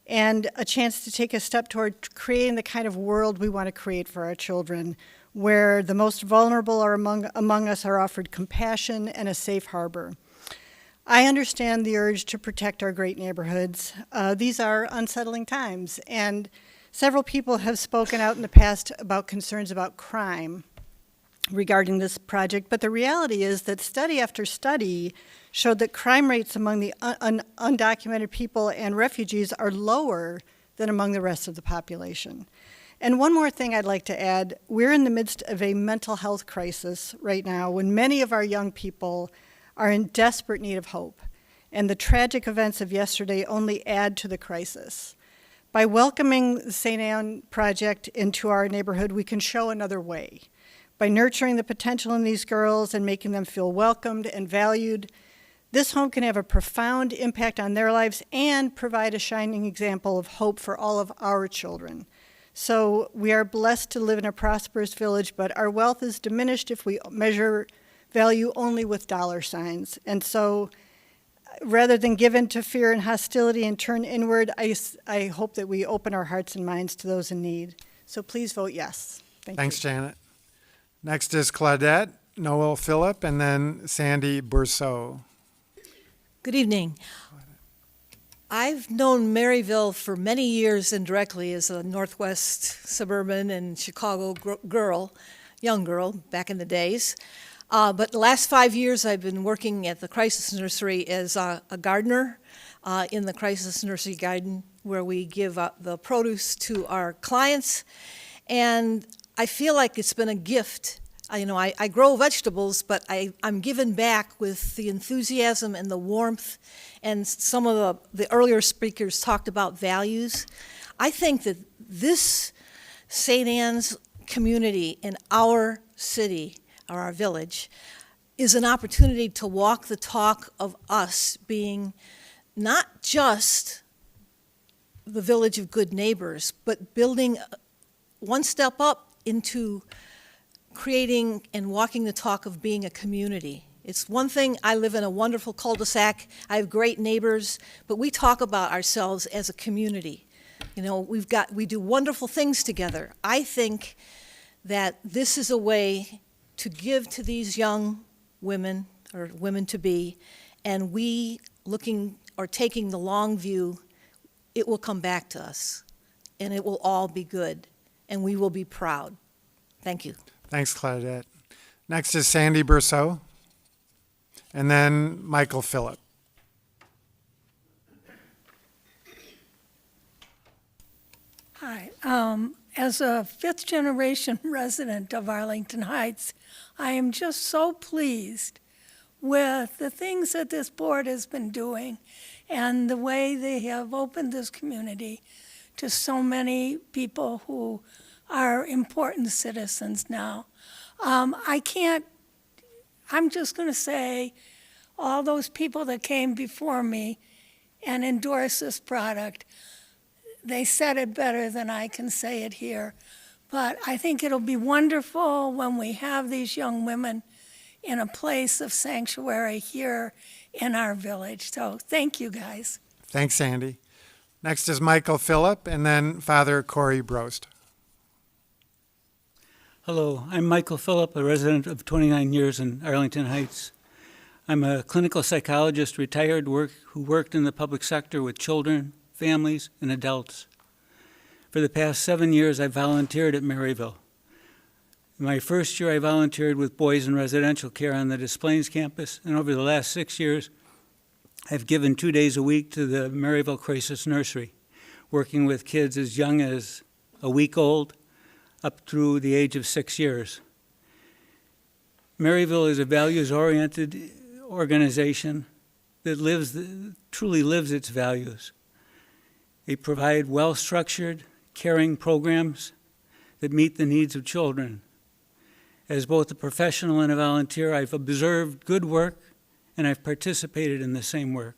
and a chance to take a step toward creating the kind of world we want to create for our children, where the most vulnerable are among us are offered compassion and a safe harbor. I understand the urge to protect our great neighborhoods. These are unsettling times, and several people have spoken out in the past about concerns about crime regarding this project, but the reality is that study after study showed that crime rates among the undocumented people and refugees are lower than among the rest of the population. And one more thing I'd like to add, we're in the midst of a mental health crisis right now when many of our young people are in desperate need of hope, and the tragic events of yesterday only add to the crisis. By welcoming the St. Anne Project into our neighborhood, we can show another way. By nurturing the potential in these girls and making them feel welcomed and valued, this home can have a profound impact on their lives and provide a shining example of hope for all of our children. So we are blessed to live in a prosperous village, but our wealth is diminished if we measure value only with dollar signs. And so rather than give in to fear and hostility and turn inward, I hope that we open our hearts and minds to those in need. So please vote yes. Thanks, Janet. Next is Claudette Noel Phillip, and then Sandy Bourseau. Good evening. I've known Maryville for many years indirectly as a Northwest suburban and Chicago young girl back in the days. But the last 5 years I've been working at the Crisis Nursery as a gardener in the Crisis Nursery Garden, where we give the produce to our clients. And I feel like it's been a gift. I grow vegetables, but I'm given back with the enthusiasm and the warmth, and some of the earlier speakers talked about values. I think that this St. Anne's community in our city, or our village, is an opportunity to walk the talk of us being not just the village of good neighbors, but building one step up into creating and walking the talk of being a community. It's one thing, I live in a wonderful cul-de-sac, I have great neighbors, but we talk about ourselves as a community. We do wonderful things together. I think that this is a way to give to these young women, or women-to-be, and we taking the long view, it will come back to us, and it will all be good, and we will be proud. Thank you. Thanks, Claudette. Next is Sandy Bourseau, and then Michael Phillip. Hi. As a fifth-generation resident of Arlington Heights, I am just so pleased with the things that this board has been doing and the way they have opened this community to so many people who are important citizens now. I'm just going to say all those people that came before me and endorsed this product, they said it better than I can say it here. But I think it'll be wonderful when we have these young women in a place of sanctuary here in our village. So thank you, guys. Thanks, Sandy. Next is Michael Phillip, and then Father Corey Brost. Hello, I'm Michael Phillip, a resident of 29 years in Arlington Heights. I'm a clinical psychologist, retired who worked in the public sector with children, families, and adults. For the past 7 years, I volunteered at Maryville. In my first year, I volunteered with boys in residential care on the Des Plaines campus, and over the last 6 years, I've given 2 days a week to the Maryville Crisis Nursery, working with kids as young as a week old up through the age of 6 years. Maryville is a values-oriented organization that truly lives its values. They provide well-structured, caring programs that meet the needs of children. As both a professional and a volunteer, I've observed good work and I've participated in the same work.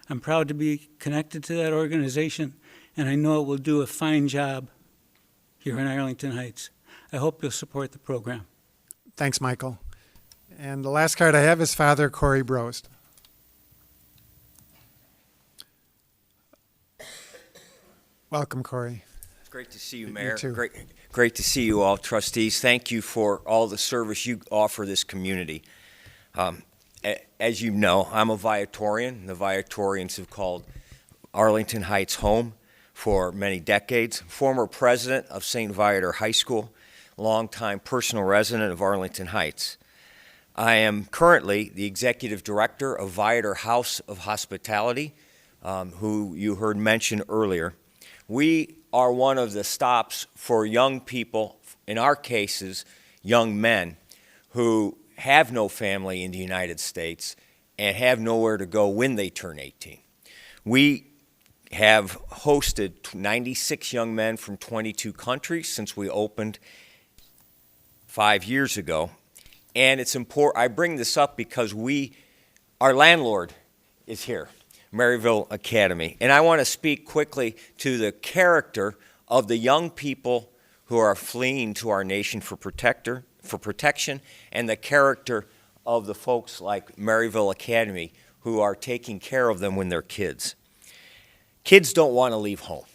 I'm proud to be connected to that organization, and I know it will do a fine job here in Arlington Heights. I hope you'll support the program. Thanks, Michael. And the last card I have is Father Corey Brost. Welcome, Corey. It's great to see you, You Mayor. too. Great to see you all, trustees. Thank you for all the service you offer this community. As you know, I'm a Viatorian. The Viatorians have called Arlington Heights home for many decades. Former president of St. Viator High School, longtime personal resident of Arlington Heights. I am currently the executive director of Viator House of Hospitality, who you heard mentioned earlier. We are one of the stops for young people, in our cases, young men, who have no family in the United States and have nowhere to go when they turn 18. We have hosted 96 young men from 22 countries since we opened 5 years ago. And it's important, I bring this up because our landlord is here, Maryville Academy. And I want to speak quickly to the character of the young people who are fleeing to our nation for protection, and the character of the folks like Maryville Academy who are taking care of them when they're kids. Kids don't want to leave home.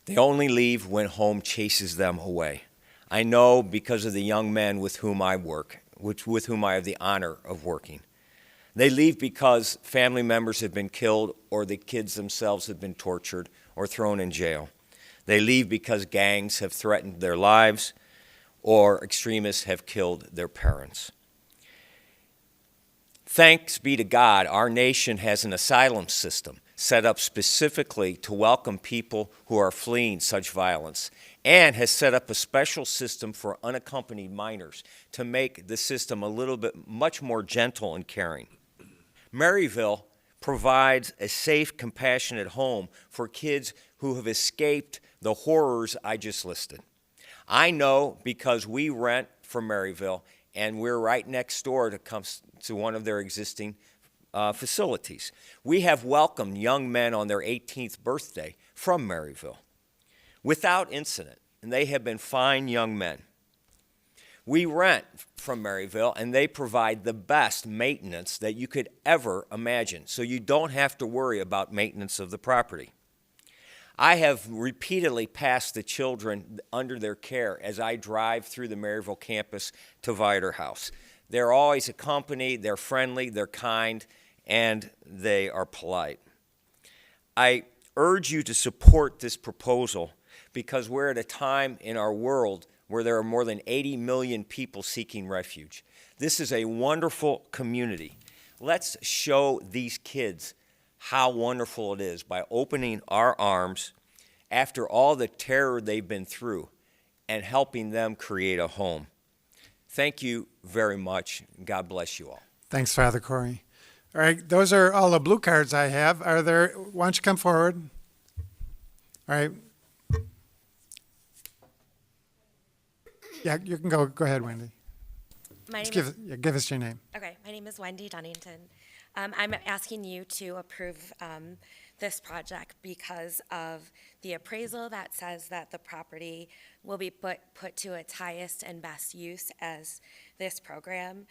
They only leave when home chases them away. I know because of the young men with whom I work, with whom I have the honor of working. They leave because family members have been killed or the kids themselves have been tortured or thrown in jail. They leave because gangs have threatened their lives or extremists have killed their parents. Thanks be to God, our nation has an asylum system set up specifically to welcome people who are fleeing such violence, and has set up a special system for unaccompanied minors to make the system a little bit much more gentle and caring. Maryville provides a safe, compassionate home for kids who have escaped the horrors I just listed. I know because we rent from Maryville, and we're right next door to one of their existing facilities. We have welcomed young men on their 18th birthday from Maryville without incident, and they have been fine young men. We rent from Maryville, and they provide the best maintenance that you could ever imagine, so you don't have to worry about maintenance of the property. I have repeatedly passed the children under their care as I drive through the Maryville campus to Viator House. They're always accompanied, they're friendly, they're kind, and they are polite. I urge you to support this proposal because we're at a time in our world where there are more than 80 million people seeking refuge. This is a wonderful community. Let's show these kids how wonderful it is by opening our arms after all the terror they've been through and helping them create a home. Thank you very much. God bless you all. Thanks, Father Corey. All right, those are all the blue cards I have. Why don't you come forward? All right. Yeah, you can go ahead, Wendy. Give us your name. Okay, my name is Wendy Dunnington. I'm asking you to approve this project because of the appraisal that says that the property will be put to its highest and best use as this program.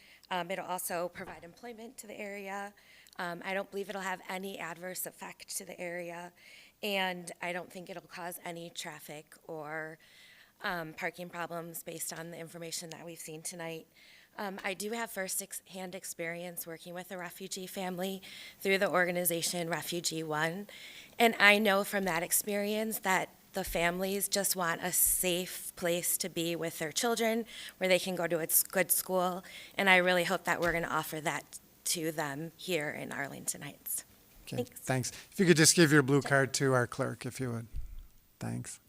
It'll also provide employment to the area. I don't believe it'll have any adverse effect to the area, and I don't think it'll cause any traffic or parking problems based on the information that we've seen tonight. I do have first-hand experience working with a refugee family through the organization Refugee One, and I know from that experience that the families just want a safe place to be with their children, where they can go to a good school, and I really hope that we're going to offer that to them here in Arlington Heights. Okay, thanks. If you could just give your blue card to our clerk, if you would. Thanks.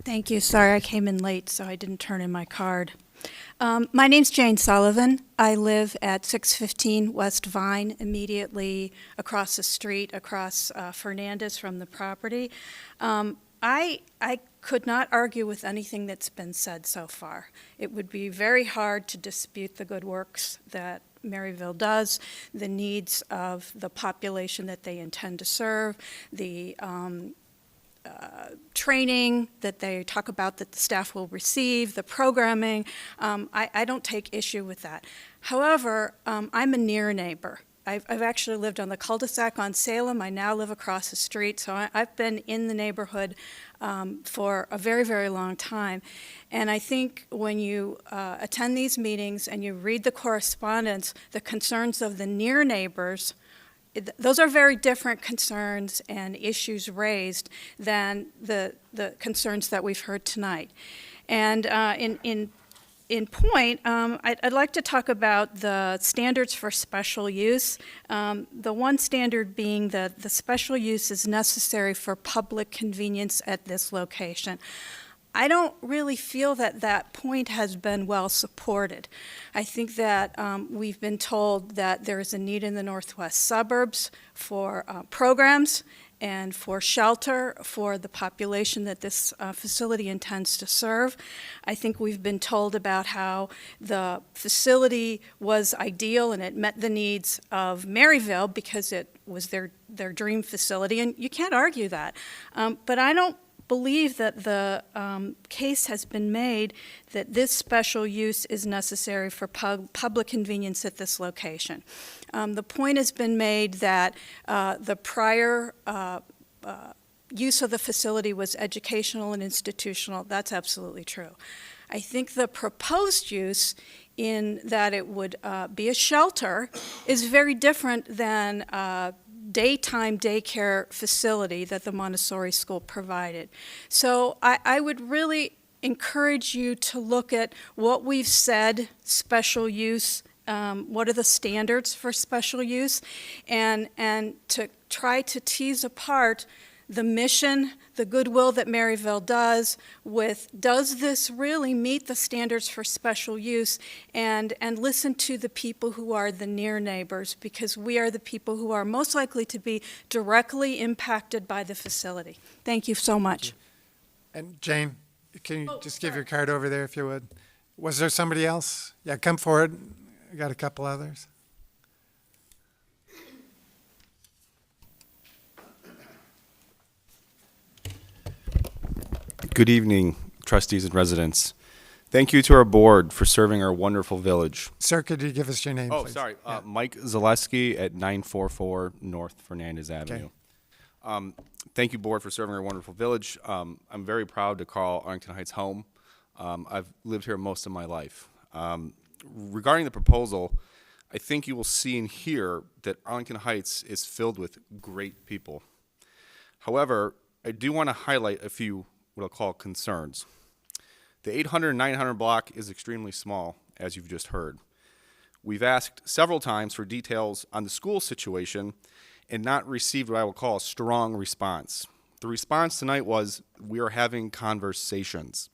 Thank you. Sorry I came in late, so I didn't turn in my card. My name's Jane Sullivan. I live at 615 West Vine, immediately across the street, across Fernandez from the property. I could not argue with anything that's been said so far. It would be very hard to dispute the good works that Maryville does, the needs of the population that they intend to serve, the training that they talk about that the staff will receive, the programming. I don't take issue with that. However, I'm a near neighbor. I've actually lived on the cul-de-sac on Salem. I now live across the street, so I've been in the neighborhood for a very, very long time. And I think when you attend these meetings and you read the correspondence, the concerns of the near neighbors, those are very different concerns and issues raised than the concerns that we've heard tonight. And in point, I'd like to talk about the standards for special use. The one standard being that the special use is necessary for public convenience at this location. I don't really feel that that point has been well supported. I think that we've been told that there is a need in the northwest suburbs for programs and for shelter for the population that this facility intends to serve. I think we've been told about how the facility was ideal and it met the needs of Maryville because it was their dream facility, and you can't argue that. But I don't believe that the case has been made that this special use is necessary for public convenience at this location. The point has been made that the prior use of the facility was educational and institutional. That's absolutely true. I think the proposed use in that it would be a shelter is very different than daytime daycare facility that the Montessori school provided. So I would really encourage you to look at what we've said, special use, what are the standards for special use, and to try to tease apart the mission, the goodwill that Maryville does with, does this really meet the standards for special use, and listen to the people who are the near neighbors, because we are the people who are most likely to be directly impacted by the facility. Thank you so much. And Jane, can you just give your card over there if you would? Was there somebody else? Yeah, come forward. We got a couple others. Good evening, trustees and residents. Thank you to our board for serving our wonderful village. Sir, could you give us your name, please? Sorry. Mike Zaleski at 944 North Fernandez Avenue. Thank you, board, for serving our wonderful village. I'm very proud to call Arlington Heights home. I've lived here most of my life. Regarding the proposal, I think you will see and hear that Arlington Heights is filled with great people. However, I do want to highlight a few what I'll call concerns. The 800-900 block is extremely small, as you've just heard. We've asked several times for details on the school situation, and not received what I will call a strong response. The response tonight was, we are having conversations.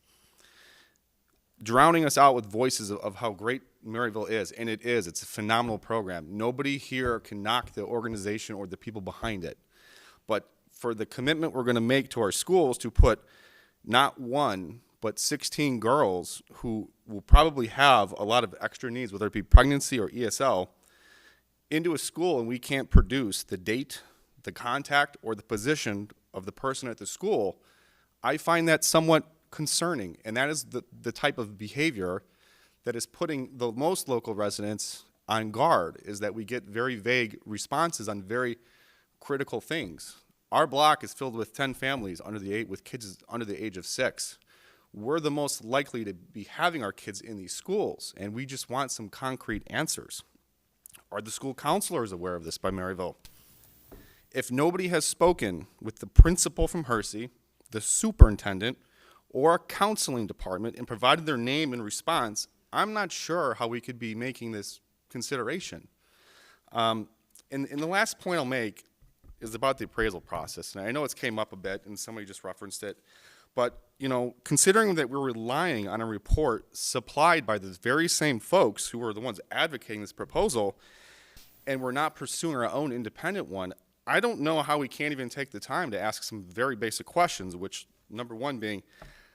Drowning us out with voices of how great Maryville is, and it is. It's a phenomenal program. Nobody here can knock the organization or the people behind it. But for the commitment we're going to make to our schools to put not one, but 16 girls who will probably have a lot of extra needs, whether it be pregnancy or ESL, into a school, and we can't produce the date, the contact, or the position of the person at the school, I find that somewhat concerning. And that is the type of behavior that is putting the most local residents on guard, is that we get very vague responses on very critical things. Our block is filled with 10 families with kids under the age of 6. We're the most likely to be having our kids in these schools, and we just want some concrete answers. Are the school counselors aware of this by Maryville? If nobody has spoken with the principal from Hersey, the superintendent, or a counseling department and provided their name in response, I'm not sure how we could be making this consideration. And the last point I'll make is about the appraisal process. And I know it's came up a bit, and somebody just referenced it. But, you know, considering that we're relying on a report supplied by the very same folks who are the ones advocating this proposal, and we're not pursuing our own independent one, I don't know how we can't even take the time to ask some very basic questions, which, number one being,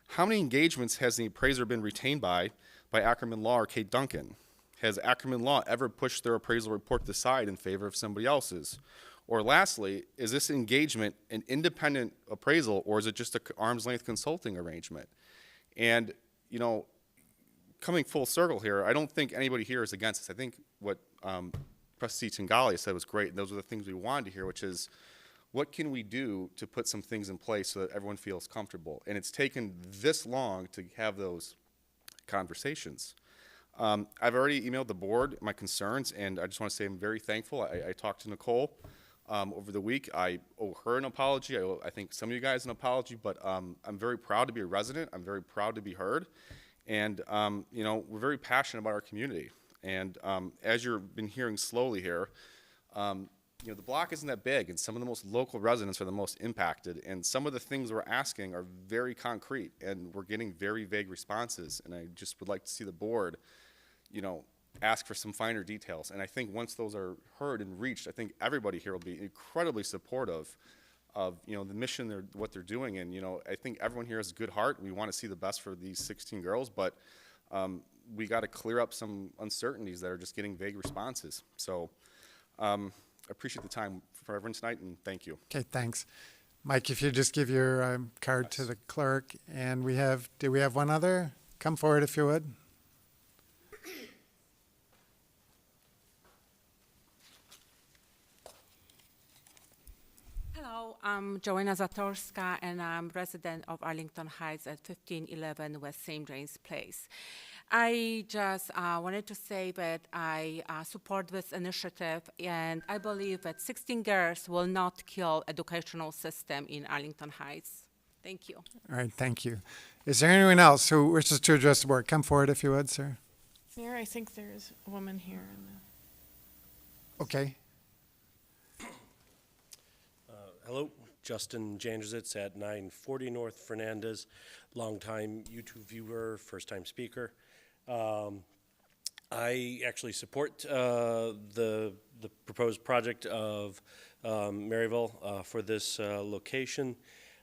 how many engagements has the appraiser been retained by Ackerman Law or Kate Duncan? Has Ackerman Law ever pushed their appraisal report to the side in favor of somebody else's? Or lastly, is this engagement an independent appraisal, or is it just an arm's length consulting arrangement? And, you know, coming full circle here, I don't think anybody here is against this. I think what Trustee Tinaglia said was great. Those are the things we wanted to hear, which is, what can we do to put some things in place so that everyone feels comfortable? And it's taken this long to have those conversations. I've already emailed the board my concerns, and I just want to say I'm very thankful. I talked to Nicolle over the week. I owe her an apology. I think some of you guys an apology, but I'm very proud to be a resident. I'm very proud to be heard. And, you know, we're very passionate about our community. And as you've been hearing slowly here, you know, the block isn't that big, and some of the most local residents are the most impacted. And some of the things we're asking are very concrete, and we're getting very vague responses. And I just would like to see the board, you know, ask for some finer details. And I think once those are heard and reached, I think everybody here will be incredibly supportive of, you know, the mission, what they're doing. And, you know, I think everyone here has a good heart. We want to see the best for these 16 girls, but we got to clear up some uncertainties that are just getting vague responses. So I appreciate the time for everyone tonight, and thank you. Okay, thanks. Mike, if you just give your card to the clerk. And do we have one other? Come forward if you would. Hello, I'm Joanna Zatorska, and I'm resident of Arlington Heights at 1511 West St. James Place. I just wanted to say that I support this initiative, and I believe that 16 girls will not kill educational system in Arlington Heights. Thank you. All right, thank you. Is there anyone else who wishes to address the board? Come forward if you would, sir. Mayor, I think there's a woman here. Okay. Hello, Justin Janderzitz at 940 North Fernandez, longtime YouTube viewer, first-time speaker. I actually support the proposed project of Maryville for this location.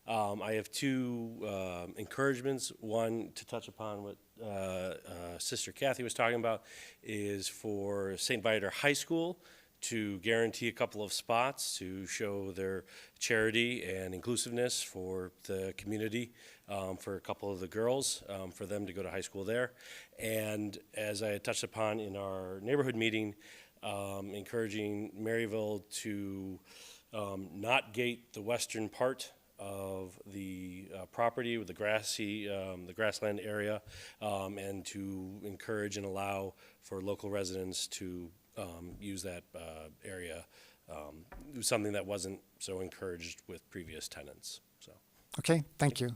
I have two encouragements. One, to touch upon what Sister Kathy was talking about, is for St. Viator High School to guarantee a couple of spots to show their charity and inclusiveness for the community, for a couple of the girls, for them to go to high school there. And as I had touched upon in our neighborhood meeting, encouraging Maryville to not gate the western part of the property with the the grassland area, and to encourage and allow for local residents to use that area. It was something that wasn't so encouraged with previous tenants. So. Okay, thank you.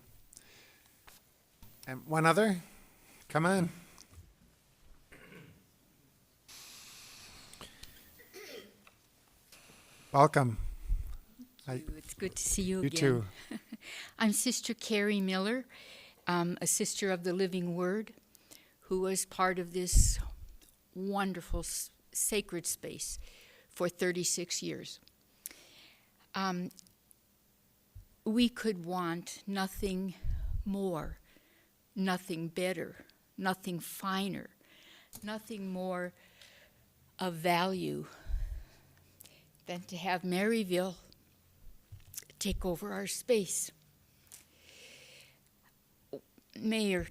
And one other? Come on. Welcome. Hi. It's good to see you You again. too. I'm Sister Carrie Miller, a sister of the Living Word, who was part of this wonderful sacred space for 36 years. We could want nothing more, nothing better, nothing finer, nothing more of value than to have Maryville take over our space. Mayor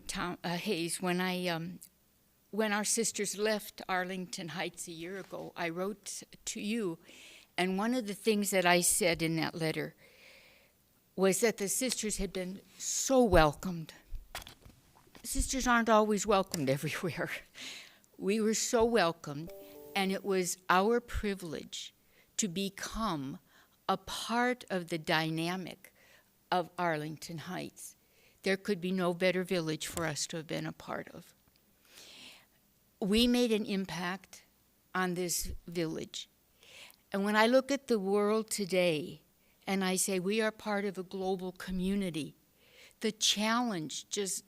Hayes, when our sisters left Arlington Heights a year ago, I wrote to you, and one of the things that I said in that letter was that the sisters had been so welcomed. Sisters aren't always welcomed everywhere. We were so welcomed, and it was our privilege to become a part of the dynamic of Arlington Heights. There could be no better village for us to have been a part of. We made an impact on this village. And when I look at the world today, and I say we are part of a global community, the challenge just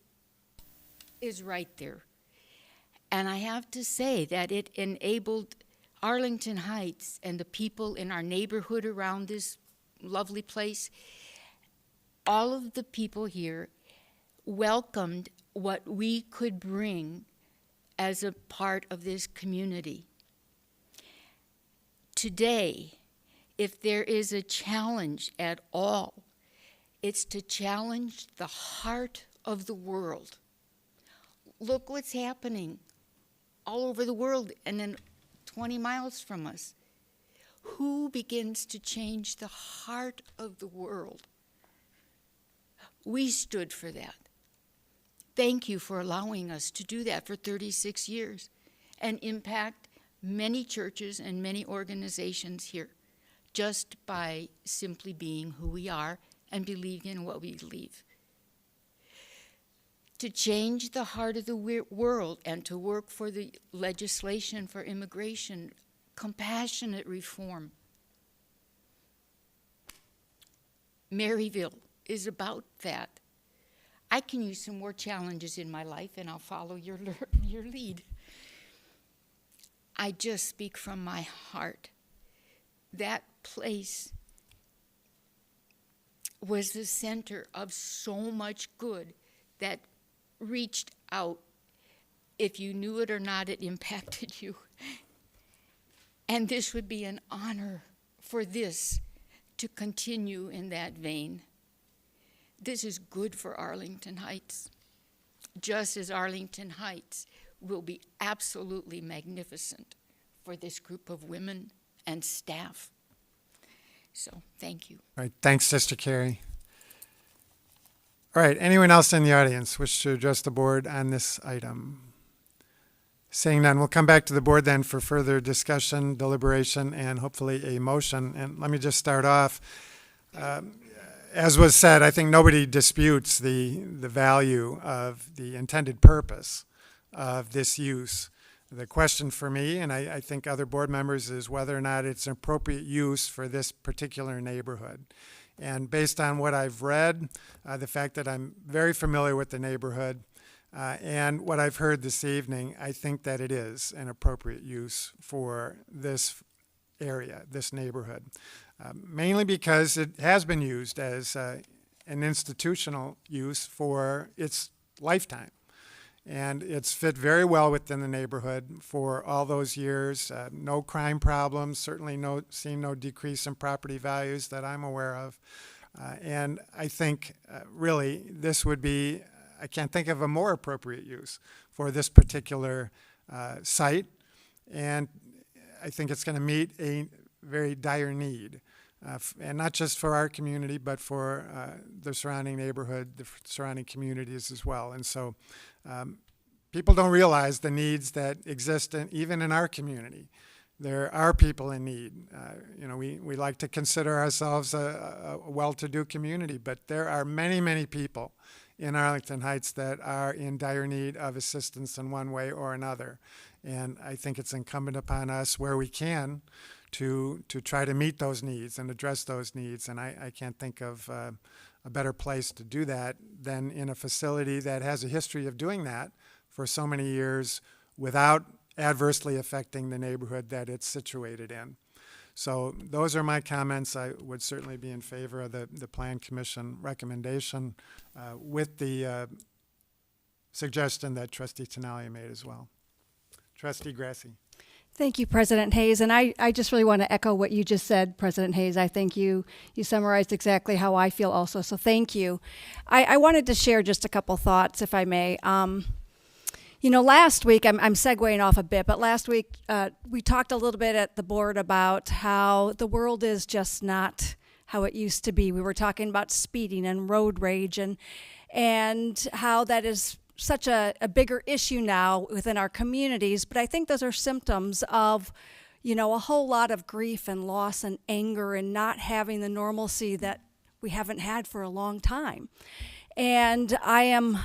is right there. And I have to say that it enabled Arlington Heights and the people in our neighborhood around this lovely place, all of the people here welcomed what we could bring as a part of this community. Today, if there is a challenge at all, it's to challenge the heart of the world. Look what's happening all over the world and then 20 miles from us. Who begins to change the heart of the world? We stood for that. Thank you for allowing us to do that for 36 years and impact many churches and many organizations here just by simply being who we are and believing in what we believe. To change the heart of the world and to work for the legislation for immigration, compassionate reform. Maryville is about that. I can use some more challenges in my life, and I'll follow your lead. I just speak from my heart. That place was the center of so much good that reached out. If you knew it or not, it impacted you. And this would be an honor for this to continue in that vein. This is good for Arlington Heights, just as Arlington Heights will be absolutely magnificent for this group of women and staff. So, thank you. All right, thanks, Sister Carrie. All right, anyone else in the audience wish to address the board on this item? Seeing none, we'll come back to the board then for further discussion, deliberation, and hopefully a motion. And let me just start off. As was said, I think nobody disputes the value of the intended purpose of this use. The question for me, and I think other board members, is whether or not it's an appropriate use for this particular neighborhood. And based on what I've read, the fact that I'm very familiar with the neighborhood, and what I've heard this evening, I think that it is an appropriate use for this area, this neighborhood. Mainly because it has been used as an institutional use for its lifetime. And it's fit very well within the neighborhood for all those years. No crime problems, certainly seen no decrease in property values that I'm aware of. And I think really this would be, I can't think of a more appropriate use for this particular site. And I think it's going to meet a very dire need. And not just for our community, but for the surrounding neighborhood, the surrounding communities as well. And so people don't realize the needs that exist even in our community. There are people in need. We like to consider ourselves a well-to-do community, but there are many, many people in Arlington Heights that are in dire need of assistance in one way or another. And I think it's incumbent upon us, where we can, to try to meet those needs and address those needs. And I can't think of a better place to do that than in a facility that has a history of doing that for so many years without adversely affecting the neighborhood that it's situated in. So those are my comments. I would certainly be in favor of the Plan Commission recommendation with the suggestion that Trustee Tinaglia made as well. Trustee Grasse. Thank you, President Hayes. And I just really want to echo what you just said, President Hayes. I think you summarized exactly how I feel also, so thank you. I wanted to share just a couple thoughts, if I may. You know, last week, I'm segueing off a bit, but last week we talked a little bit at the board about how the world is just not how it used to be. We were talking about speeding and road rage and how that is such a bigger issue now within our communities. But I think those are symptoms of, you know, a whole lot of grief and loss and anger and not having the normalcy that we haven't had for a long time. And I am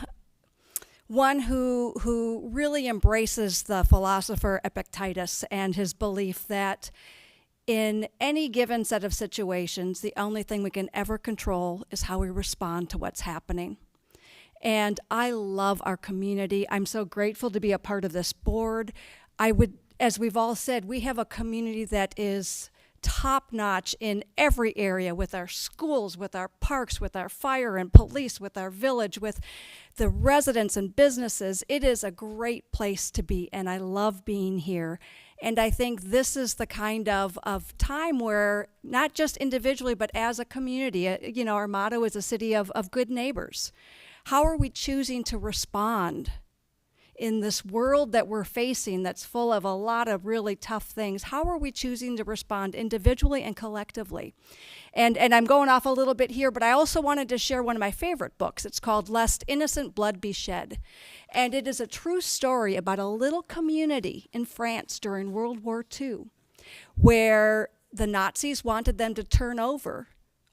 one who really embraces the philosopher Epictetus and his belief that in any given set of situations, the only thing we can ever control is how we respond to what's happening. And I love our community. I'm so grateful to be a part of this board. As we've all said, we have a community that is top-notch in every area, with our schools, with our parks, with our fire and police, with our village, with the residents and businesses. It is a great place to be, and I love being here. And I think this is the kind of time where, not just individually, but as a community, you know, our motto is a city of good neighbors. How are we choosing to respond in this world that we're facing that's full of a lot of really tough things? How are we choosing to respond individually and collectively? And I'm going off a little bit here, but I also wanted to share one of my favorite books. It's called Lest Innocent Blood Be Shed. And it is a true story about a little community in France during World War II where the Nazis wanted them to turn over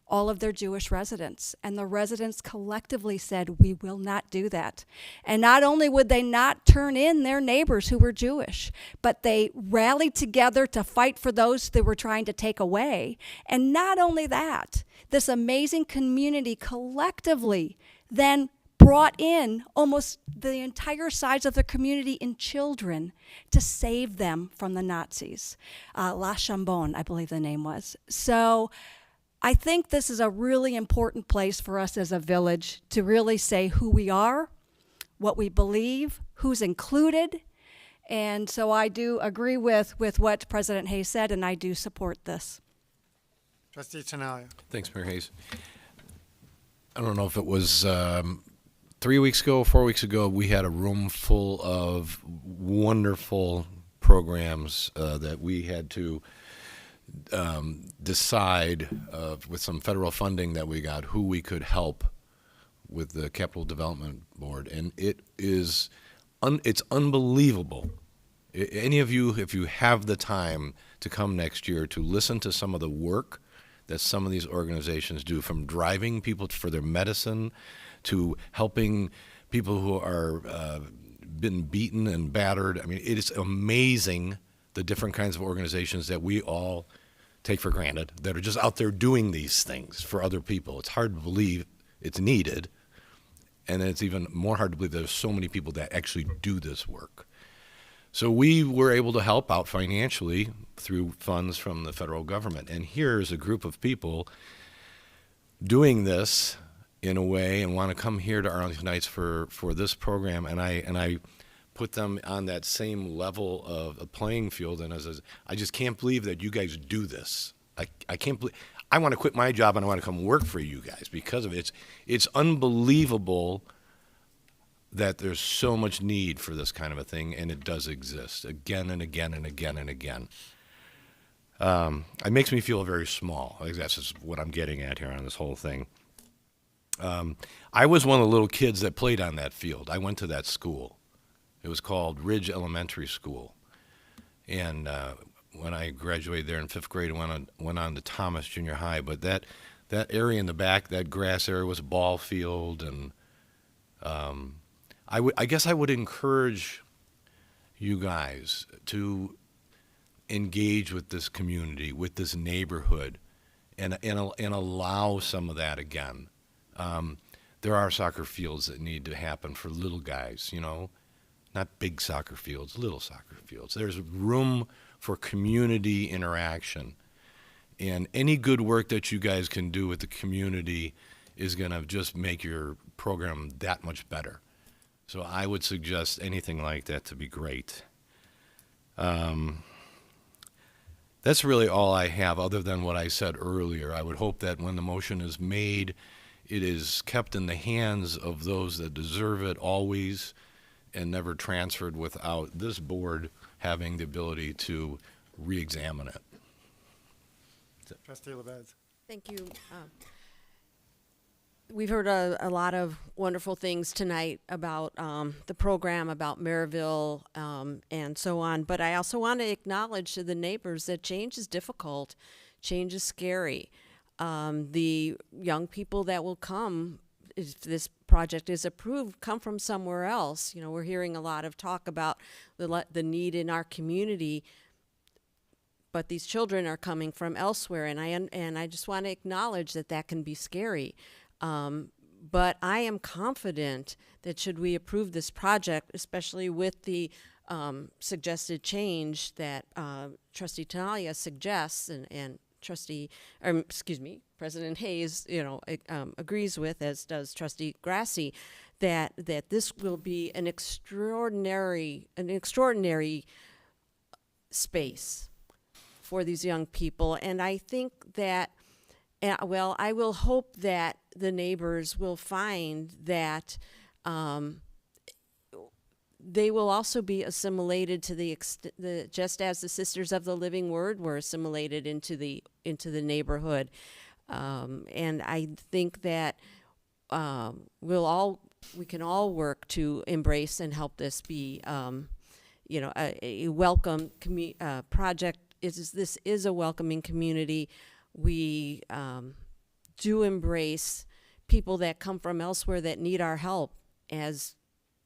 all of their Jewish residents. And the residents collectively said, we will not do that. And not only would they not turn in their neighbors who were Jewish, but they rallied together to fight for those they were trying to take away. And not only that, this amazing community collectively then brought in almost the entire size of the community in children to save them from the Nazis. La Chambon, I believe the name was. So I think this is a really important place for us as a village to really say who we are, what we believe, who's included. And so I do agree with what President Hayes said, and I do support this. Trustee Tinaglia. Thanks, Mayor Hayes. I don't know if it was 3 weeks ago, 4 weeks ago, we had a room full of wonderful programs that we had to decide with some federal funding that we got who we could help with the Capital Development Board, and it's unbelievable. Any of you, if you have the time to come next year to listen to some of the work that some of these organizations do, from driving people for their medicine to helping people who are been beaten and battered. I mean, it is amazing the different kinds of organizations that we all take for granted that are just out there doing these things for other people. It's hard to believe it's needed, and it's even more hard to believe there's so many people that actually do this work. So we were able to help out financially through funds from the federal government, and here's a group of people doing this in a way and want to come here to Arlington Heights for this program, and I put them on that same level of a playing field. And I just can't believe that you guys do this. I can't believe. I want to quit my job and I want to come work for you guys because of it. It's unbelievable that there's so much need for this kind of a thing, and it does exist again and again and again and again. It makes me feel very small. I think that's just what I'm getting at here on this whole thing. I was one of the little kids that played on that field. I went to that school. It was called Ridge Elementary School. And when I graduated there in 5th grade, I went on to Thomas Junior High. But that area in the back, that grass area, was a ball field. And I guess I would encourage you guys to engage with this community, with this neighborhood, and allow some of that again. There are soccer fields that need to happen for little guys, you know, not big soccer fields, little soccer fields. There's room for community interaction. And any good work that you guys can do with the community is going to just make your program that much better. So I would suggest anything like that to be great. That's really all I have other than what I said earlier. I would hope that when the motion is made, it is kept in the hands of those that deserve it always and never transferred without this board having the ability to re-examine it. Trustee LaBedz. Thank you. We've heard a lot of wonderful things tonight about the program, about Maryville, and so on. But I also want to acknowledge to the neighbors that change is difficult. Change is scary. The young people that will come, if this project is approved, come from somewhere else. You know, we're hearing a lot of talk about the need in our community, but these children are coming from elsewhere, and I just want to acknowledge that that can be scary. But I am confident that should we approve this project, especially with the suggested change that Trustee Tinaglia suggests and President Hayes, agrees with, as does Trustee Grasse, that this will be an extraordinary space for these young people. And I think that, I will hope that the neighbors will find that they will also be assimilated to just as the Sisters of the Living Word were assimilated into the neighborhood. And I think that we can all work to embrace and help this be, a welcome project. This is a welcoming community. We do embrace people that come from elsewhere that need our help, as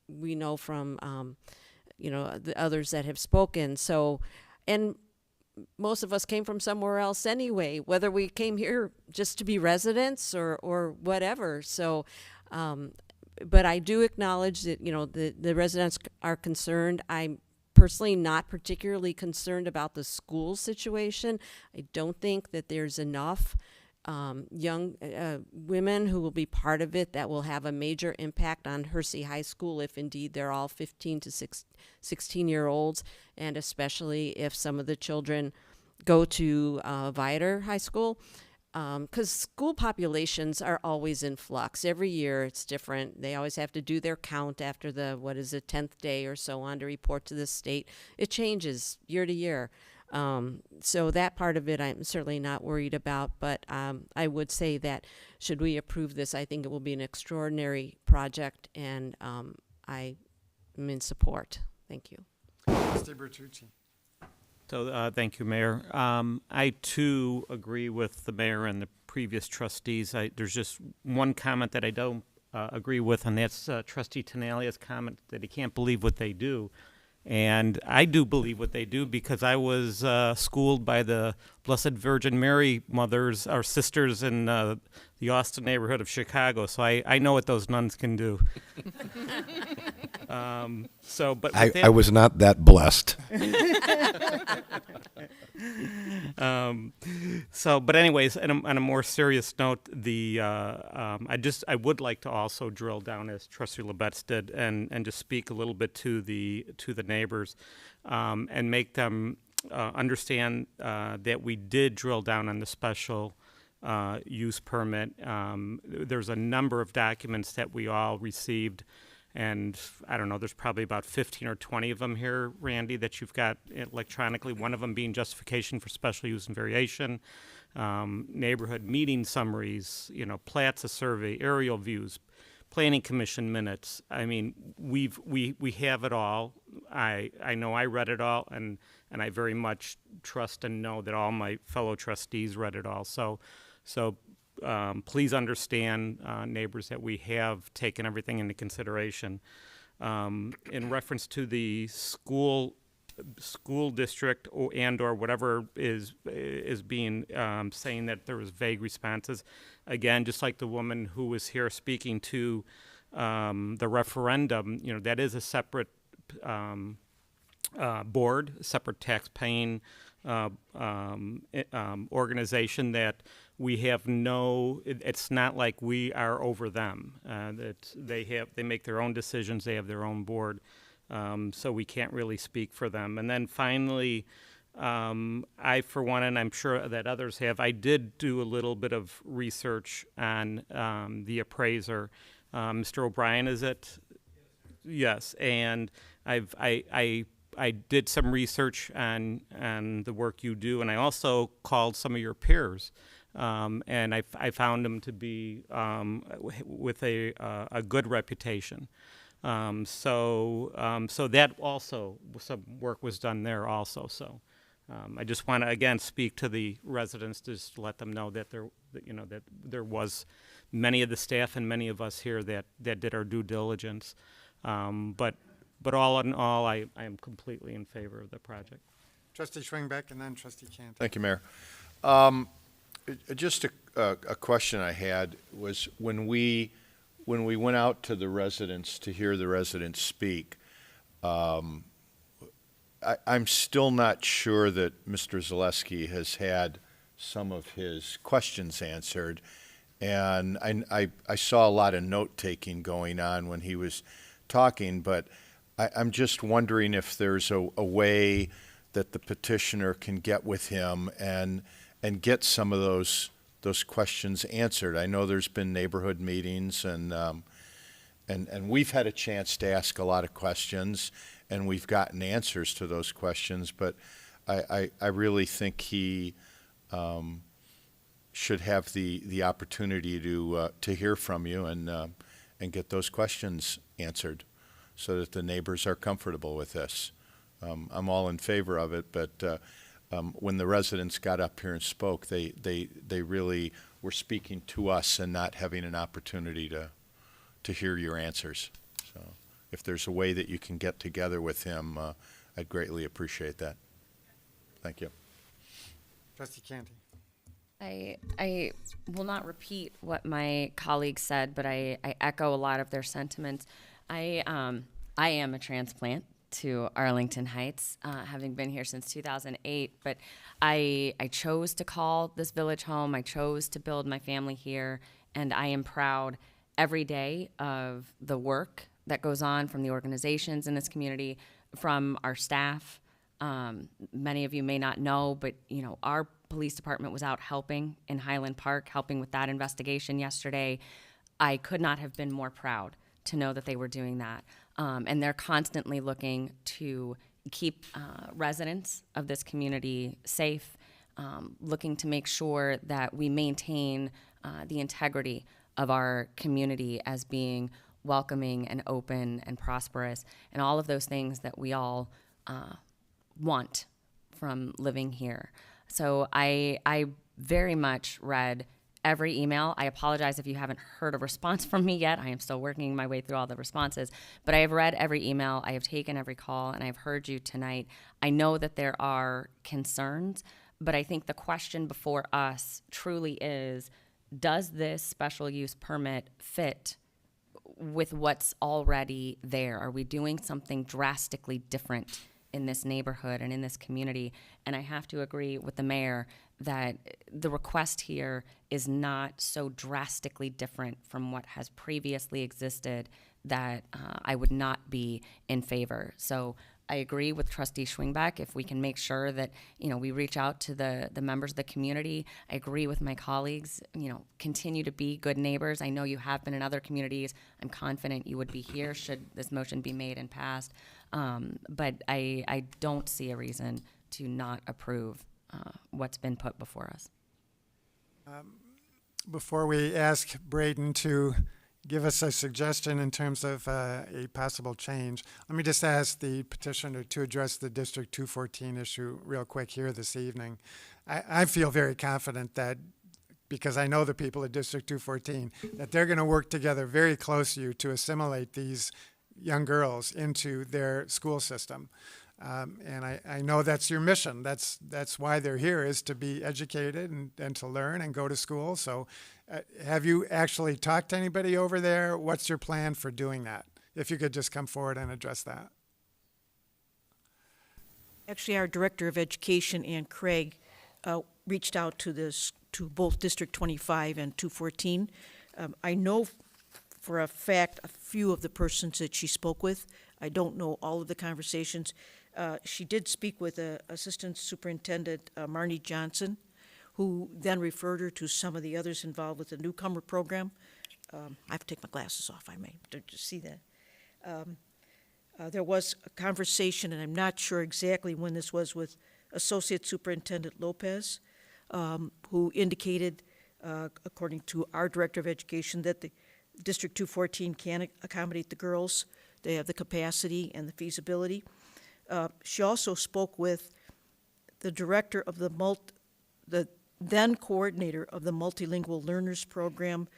we know from, the others that have spoken. So, and most of us came from somewhere else anyway, whether we came here just to be residents or whatever. So, but I do acknowledge that, the residents are concerned. I'm personally not particularly concerned about the school situation. I don't think that there's enough young women who will be part of it that will have a major impact on Hersey High School if indeed they're all 15 to 16-year-olds, and especially if some of the children go to Viator High School. Because school populations are always in flux. Every year it's different. They always have to do their count after the 10th day or so on to report to the state. It changes year to year. So that part of it I'm certainly not worried about, but I would say that should we approve this, I think it will be an extraordinary project, and I am in support. Thank you. Trustee Bertucci. So thank you, Mayor. I too agree with the mayor and the previous trustees. There's just one comment that I don't agree with, and that's Trustee Tinaglia's comment that he can't believe what they do. And I do believe what they do because I was schooled by the Blessed Virgin Mary mothers, our sisters in the Austin neighborhood of Chicago. So I know what those nuns can do. But I was not that blessed. But anyways, on a more serious note, I would like to also drill down, as Trustee LaBedz did, and just speak a little bit to the neighbors, and make them understand that we did drill down on the special use permit. There's a number of documents that we all received. And I don't know, there's probably about 15 or 20 of them here, Randy, that you've got electronically, one of them being justification for special use and variation, neighborhood meeting summaries, plats of survey, aerial views, planning commission minutes. I mean, we have it all. I know I read it all, and I very much trust and know that all my fellow trustees read it all. So please understand, neighbors, that we have taken everything into consideration. In reference to the school school district or whatever is being saying that there was vague responses. Again, just like the woman who was here speaking to the referendum, that is a separate board, separate tax-paying organization that we have it's not like we are over them. They make their own decisions, they have their own board, so we can't really speak for them. And then finally, I, for one, and I'm sure that others have, I did do a little bit of research on the appraiser. Mr. O'Brien, is it? Yes, and I did some research on the work you do, and I also called some of your peers, and I found them to be with a good reputation. So that also, some work was done there also. So I just want to again speak to the residents, just to let them know that there was many of the staff and many of us here that did our due diligence. But all in all, I am completely in favor of the project. Trustee Schwingbeck and then Trustee Canty. Thank you, Mayor. Just a question I had was when we went out to the residents to hear the residents speak, I'm still not sure that Mr. Zaleski has had some of his questions answered. And I saw a lot of note-taking going on when he was talking, but I'm just wondering if there's a way that the petitioner can get with him and get some of those questions answered. I know there's been neighborhood meetings and we've had a chance to ask a lot of questions and we've gotten answers to those questions, but I really think he should have the opportunity to hear from you and get those questions answered, so that the neighbors are comfortable with this. I'm all in favor of it, but when the residents got up here and spoke, they really were speaking to us and not having an opportunity to hear your answers. So if there's a way that you can get together with him, I'd greatly appreciate that. Thank you. Trustee Canty. I will not repeat what my colleagues said, but I echo a lot of their sentiments. I am a transplant to Arlington Heights, having been here since 2008, but I chose to call this village home. I chose to build my family here, and I am proud every day of the work that goes on from the organizations in this community, from our staff. Many of you may not know, but our police department was out helping in Highland Park, helping with that investigation yesterday. I could not have been more proud to know that they were doing that. And they're constantly looking to keep residents of this community safe, looking to make sure that we maintain the integrity of our community as being welcoming and open and prosperous, and all of those things that we all want from living here. So I very much read every email. I apologize if you haven't heard a response from me yet. I am still working my way through all the responses, but I have read every email, I have taken every call, and I've heard you tonight. I know that there are concerns, but I think the question before us truly is, does this special use permit fit with what's already there? Are we doing something drastically different in this neighborhood and in this community? And I have to agree with the mayor that the request here is not so drastically different from what has previously existed that I would not be in favor. So I agree with Trustee Schwingbeck. If we can make sure that, we reach out to the members of the community. I agree with my colleagues, continue to be good neighbors. I know you have been in other communities. I'm confident you would be here should this motion be made and passed. But I don't see a reason to not approve what's been put before us. Before we ask Braden to give us a suggestion in terms of a possible change, let me just ask the petitioner to address the District 214 issue real quick here this evening. I feel very confident that, because I know the people at District 214, that they're going to work together very closely to assimilate these young girls into their school system. And I know that's your mission. That's why they're here, is to be educated and to learn and go to school. So have you actually talked to anybody over there? What's your plan for doing that? If you could just come forward and address that. Actually, our Director of Education, Ann Craig, reached out to both District 25 and 214. I know for a fact a few of the persons that she spoke with. I don't know all of the conversations. She did speak with Assistant Superintendent Marnie Johnson, who then referred her to some of the others involved with the newcomer program. I have to take my glasses off, I may, to see that. There was a conversation, and I'm not sure exactly when this was, with Associate Superintendent Lopez, who indicated, according to our Director of Education, that the District 214 can accommodate the girls. They have the capacity and the feasibility. She also spoke with the director of the then coordinator of the Multilingual Learners Program,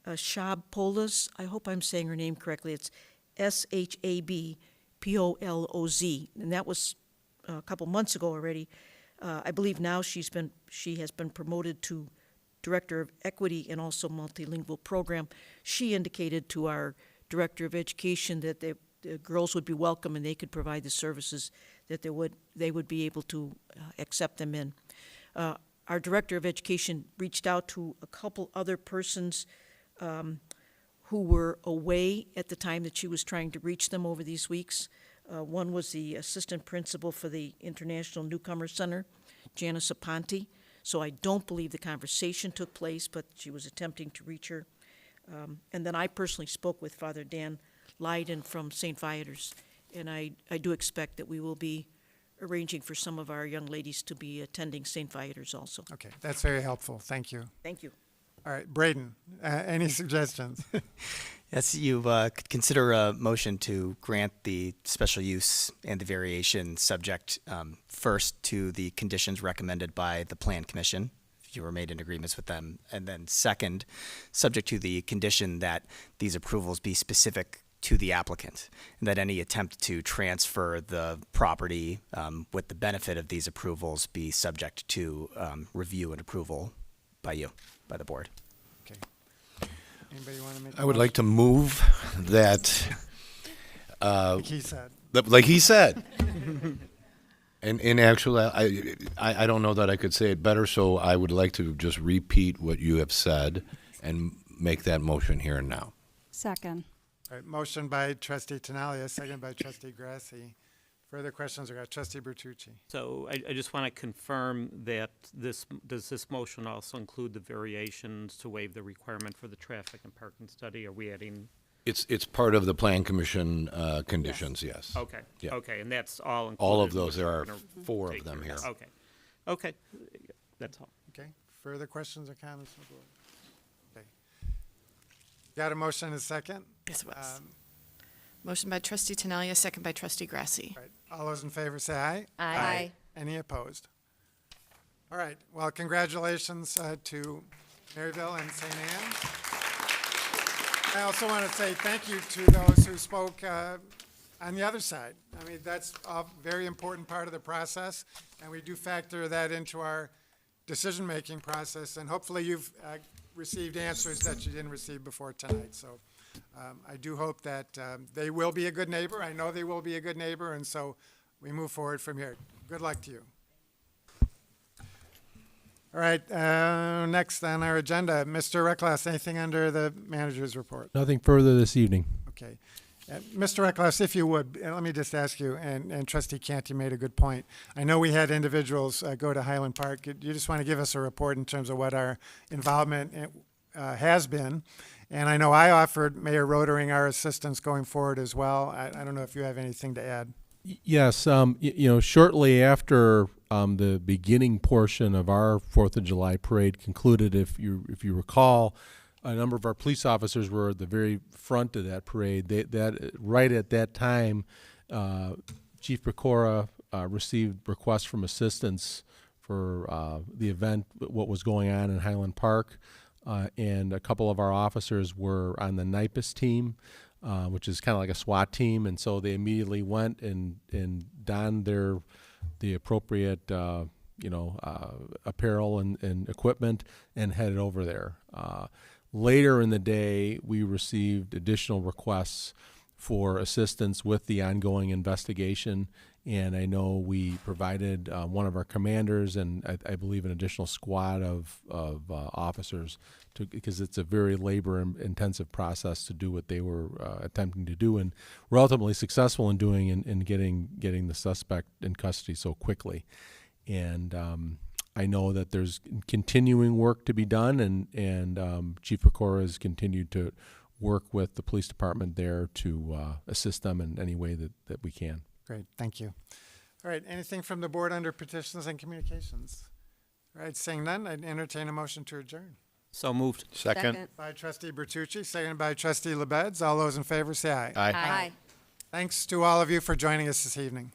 Shab Polas. I hope I'm saying her name correctly. It's SHABPOLOZ, and that was a couple months ago already. I believe now she has been promoted to Director of Equity and also Multilingual Program. She indicated to our Director of Education that the girls would be welcome and they could provide the services that they would be able to accept them in. Our Director of Education reached out to a couple other persons who were away at the time that she was trying to reach them over these weeks. One was the Assistant Principal for the International Newcomer Center, Janice Aponte. So I don't believe the conversation took place, but she was attempting to reach her. And then I personally spoke with Father Dan Leiden from St. Viator's, and I do expect that we will be arranging for some of our young ladies to be attending St. Viator's also. Okay, that's very helpful. Thank you. Thank you. All right, Braden, any suggestions? Yes, you could consider a motion to grant the special use and the variation subject first to the conditions recommended by the Plan Commission, if you were made in agreements with them, and then second, subject to the condition that these approvals be specific to the applicant, and that any attempt to transfer the property with the benefit of these approvals be subject to review and approval by you, by the board. Okay. Anybody want to make? I would like to move that. Like he said. Like he said. And in actually, I don't know that I could say it better, so I would like to just repeat what you have said and make that motion here and now. Second. All right, motion by Trustee Tinaglia, second by Trustee Grasse. Further questions? Trustee Bertucci. So I just want to confirm that does this motion also include the variations to waive the requirement for the traffic and parking study? Are we adding? It's part of the Plan Commission conditions, yes. Okay. Yeah. Okay, and that's all included. All of those. which There we're are gonna 4 take of them care here. of. Okay. Okay. That's all. Okay. Further questions or comments from the board? Okay. Got a motion and a second? Yes, it was. Motion by Trustee Tinaglia, second by Trustee Grasse. All right. All those in favor say aye. Aye. Any opposed? All right. Well, congratulations to Maryville and St. Anne's. I also want to say thank you to those who spoke on the other side. I mean, that's a very important part of the process, and we do factor that into our decision-making process, and hopefully you've received answers that you didn't receive before tonight. So I do hope that they will be a good neighbor. I know they will be a good neighbor, and so we move forward from here. Good luck to you. All right, next on our agenda, Mr. Recklass, anything under the manager's report? Nothing further this evening. Okay. Mr. Recklass, if you would, let me just ask you, and Trustee Canty made a good point. I know we had individuals go to Highland Park. You just want to give us a report in terms of what our involvement has been. And I know I offered Mayor Rotering our assistance going forward as well. I don't know if you have anything to add. Yes, shortly after the beginning portion of our 4th of July parade concluded, if you recall, a number of our police officers were at the very front of that parade. Right at that time, Chief Pecora received requests from assistance for the event, what was going on in Highland Park, and a couple of our officers were on the NIPAS team. which is kind of like a SWAT team, and so they immediately went and donned the appropriate apparel and equipment and headed over there. Later in the day, we received additional requests for assistance with the ongoing investigation, and I know we provided one of our commanders and I believe an additional squad of officers because it's a very labor-intensive process to do what they were attempting to do, and we're ultimately successful in doing in getting the suspect in custody so quickly. And I know that there's continuing work to be done, and Chief Pecora has continued to work with the police department there to assist them in any way that we can. Great, thank you. All right, anything from the board under petitions and communications? All right, seeing none, I'd entertain a motion to adjourn. So moved. Second. By Trustee Bertucci, seconded by Trustee LaBedz. All those in favor say aye. Aye. Thanks to all of you for joining us this evening.